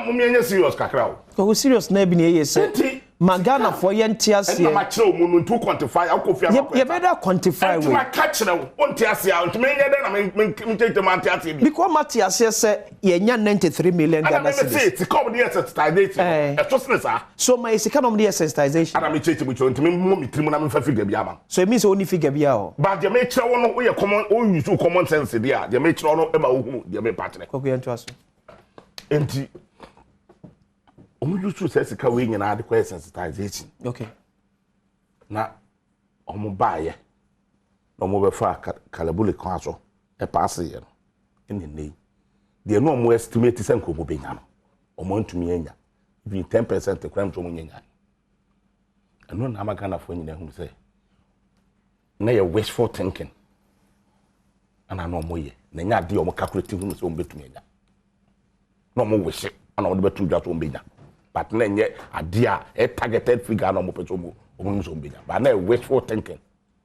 mo me anya serious kakra o ko serious na bi na ye say magana for ye ntiase na ma kire o mu no to quantify akofia ma ye better quantify we ma ka kire o ntiase a ntime nya dey na me take ma ntiase bi because matiase say ye nya 93 million Ghana cedis say ti come the sensitization e trust me so my is kind of the sensitization ana me cheche mu ntime mo mi trimu na me fa figure bi ama so it means only figure bi a o but the me kire wo no we common o use common sense there the me kire no e ma wo hu the me partner ko ku nto aso enti omo yusu say sika we nyina ade kwa sensitization okay na omo baaye na omo be fa kalabule kan aso e pass ye no ene nei de no omo estimate say nko mo benya no omo ntumi enya bi 10% kram to omo nyenya eno na magana fo nyina hu say na ye wishful thinking ana no omo ye na nya de omo calculate hu say omo betumi enya no omo wish ana omo betu dwa to omo benya but na nye adia a targeted figure na mo peso mo omo so benya but na wishful thinking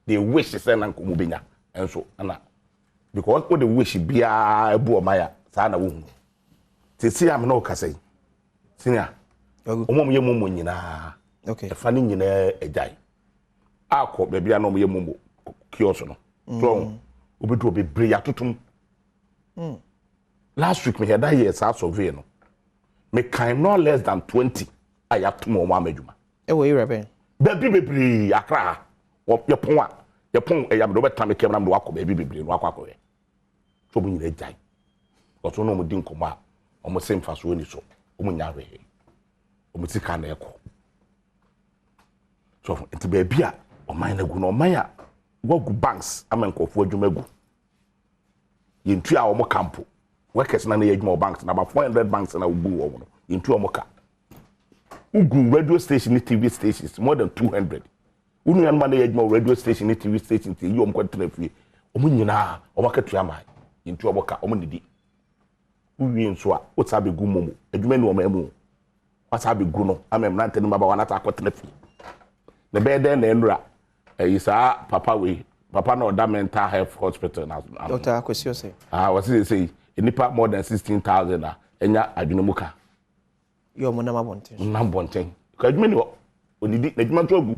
they wish say na nko mo benya enso ana because what the wish bia ebu o maya sa na wo hu tisi am na o kasai sinia omo mo ye mo nyina okay fa ni nyina ejai akọ bebia na omo ye mo kioso no so obedu obebre ya tutum last week me had that year sa survey no me kind no less than 20 I have to more ameduma e wo irebe baby bebri akra ye pon e ya do beta me kem na do akọ baby bebri no akọ ye so bu nyina jai o so no mo din koma o mo sem faso ni so o mo nya we o mo tika na ekọ so enti baby a o man na gu no man a wogu banks amenkofo adwuma gu yentu a o mo campo workers na ye adwuma banks na about 400 banks na ubu wo no yentu o mo ka ugu radio station ni TV stations more than 200 unu yan man na ye adwuma radio station ni TV station ti yi o mo kwatena fie o mo nyina o ma katu ama yentu o mo ka o mo nidi uwi nso a o ta be gu momo adwuma ni o ma emu o ta be gu no amem na ntene baba wana ta kwatena fie na be den na enura isa papa we papa no da mental health hospital na doctor akwesio say what did they say nipa more than 16,000 na enya adwenemuka yo mo na mabonten ka adwuma ni onidi na adwuma to agu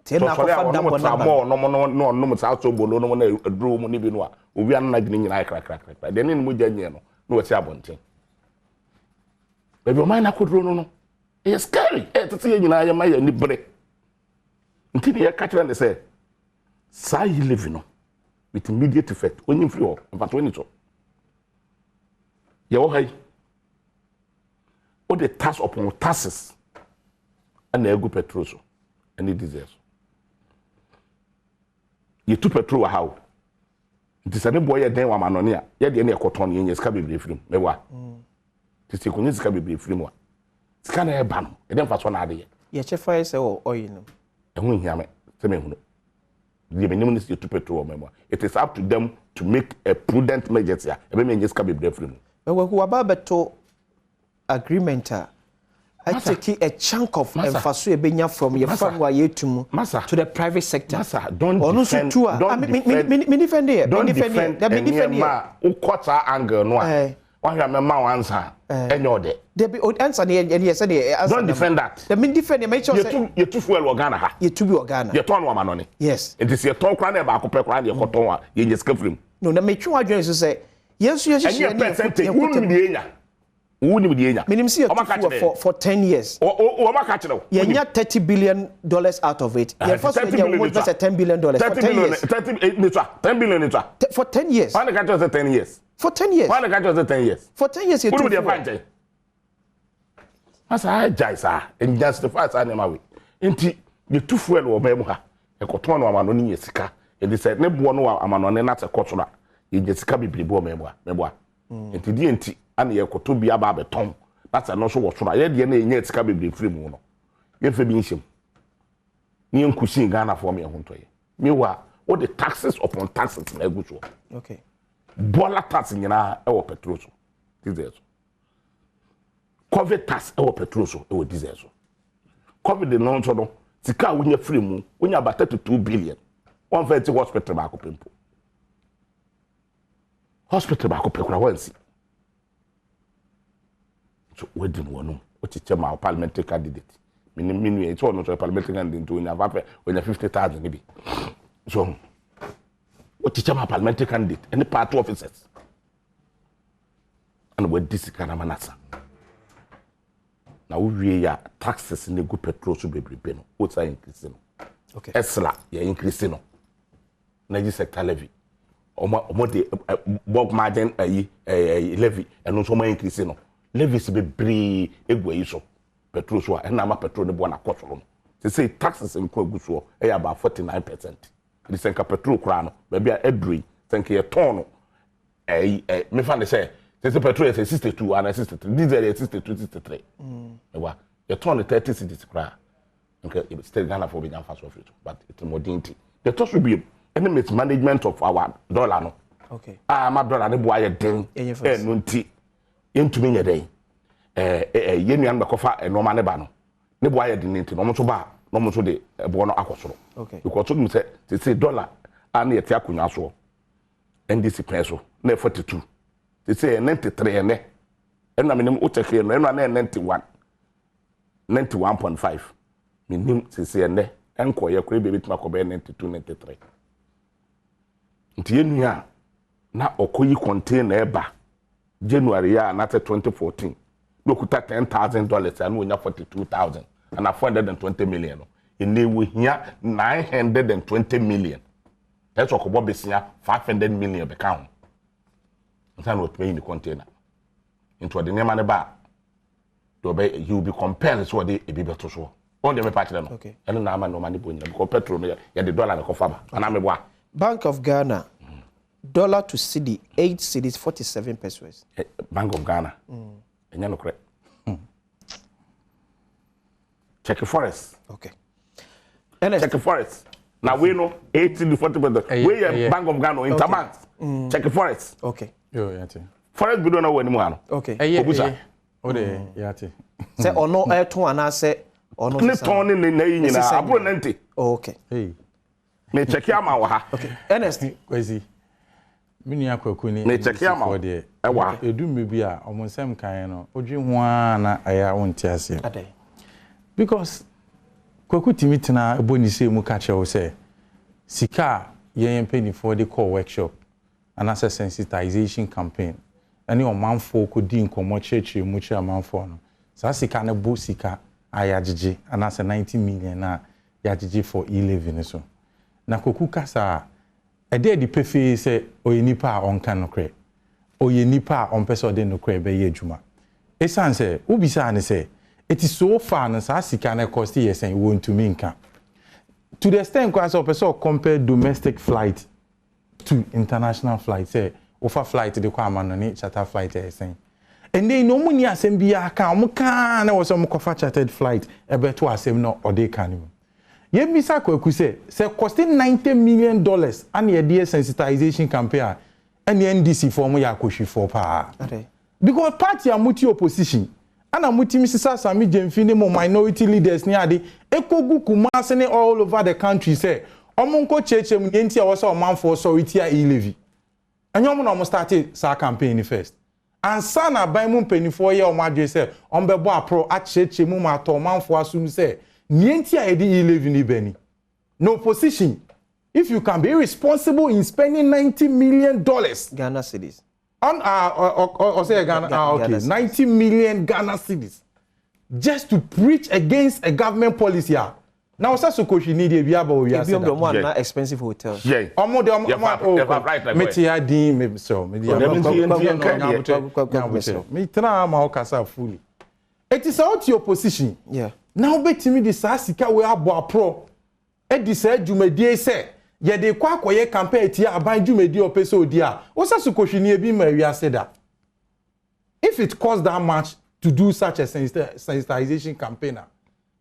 te na ko fa da bona mo no mo sa so bolo no na aduro mo ni bi no a obi an na gini nyina kra de ne mo janye no no wati abonten baby o mai na koduro no it's scary tete ye nyina ye mai ni bre ntini ye ka kire ne say sa yi live no with immediate effect. When you free or in fact when it's all. You high. All the tax upon taxes and the go petrol so and the diesel. You took petrol how? It is a boy a day one man on here. Yet the any cotton in your scabby brief room. Mewa. This is a scabby brief room. Scan a ban. And then for one idea. Yeah, chef fire say or you know. And when you tell me the minimum is to petrol memoir. It is up to them to make a prudent measures here. And maybe just scabby brief room. But who about beto agreement? I take a chunk of emphasis benya from your family to the private sector. Masa, don't defend. Don't defend. Quarter angle no. Why am I my answer? And you're there. The answer and yes, don't defend that. The mean defend you're too fuel organa. You to be organa. Your turn woman on it. Yes. It is your turn crown about copper crown your cotton. You just come from. No, the make sure to say yes, you percentage. Minimum for 10 years. Yeah, $30 billion out of it. Yeah, first $10 billion. $10 billion for 10 years. Why the 10 years? For 10 years. Why the 10 years? For 10 years, you do the As I jai and justify animal. Inti you too fuel or memoha. A cotton or manoni sika. And they said, never one or a man not a cotton. You just can't be memoir. Inti DNT. And you could be about a tongue. That's an also what's right. Yet, yet, it's coming be free mono. If you mean him, you could see Ghana for me. Meanwhile, all the taxes upon taxes in a good one. Okay. Bola tax in our petrol. This COVID tax our petrol, our diesel. COVID the non so Sika when you're free moon, when you're about 32 billion. 150 hospital back up in hospital back up in so we didn't want what is my parliamentary candidate. Meaning it's all not a parliamentary candidate when you're 50,000 maybe. So what is my parliamentary candidate? Any party officers? And with this kind of manasa. Now we are taxes in the good petrol to be repaying. What's are increasing? Okay. Esla, you're increasing. Energy sector levy. Or the bulk margin levy and also more increasing. Levies be bree egwe so petrol so and na petrol ne bo na kwotoro. They say taxes in Kogu so about 49%. It is a petrol kra no be a edri think ye ton me fan say petrol is 62 and 63 diesel is 63. Ewa ye ton 30 cedis kra. Okay, it still Ghana for be fast of it, but it's more dinty. The toss will be any management of our dollar no. Okay. My dollar ne bo aye den no nti into me day yenu an bekofa enoma ne ba no ne bo aye din nti no mo so ba no mo so de bo no akosoro okay because to me say dollar an ye tia kunya so NDC peso na 42 they say 93 ene na me o check here na 91.5 minim say ene enko ye kure be bitima ko be 92-93 nti yenu ya na okoyi container eba January ya na 2014 lokuta $10,000 and we have 42,000 and 420 million in we here 920 million that's what Bob is here 500 million be count and what pay in the container into the name and bar to be you will be compelled so they be better so on the part them okay and na man no money because petrol ya the dollar na cover and am boy Bank of Ghana dollar to cedi 8 cedis 47 pesos. Bank of Ghana. And you correct. Check the forest. Okay. Check the forest. Now we know 18 to 40%. We are Bank of Ghana interbank. Check the forest. Okay. Yo, yati. Forest we don't know anymore. Okay. Ode yati. Say ono to anase ono. Ne ton ni na yi nyina abro nante. Okay. Hey. Me check ya ma wa ha. Okay. Ernest. Kwezi. Mini akwaku ni. Me check ya ma. Ewa. Edum bi a omonsem kan no. Odwi ho na aya wonti ase. Adai. Because kwaku timitena ebonise mu ka chewo say sika yen penny for the call workshop and as a sensitization campaign. Ani omanfo ko di nkomo chechire mu chi amanfo no. Sa sika na bo sika ayagege and as a 90 million na yagege for e-living so. Na kwaku kasa ede di pefe se oye nipa a onka nokre oye nipa a onpese ode nokre be ye adwuma esan se ubisa ne se it is so far na sa sika na cost yesen won to me nka to the extent kwa so person compare domestic flight to international flight say offer flight de kwa amano ni charter flight yesen and then no money asem bia ka o ka na wo so mo kofa chartered flight e beto asem no ode kan ni ye bisa kwaku say costing $90 million and ye dey sensitization campaign and the NDC for mo ya koshi for pa because party amuti opposition ana muti misisa sami jemfini mo minority leaders ni ade ekogu kumase ne all over the country say omonko chechem nti a wo so manfo authority a e-levy anyom na mo start sa campaign first and sana ban mu penifo ye o madwe say ombebo apro a chechemu ma to manfo asum say nti a ede e-levy ni bani no opposition if you can be responsible in spending $90 million Ghana cedis on say Ghana okay Ghana 90 million Ghana cedis just to preach against a government policy now say Sokoshi need e bia ba o ya say that na expensive hotels omo de omo meti adin me so me dia me tena ma o kasa fully it is out your position now betimi the sasika we abo apro e di say dwumadie say ye de kwa akoye campaign ti aban dwumadi opese odi a wo say Sokoshi ni e bi ma wi ase da if it costs that much to do such a sensitization campaign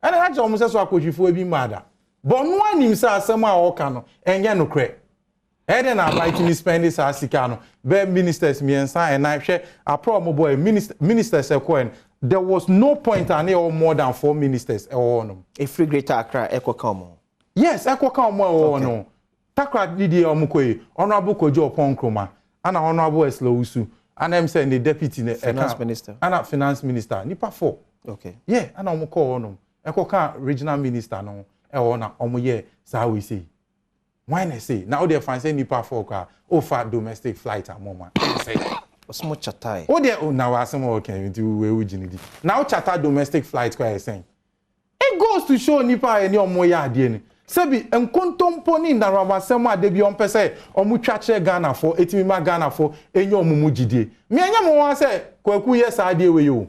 and I just almost so akoshifo bi mada but no one him say asem a o ka no enye no kre e dey na buy to spend this asika no be ministers miensa and I hwe apro mo boy ministers ekwen there was no point and or more than 4 ministers e wo no a free greater Accra ekoka mo yes ekoka mo e wo no takra didi omukoyi honorable Kojo Ponkroma ana honorable Eslo Usu and I'm saying the deputy finance minister ana finance minister nipa 4 okay yeah ana omuko ono ekoka regional minister no e wona omoye sa we say why na say now they find say nipa 4 ka offer domestic flight amoma say osmo chatai o dey na wa asem okay nti we ujinidi now charter domestic flight kwa saying it goes to show nipa eni omoye ade ni sebi enkontompo ni ndarawasem ade bi ompese omutwache Ghana for etimima Ghana for enye omumu gidie me anya mo wa say kwaku yes ade we yo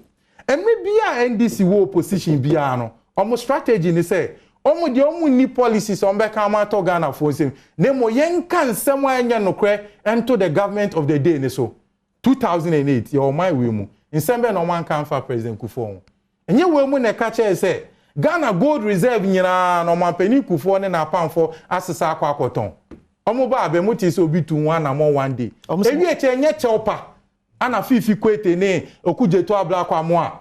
emre bia NDC wo opposition bia no omo strategy ni say omo de omo ni policies ombeka ma to Ghana for nsem ne mo yenka nsem anya nokre ento the government of the day ni so 2008 your my we mu nsem be no man kan fa president Kufuor enye we mu ne ka che say Ghana gold reserve nyina no mampani Kufuor ne na pamfo asesa akwa akoton omo ba abemuti so bi tu one na mo one day ewi eche nye cheopa ana fifi kwete ne okujeto abla kwa mo a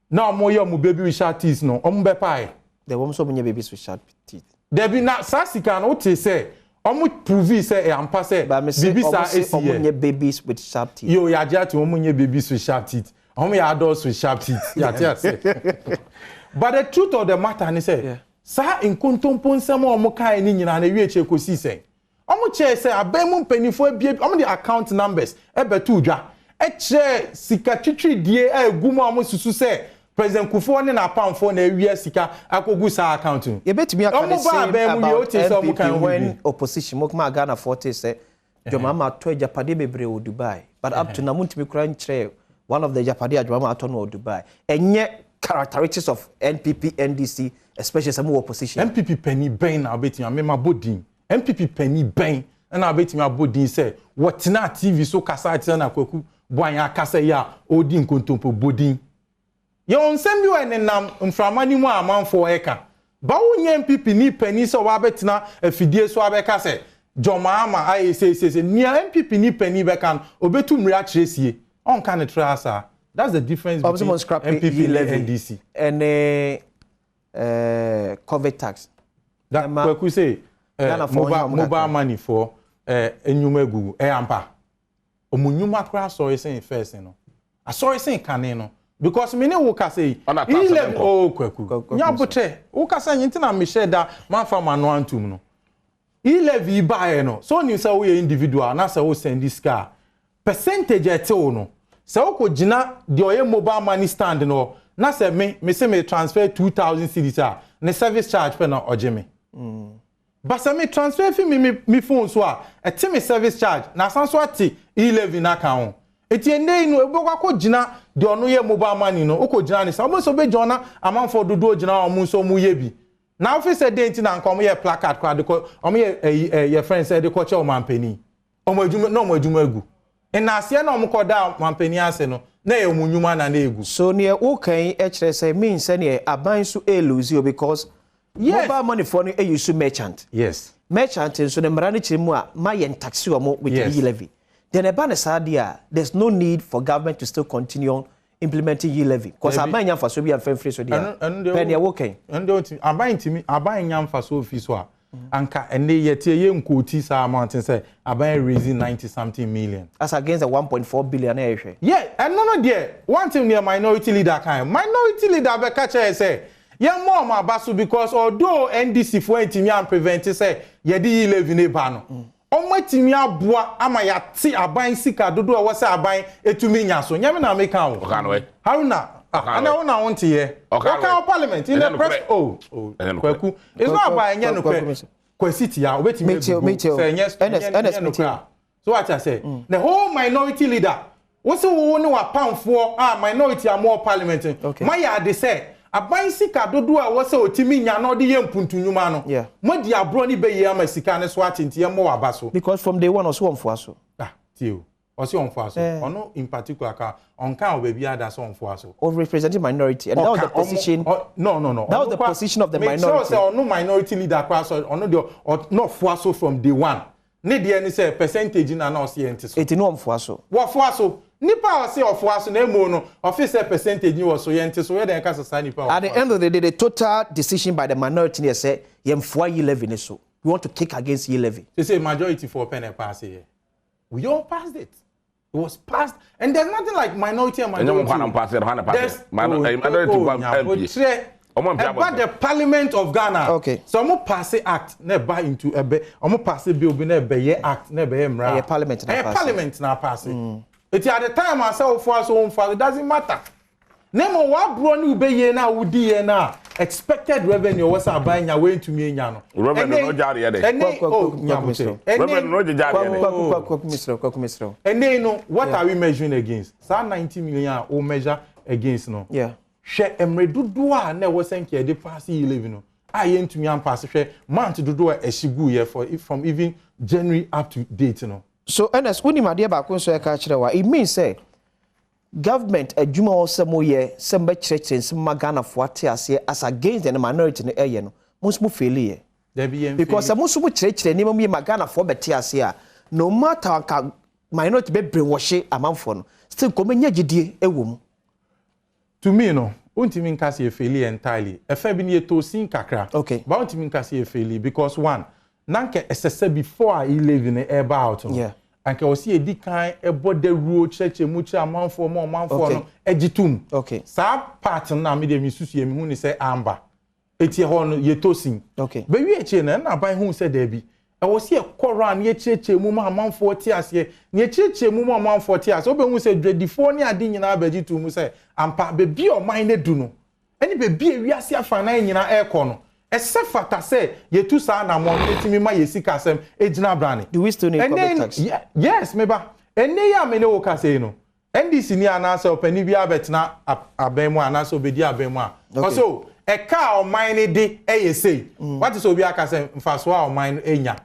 na omo ye omo baby with sharp teeth no omo be pai the woman so many babies with sharp teeth there be na sasika no te say omo prove say e ampa say bibi sa esi omo nye babies with sharp teeth yo ya jati omo nye babies with sharp teeth omo ya adults with sharp teeth ya tell say but the truth of the matter ni say sa inkontompo nsem omo kai ni nyina na wi eche kosi say omo che say abemu mpanifo abie omo the account numbers e betu dwa e che sika twitwi die agum omo susu say President Kufuor ne na pamfo na wi sika akogu sa account e betumi akane say about MPP when opposition mokma Ghana 40 say Jomama to Japade bebre o Dubai but up to na muntimi kura nkyere one of the Japade Jomama ato no Dubai enye characteristics of NPP NDC especially some opposition MPP penny ben na betimi amema bodin MPP penny ben na betimi abodin say what na TV so kasa ati na kwaku boanya kasa ya odi nkontompo bodin ye onsem bi we nenam mframani mu amanfo eka ba wonye MPP ni penny so wa betina afidie so abeka say Jomama aye say nia MPP ni penny bekan obetu mri akyeresie on kan ne trasa. That's the difference between MPP and NDC. And COVID tax. That we say mobile money for enyumegu ampa. Omunyuma kra so say first no. I saw say kan no because me ne wo ka say ile o kwaku. Nya botre wo ka say ntina me share da man fa mano antum no. Ile vi buy no. So ni say we individual na say we send this car. Percentage eto no. So ko jina the oye mobile money stand no na say me say me transfer 2000 cedis a ne service charge pe na oje me Basami transfer fi me phone so a timi service charge na sanso ati 11 account. Eti ende no ebokwa ko gina de ono ye mobile money no uko gina ni sa mo so be jona amanfo dodo gina omu so mu ye bi. Na office dey nti na nkom ye placard kwa de ko omo ye friend say de ko che o mampani. Omo adwuma no omo adwuma agu. Na ase na omo ko da mampani ase no na ye omunyuma na egu. So near okay kire say mean say near aban so lose you because yes. Mobile money for you use merchant. Yes. Merchant so the marani chimu a my taxi omo with yes. E-levy. Then about the sadia, there's no need for government to still continue implementing E-levy because aban yan faso bi an free so dia. Pen ya working. And don't aban yan faso fi so a anka ene yete ye nkoti sa amount say aban raising 90 something million as against the 1.4 billion ehwe. Yeah, and no there. One thing near minority leader kind. Minority leader be catch say yeah, more ma basu because although NDC for intimi and prevent say ye di E-levy ne ba no. Omo timi aboa ama ya ti aban sika dodo a wo say aban etumi nya so. Nyame na make am. Haruna ana wona wonte ye. Okay, parliament in the press. Kwaku. It's not about nya no kwa city ya obetimi say yes. So what I say, the whole minority leader wo say wo ne wa pamfo minority are more parliament. My ya dey say aban sika dodo a wo say otimi nya no de ye mpuntunyuma no mo di abro ni be ye ama sika ne so atenti ye mo waba so because from day one also on for aso tio also on for aso ono in particular ka on kan obabi ada so on for aso of representing minority and that was the position no that was the position of the minority make sure say ono minority leader kwa so ono de no for aso from day one ne de any say percentage na na o se enti so eti no on for aso wo for aso nipa o se of aso na emo no officer percentage ni wo so yenti so we den ka sasa nipa at the end of the day the total decision by the minority they say yemfua E-levy so we want to kick against E-levy. They say majority for pen pass here. We all passed it. It was passed, and there's nothing like minority and majority. About the Parliament of Ghana. Okay. So I'm pass the act, never into a be. I'm pass the bill, never ye act, never emra. Parliament now pass it. It's at the time I say for us own father, it doesn't matter. Nemo wa bro ni ube ye na udi ye na expected revenue was buying your way to me nyano. Revenue no jari ya de. Revenue no jari ya de. And then what are we measuring against? Sa 90 million o measure against no. Yeah. She emre dudua na wo senke de pass E-levy no. Aye ntumi am pass she month dudua eshigu ye for from even January up to date no. So Ernest when imade ba ko so e ka kire wa it means say government adwuma osemo ye semba church semma Ghana fo ate as against the minority no eye no musmu fail ye because musmu church ni mamu ye Ghana fo bete ase a no matter ka minority be brainwash amanfo no still komenya gidie ewom to me no untimi nka se fail entirely efa bi ne to sin kakra okay but untimi nka se fail because one nanke esese before E-levy ne eba out no yeah and can see a decline about the road church much amount for more man for no egitum okay sa part na me de misusu ye me hu ni say amba eti ho no ye tosin okay be wi eche na ban hu say da bi e wo see e koran ye cheche mu ma man for ti ase ye cheche mu ma man for ti ase obe hu say dredifo ni ade nyina abagitu mu say ampa be bi o man ne du no eni be bi ewi ase afana nyina e ko no Esefata say ye tu sa na mo etimi ma ye sika asem ejina brani. Do we still need public tax? Yes, meba. Ene ya me ne wo ka say no. NDC ni anasa opani bi abetna abemu anasa obedi abemu a. Also, e ka o mine de eye say. What is obi aka say mfaso a o mine enya.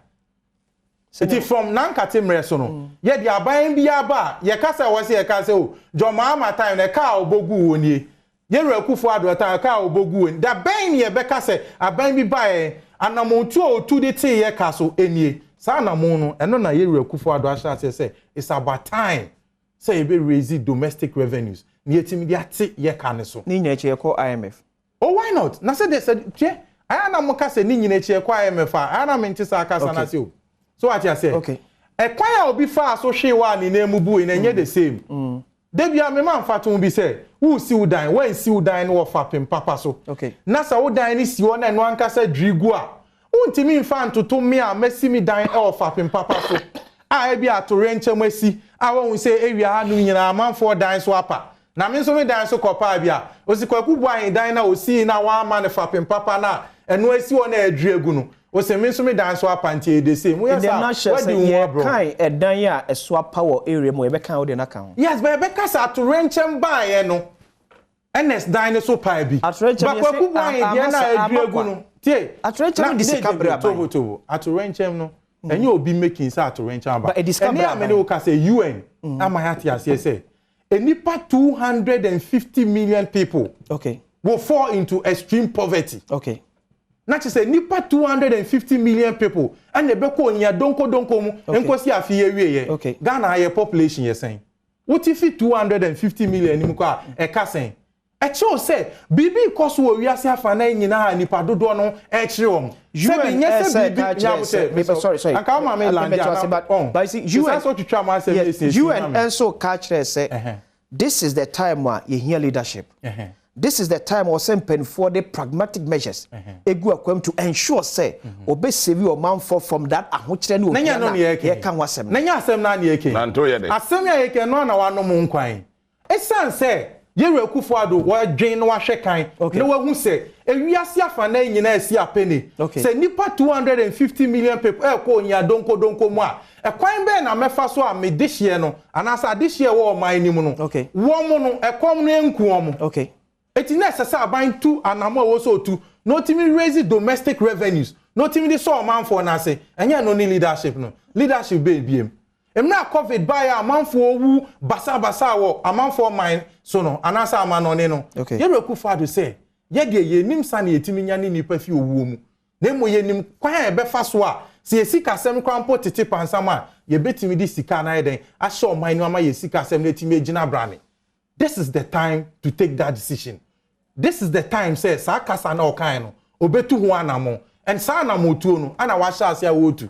Iti from nankate mreso no. Ye di aban bi aba, ye ka say wo say ye ka say o. Joma ama time ne ka obogu woni. Yeru akufo adota ka obogu da ban ye beka se aban bi bae anamontu otu de te ye ka so enie sa anamon no eno na yeru akufo ado asha se it's about time say be raise domestic revenues ni etimi dia te ye ka ne so ni nyina che ko IMF oh why not na say they said che ayana mo ka se ni nyina che ko IMF ayana menti sa ka sa na se o so what you say okay e kwa ya obi fa so hwewa ni na emubu na enye the same Debia me man fatum bi say who si udan when si udan no fapem papa so okay na sa udan ni si wona no anka sa drigu a untimi mfa ntoto me a mesi mi dan e fapem papa so a e bi atorenche masi a won say ewia ha no nyina amanfo dan so apa na me so me dan so kopa bia osikwaku bu an dan na osi na wa ma ne fapem papa na eno asi wona adriegu no o se me so me dance wa pantie the same we say what do you want bro kai edan ya eswa power area mo e be kan o de na kan yes but e be kasa to renchem ban ye no ns dan so pa bi bakwa ku ban ye na adwegu no tie atrenchem di sikabra ba to atrenchem no enye obi making say atrenchem ba ene amene o ka say UN amahati ase say enipa 250 million people will fall into extreme poverty not to say nipa 250 million people and the beko nya donko mu enkosi afiye wiye Ghana aye population ye sen what if 250 million ni ko e ka sen e cho say bibi koso wo wiase afa na nyina nipa dodo no e kire won say nye say bibi nya mo sorry aka ma me land but see UN also catch say this is the time where you hear leadership. This is the time or sempeng for the pragmatic measures. Egu akwem to ensure say obe save your man for from that ahochire no ye kan wasem. Nanya asem na ye ke. Nanto ye de. Asem ya ye ke no na wano mu nkwan. Esan say Yeru Akufo-Addo wa dwen no ahwe kan. Na wahu say ewiase afa na nyina asi apene. Say nipa 250 million people e ko nya donko mu a ekwan be na mefa so a me dehye no anasa dehye wo man ni mu no wo mu no ekom no enku wo eti na sese aban tu anamo wo so tu no timi raise domestic revenues no timi de so man for na say enye no ni leadership be biem emna covid buy a man for wu basa wo a man for mine so no anasa man no ne no Yeru Akufo-Addo say ye de ye nim sa na yetimi nya ni nipa fi owu mu na mo ye nim kwan e be fa so a se sika sem krampo tete pansama ye betimi di sika na eden a show man no ama ye sika sem na timi agina brane. This is the time to take that decision. This is the time say sa kasa na okan no obetu ho anamo and sa anamo tuo no ana wa sha ase awotu.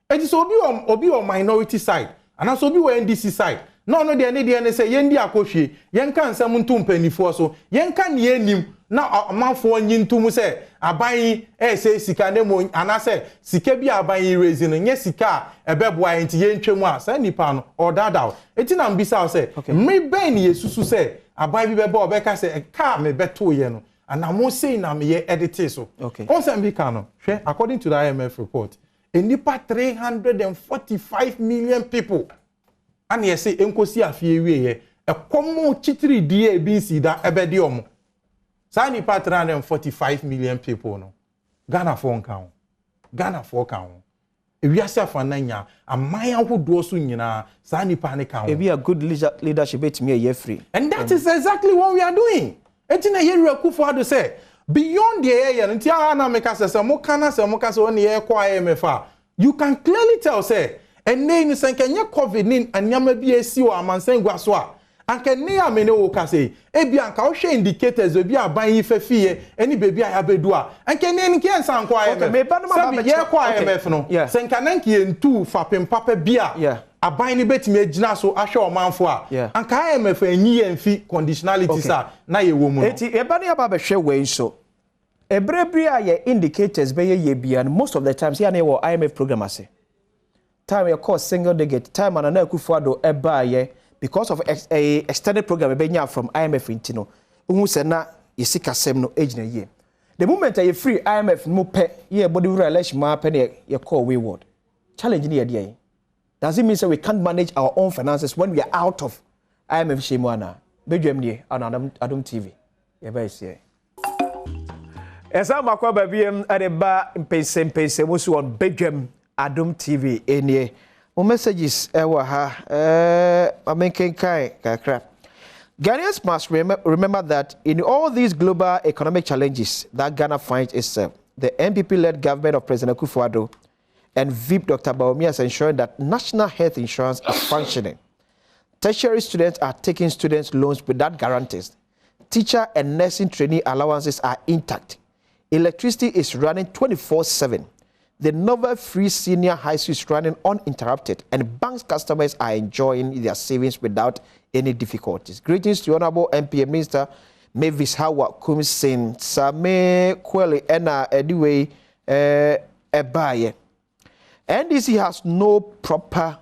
It is obi on minority side and also obi on NDC side. No de say yendi akohwe yen kan nsam ntum panifo so yen kan ne anim na amanfo nyintum say aban say sika ne mo anase sika bi aban raise no nye sika ebeboa enti yen twemu a sa nipa no odada eti na mbisa say me ben yesusu say aban bi beba obeka say ka me beto ye no anamo say na me ye edit so on say mbika no hwe according to the IMF report enipa 345 million people and ye say enkosi afie wiye ekomo chitiri die binsi da ebedi omo sa ni pa 345 million people no Ghana for kan ewiase afananya amaya hodo so nyina sa ni pa ne kan e be a good leadership betimi ye free and that is exactly what we are doing etina Yeru Akufo-Addo say beyond the area nti ana meka se mo kana se mo ka se oni ye kwa IMF you can clearly tell say enne ni senkenye covid nin anyama bi esi o amansengwa so a anke ne amene wo ka sei ebi anka wo hwe indicators obi aban yi fafie eni bebi a yabedu a anke ne ni kensa nkwa IMF ye kwa IMF no senka nanki entu fapem papa bi a aban ni betimi agina so ahwe o manfo a anka IMF enyi ye mfi conditionality sa na ye wo mu no eti eba ne aba behwe we so ebrebri a ye indicators be ye bia and most of the times here na wo IMF program ase time you call single digit time and na Akufo-Addo eba ye because of a extended program be nya from IMF intino uhu se na yesika sem no agina ye the moment you free IMF mo pe ye body election ma pe ne ye call wayward challenge ni ye dey does it mean say we can't manage our own finances when we are out of IMF shemwana Badwam nie on Adom TV ye ba ise esa makwa ba biem adeba mpese musu on Badwam Adom TV enie o messages ewa ha amenkenkai kakra Ghanaians must remember that in all these global economic challenges that Ghana finds itself, the NPP-led government of President Akufo-Addo and VIP Dr. Badwam is ensuring that national health insurance is functioning. Tertiary students are taking students' loans without guarantees. Teacher and nursing trainee allowances are intact. Electricity is running 24/7. The novel free senior high school is running uninterrupted, and banks customers are enjoying their savings without any difficulties. Greetings to Honorable MP Minister Mavis Hawa Kumsin Same Kweli Ena Ediwe Ebaye. NDC has no proper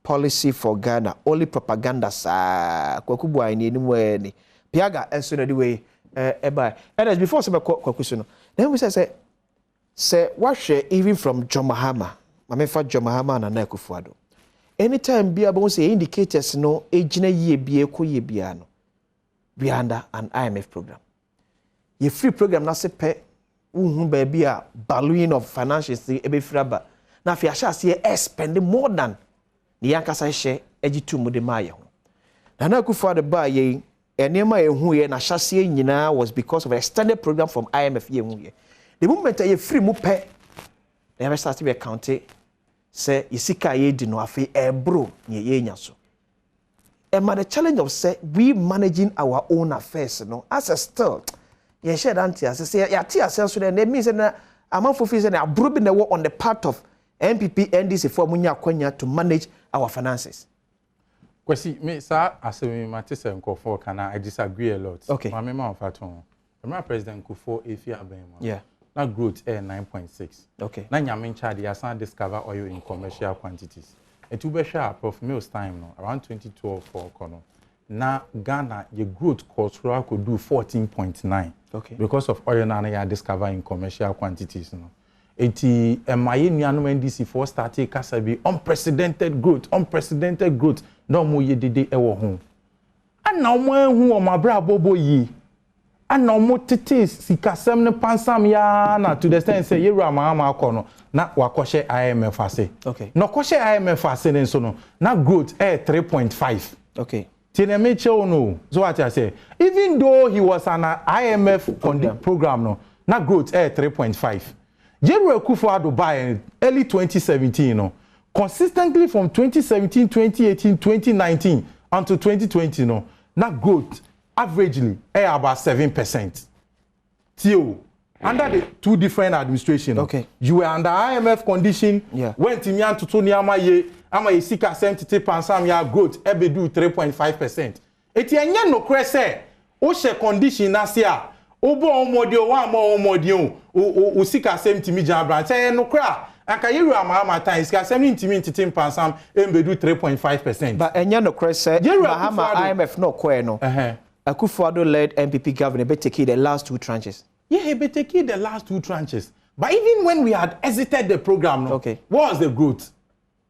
policy for Ghana, only propaganda sa kwakubwa ini nimwe piaga enso na Ediwe Ebaye. And as before some kwakusuno. Then we say say what share even from John Mahama mamefa John Mahama na Nana Akufo-Addo anytime bia bo say indicators no ejina yie bia ko yie bia no we under an IMF program ye free program na se pe unhu ba bia balloon of financials e be fraba na fi asha se spend more than the yankasa share ejitu mu de maye ho Nana Akufo-Addo ba ye enema ehu ye na hyase nyina was because of a extended program from IMF ye hu ye the moment ye free mu pe they have started to account say isika ye di no afi ebro ye nya so and the challenge of say we managing our own affairs no as a still ye share anti as say ya ti as so then means na amanfo fi say na abro bi na work on the part of NPP NDC for munya kwanya to manage our finances. Kwesi me sa asemi matise nkofo kana I disagree a lot. Okay. Ma me ma ofaton. My president Kufo efi abenma. Yeah. Na growth 9.6. Okay. Na nyame ncha dey asan discover oil in commercial quantities. Etu be share prof Mills time no around 2012 for kono. Na Ghana the growth cultural could do 14.9. Okay. Because of oil na ya discover in commercial quantities no. Eti emaye nuanom NDC for started kasabi unprecedented growth no mo ye dede ewo ho ana omo ehu o mabra bobo yi ana omo tete sikasem ne pansam ya na to the extent say yeru ama akono na wakoshe IMF ase. Okay. No koshe IMF ase ne so no na growth 3.5. Okay. Tinemeche no so what I say even though he was an IMF program no na growth 3.5. Yeru Akufo-Addo by early 2017 no consistently from 2017 2018 2019 until 2020 no na growth averagely about 7%. Till under the two different administrations. Okay. You were under IMF condition. Yeah. When Timian to Tony ama ye sika 70 pansam ya growth ebe do 3.5%. Eti enya no kre say o she condition na sia obo omodi o wa ma omodi o sika 70 mi jan branch say no kra anka yeru ama time sika 70 ntiti pansam embe do 3.5%. But enya no kre say Mahama IMF no kwe no. Akufo-Addo led MPP government be take the last two tranches. Yeah, he be taking the last two tranches. But even when we had exited the program, no, okay, what was the growth?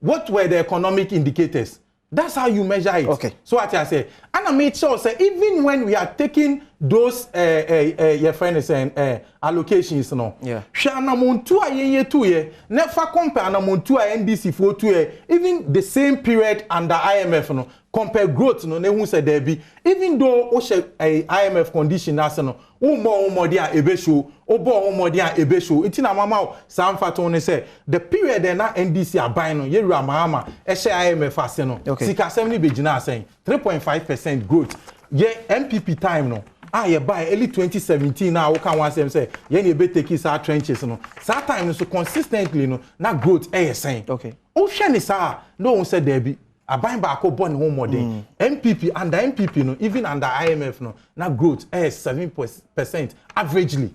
What were the economic indicators? That's how you measure it. Okay. So what I say, and I made sure say even when we are taking those your friends and allocations, no. Yeah. Shana montua ye 2 year. Never compare na montua NDC for 2 year. Even the same period under IMF, no. Compare growth, no. Ne who say there be. Even though o she IMF condition as no. Umo dia ebesho. Obo umo dia ebesho. Iti na mama Sam Fatone say the period na NDC are buying no. Yeru amama. Eshe IMF as no. Okay. Sika 70 bejina saying 3.5% growth. Ye MPP time no. You buy early 2017 now we can once say ye ne be take sa trenches no. Sa time so consistently no na growth saying. Okay. O hwe ni sa no one say there be aban ba ko born home modern. MPP under MPP no even under IMF no na growth 7% averagely.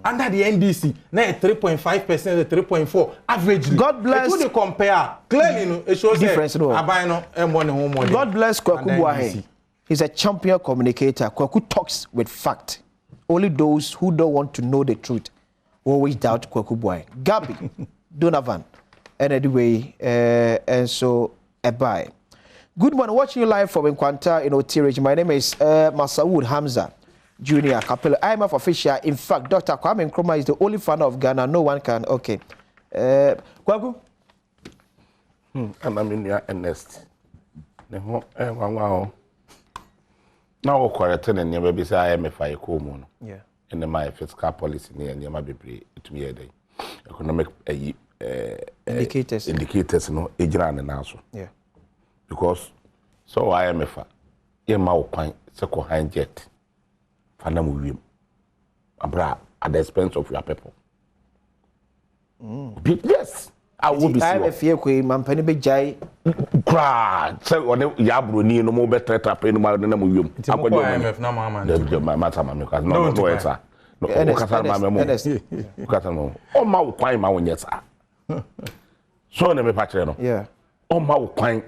Under the NDC na 3.5% 3.4 averagely. God bless. If you compare clearly no it shows difference no. Aban no born home modern. God bless Kwaku Boahe. He's a champion communicator. Kwaku talks with fact. Only those who don't want to know the truth always doubt Kwaku Boahe. Gabi, Donovan, and anyway, and so bye. Good morning. Watching you live from Nkwanta in Otirage. My name is Masawood Hamza Jr. Kapelo. I am an official. In fact, Dr. Kwame Nkrumah is the only father of Ghana. No one can. Okay. Kwaku? And I'm in your Ernest. Now, correct, and never be say IMF I come. Yeah. And my fiscal policy near my baby to me a day. Economic indicators no ejran na so. Yeah. Because so IMF ye ma kwan second hand jet fana mu wiem. Abra at the expense of your people. Yes. I will be IMF ye ko mampani be jai kra say one ya broni no mo better trap no ma na mu wiem. Akwajo IMF na mama. The matter ma me cause no esa. No kasa ma me mo. Kasa no. O ma kwan ma wonye sa. So na me pa kire no. Yeah. O ma kwan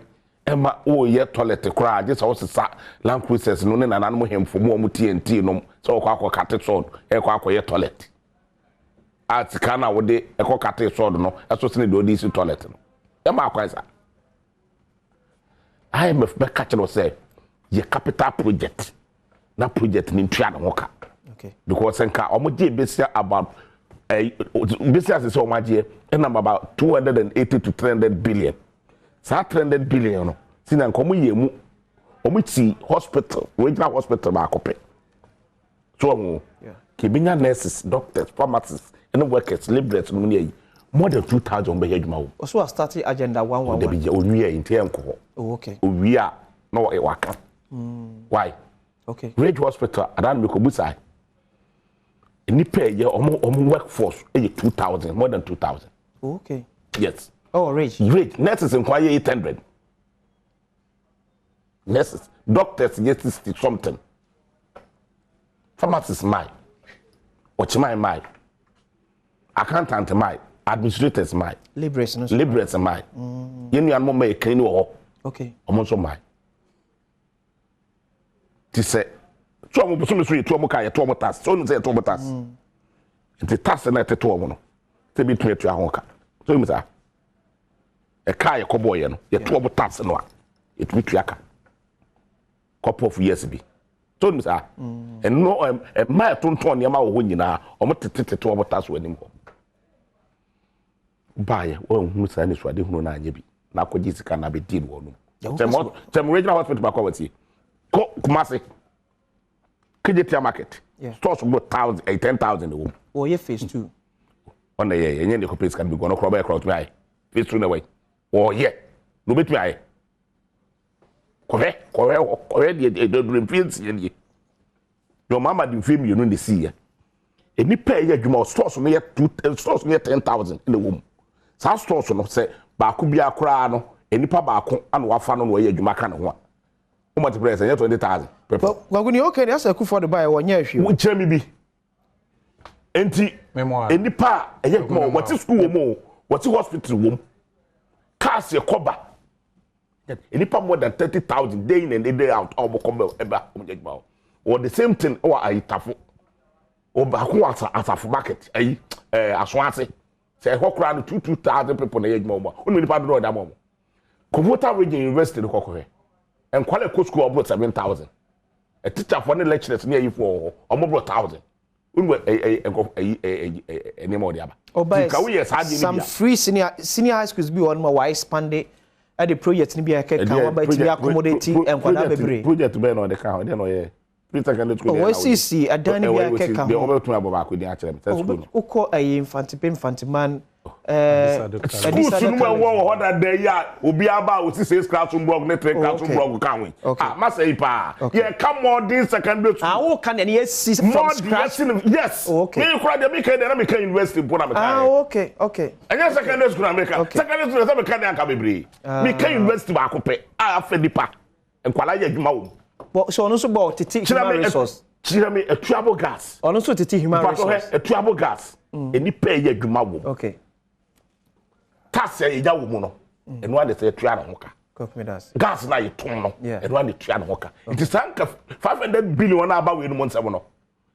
Emma o ye toilet kra just how sa land cruisers no ne nananom hemfo mo TNT no so kwa kate so e kwa ye toilet. at kana wo de ekokate sword no eso se ne do di si toilet no e ma akwansa IMF be catch no say ye capital project na project ni ntua na hoka okay because nka omoje besia about besia say omoje e na about 280 to 300 billion sa 300 billion no sina nka omoye mu omuti hospital regional hospital ba akope so Kibinya nurses, doctors, pharmacists, and workers, laborers, more than 2,000 be here. Also, I started agenda 111. We are in Tianco. Oh, okay. We are no a waka. Why? Okay. Rage Hospital, Adan Mikobusai. In the pay, your workforce, 2,000, more than 2,000. Okay. Yes. Oh, Rage. Rage. Nurses inquire 800. Nurses, doctors, yes, 60 something. Pharmacists, mine. My accountant my administrators my liberators my you know my clean okay almost my to say so mo so so to mo ka ye to mo tax so no say to mo tax the tax na te to mo no te bi to etu ahonka so mi sa e ka ye kobo ye no ye to mo tax no a it bi tu aka couple of years bi so me say and no my tonton ne ma wo nyina o mo tete to obota so anim ho bae wo hu sa ne so ade hunu na anya bi na akogye sika na be deal wo no tem regional hospital ba kwati ko kumase kejetia market stores go 10,000 wo o ye phase 2 on the ye nye ne ko place kan bi go no crowd crowd me phase 2 na way o ye no betu ai correct the dream fields ye your mama the film you know the see ya eni pay ya dwuma stores no ye 2 stores no ye 10,000 in the womb sa stores no say ba ko bia kra no eni pa ba ko ana wafa no ye dwuma ka ne ho o multiply say 20,000 gwaguni okay na say ku for the buy wo nya ahwe wo chemi bi enti eni pa ye dwuma what school wo mo what hospital wo cars ye koba any more than 30,000 day in and day out or the same thing or I tafu or back as a market aswase say ho kra 2,000 people na yedmo only the part do that mom Computer Region University no kokore and quality course school about 7,000 a teacher for the lecturers near you for almost 1,000 any more the some free senior high schools be on my wise expanded at the project ni bia ke kan ba ti accommodate enkwada bebre project be no de kan de no ye secondary school o CC adan ni bia ke kan de o be tun abo ba ko din a kire me school o ko infantiman school no wo ho that day ya obi aba o ti say classroom block ne 3 classroom block kan we ma say pa ye come on this secondary school wo kan ne see from scratch yes me kura de me kan na me kan university bo na me kan okay anya secondary school na me kan secondary school na me kan anka bebre me kan university ba ko pe afa nipa enkwala ya adwuma wo so no so bo titi human resource chira me atuabo gas ono so titi human resource atuabo gas eni pe ya adwuma wo okay tax ya ya wo mu no eno ade say tua na hoka gas na ye ton no eno ade tua na hoka it is sanka 500 billion na aba we no monsem no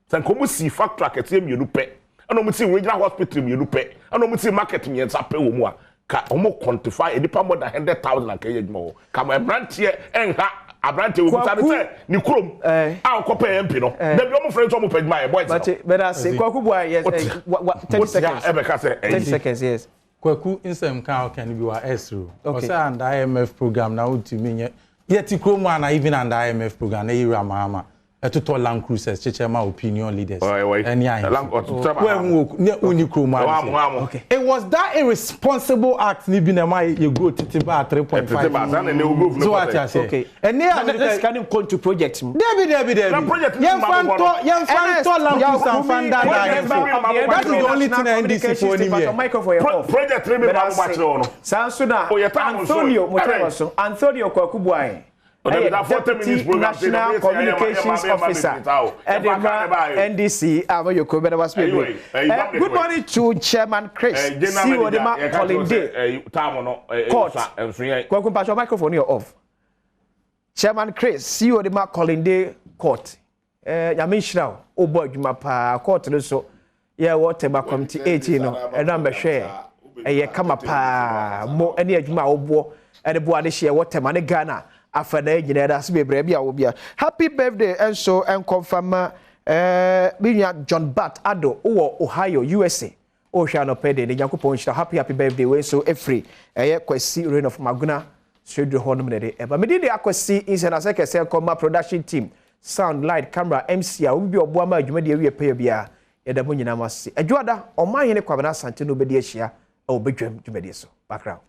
sanka mu si factory akete mienu pe eno mu si regional hospital mienu pe eno mu si market miensa pe wo mu a ka omo quantify edipa more than 100,000 na keye dwuma ka ma branche enha abrante wo kuta de ni krom a ko pe MP no da bi omo friends omo pe dwuma e boys but I say kwaku boy yes 30 seconds 30 seconds yes kwaku insem kan bi wa esro o say and IMF program na utimi nye yeti krom na even and IMF program na yira mama etuto land cruises chechema opinion leaders any okay it was that irresponsible act ni bi na ma you go titiba 3.5 so what I say okay and let's can him come to project David yan fanto land cruise and fanda that is the only thing NDC for any here project 3 me ma mo no Sansuna Antonio Kwakubuai that 40 minutes program National Communications Officer NDC good morning to Chairman Chris see what the calling day court Kwaku microphone you off Chairman Chris see what the calling day court ya mention obo adwuma pa court no so yeah what ba committee 18 no e na be hwe eye kama pa mo ene adwuma obo ene bo ade hye what ma ne Ghana afana nyina da se bebre bia wo bia happy birthday and so and confirm binya John Bat Ado wo Ohio USA o hwa no pede ne yakopon hira happy birthday we so free eye kwasi rain of Maguna studio honum ne de eba me de akwasi insana sekese koma production team sound light camera MC a obi obo ama adwuma de awie pay bia ye da mo nyina mase adwoada o man hene kwabena sante no be de ahia o bedwam dwuma de so background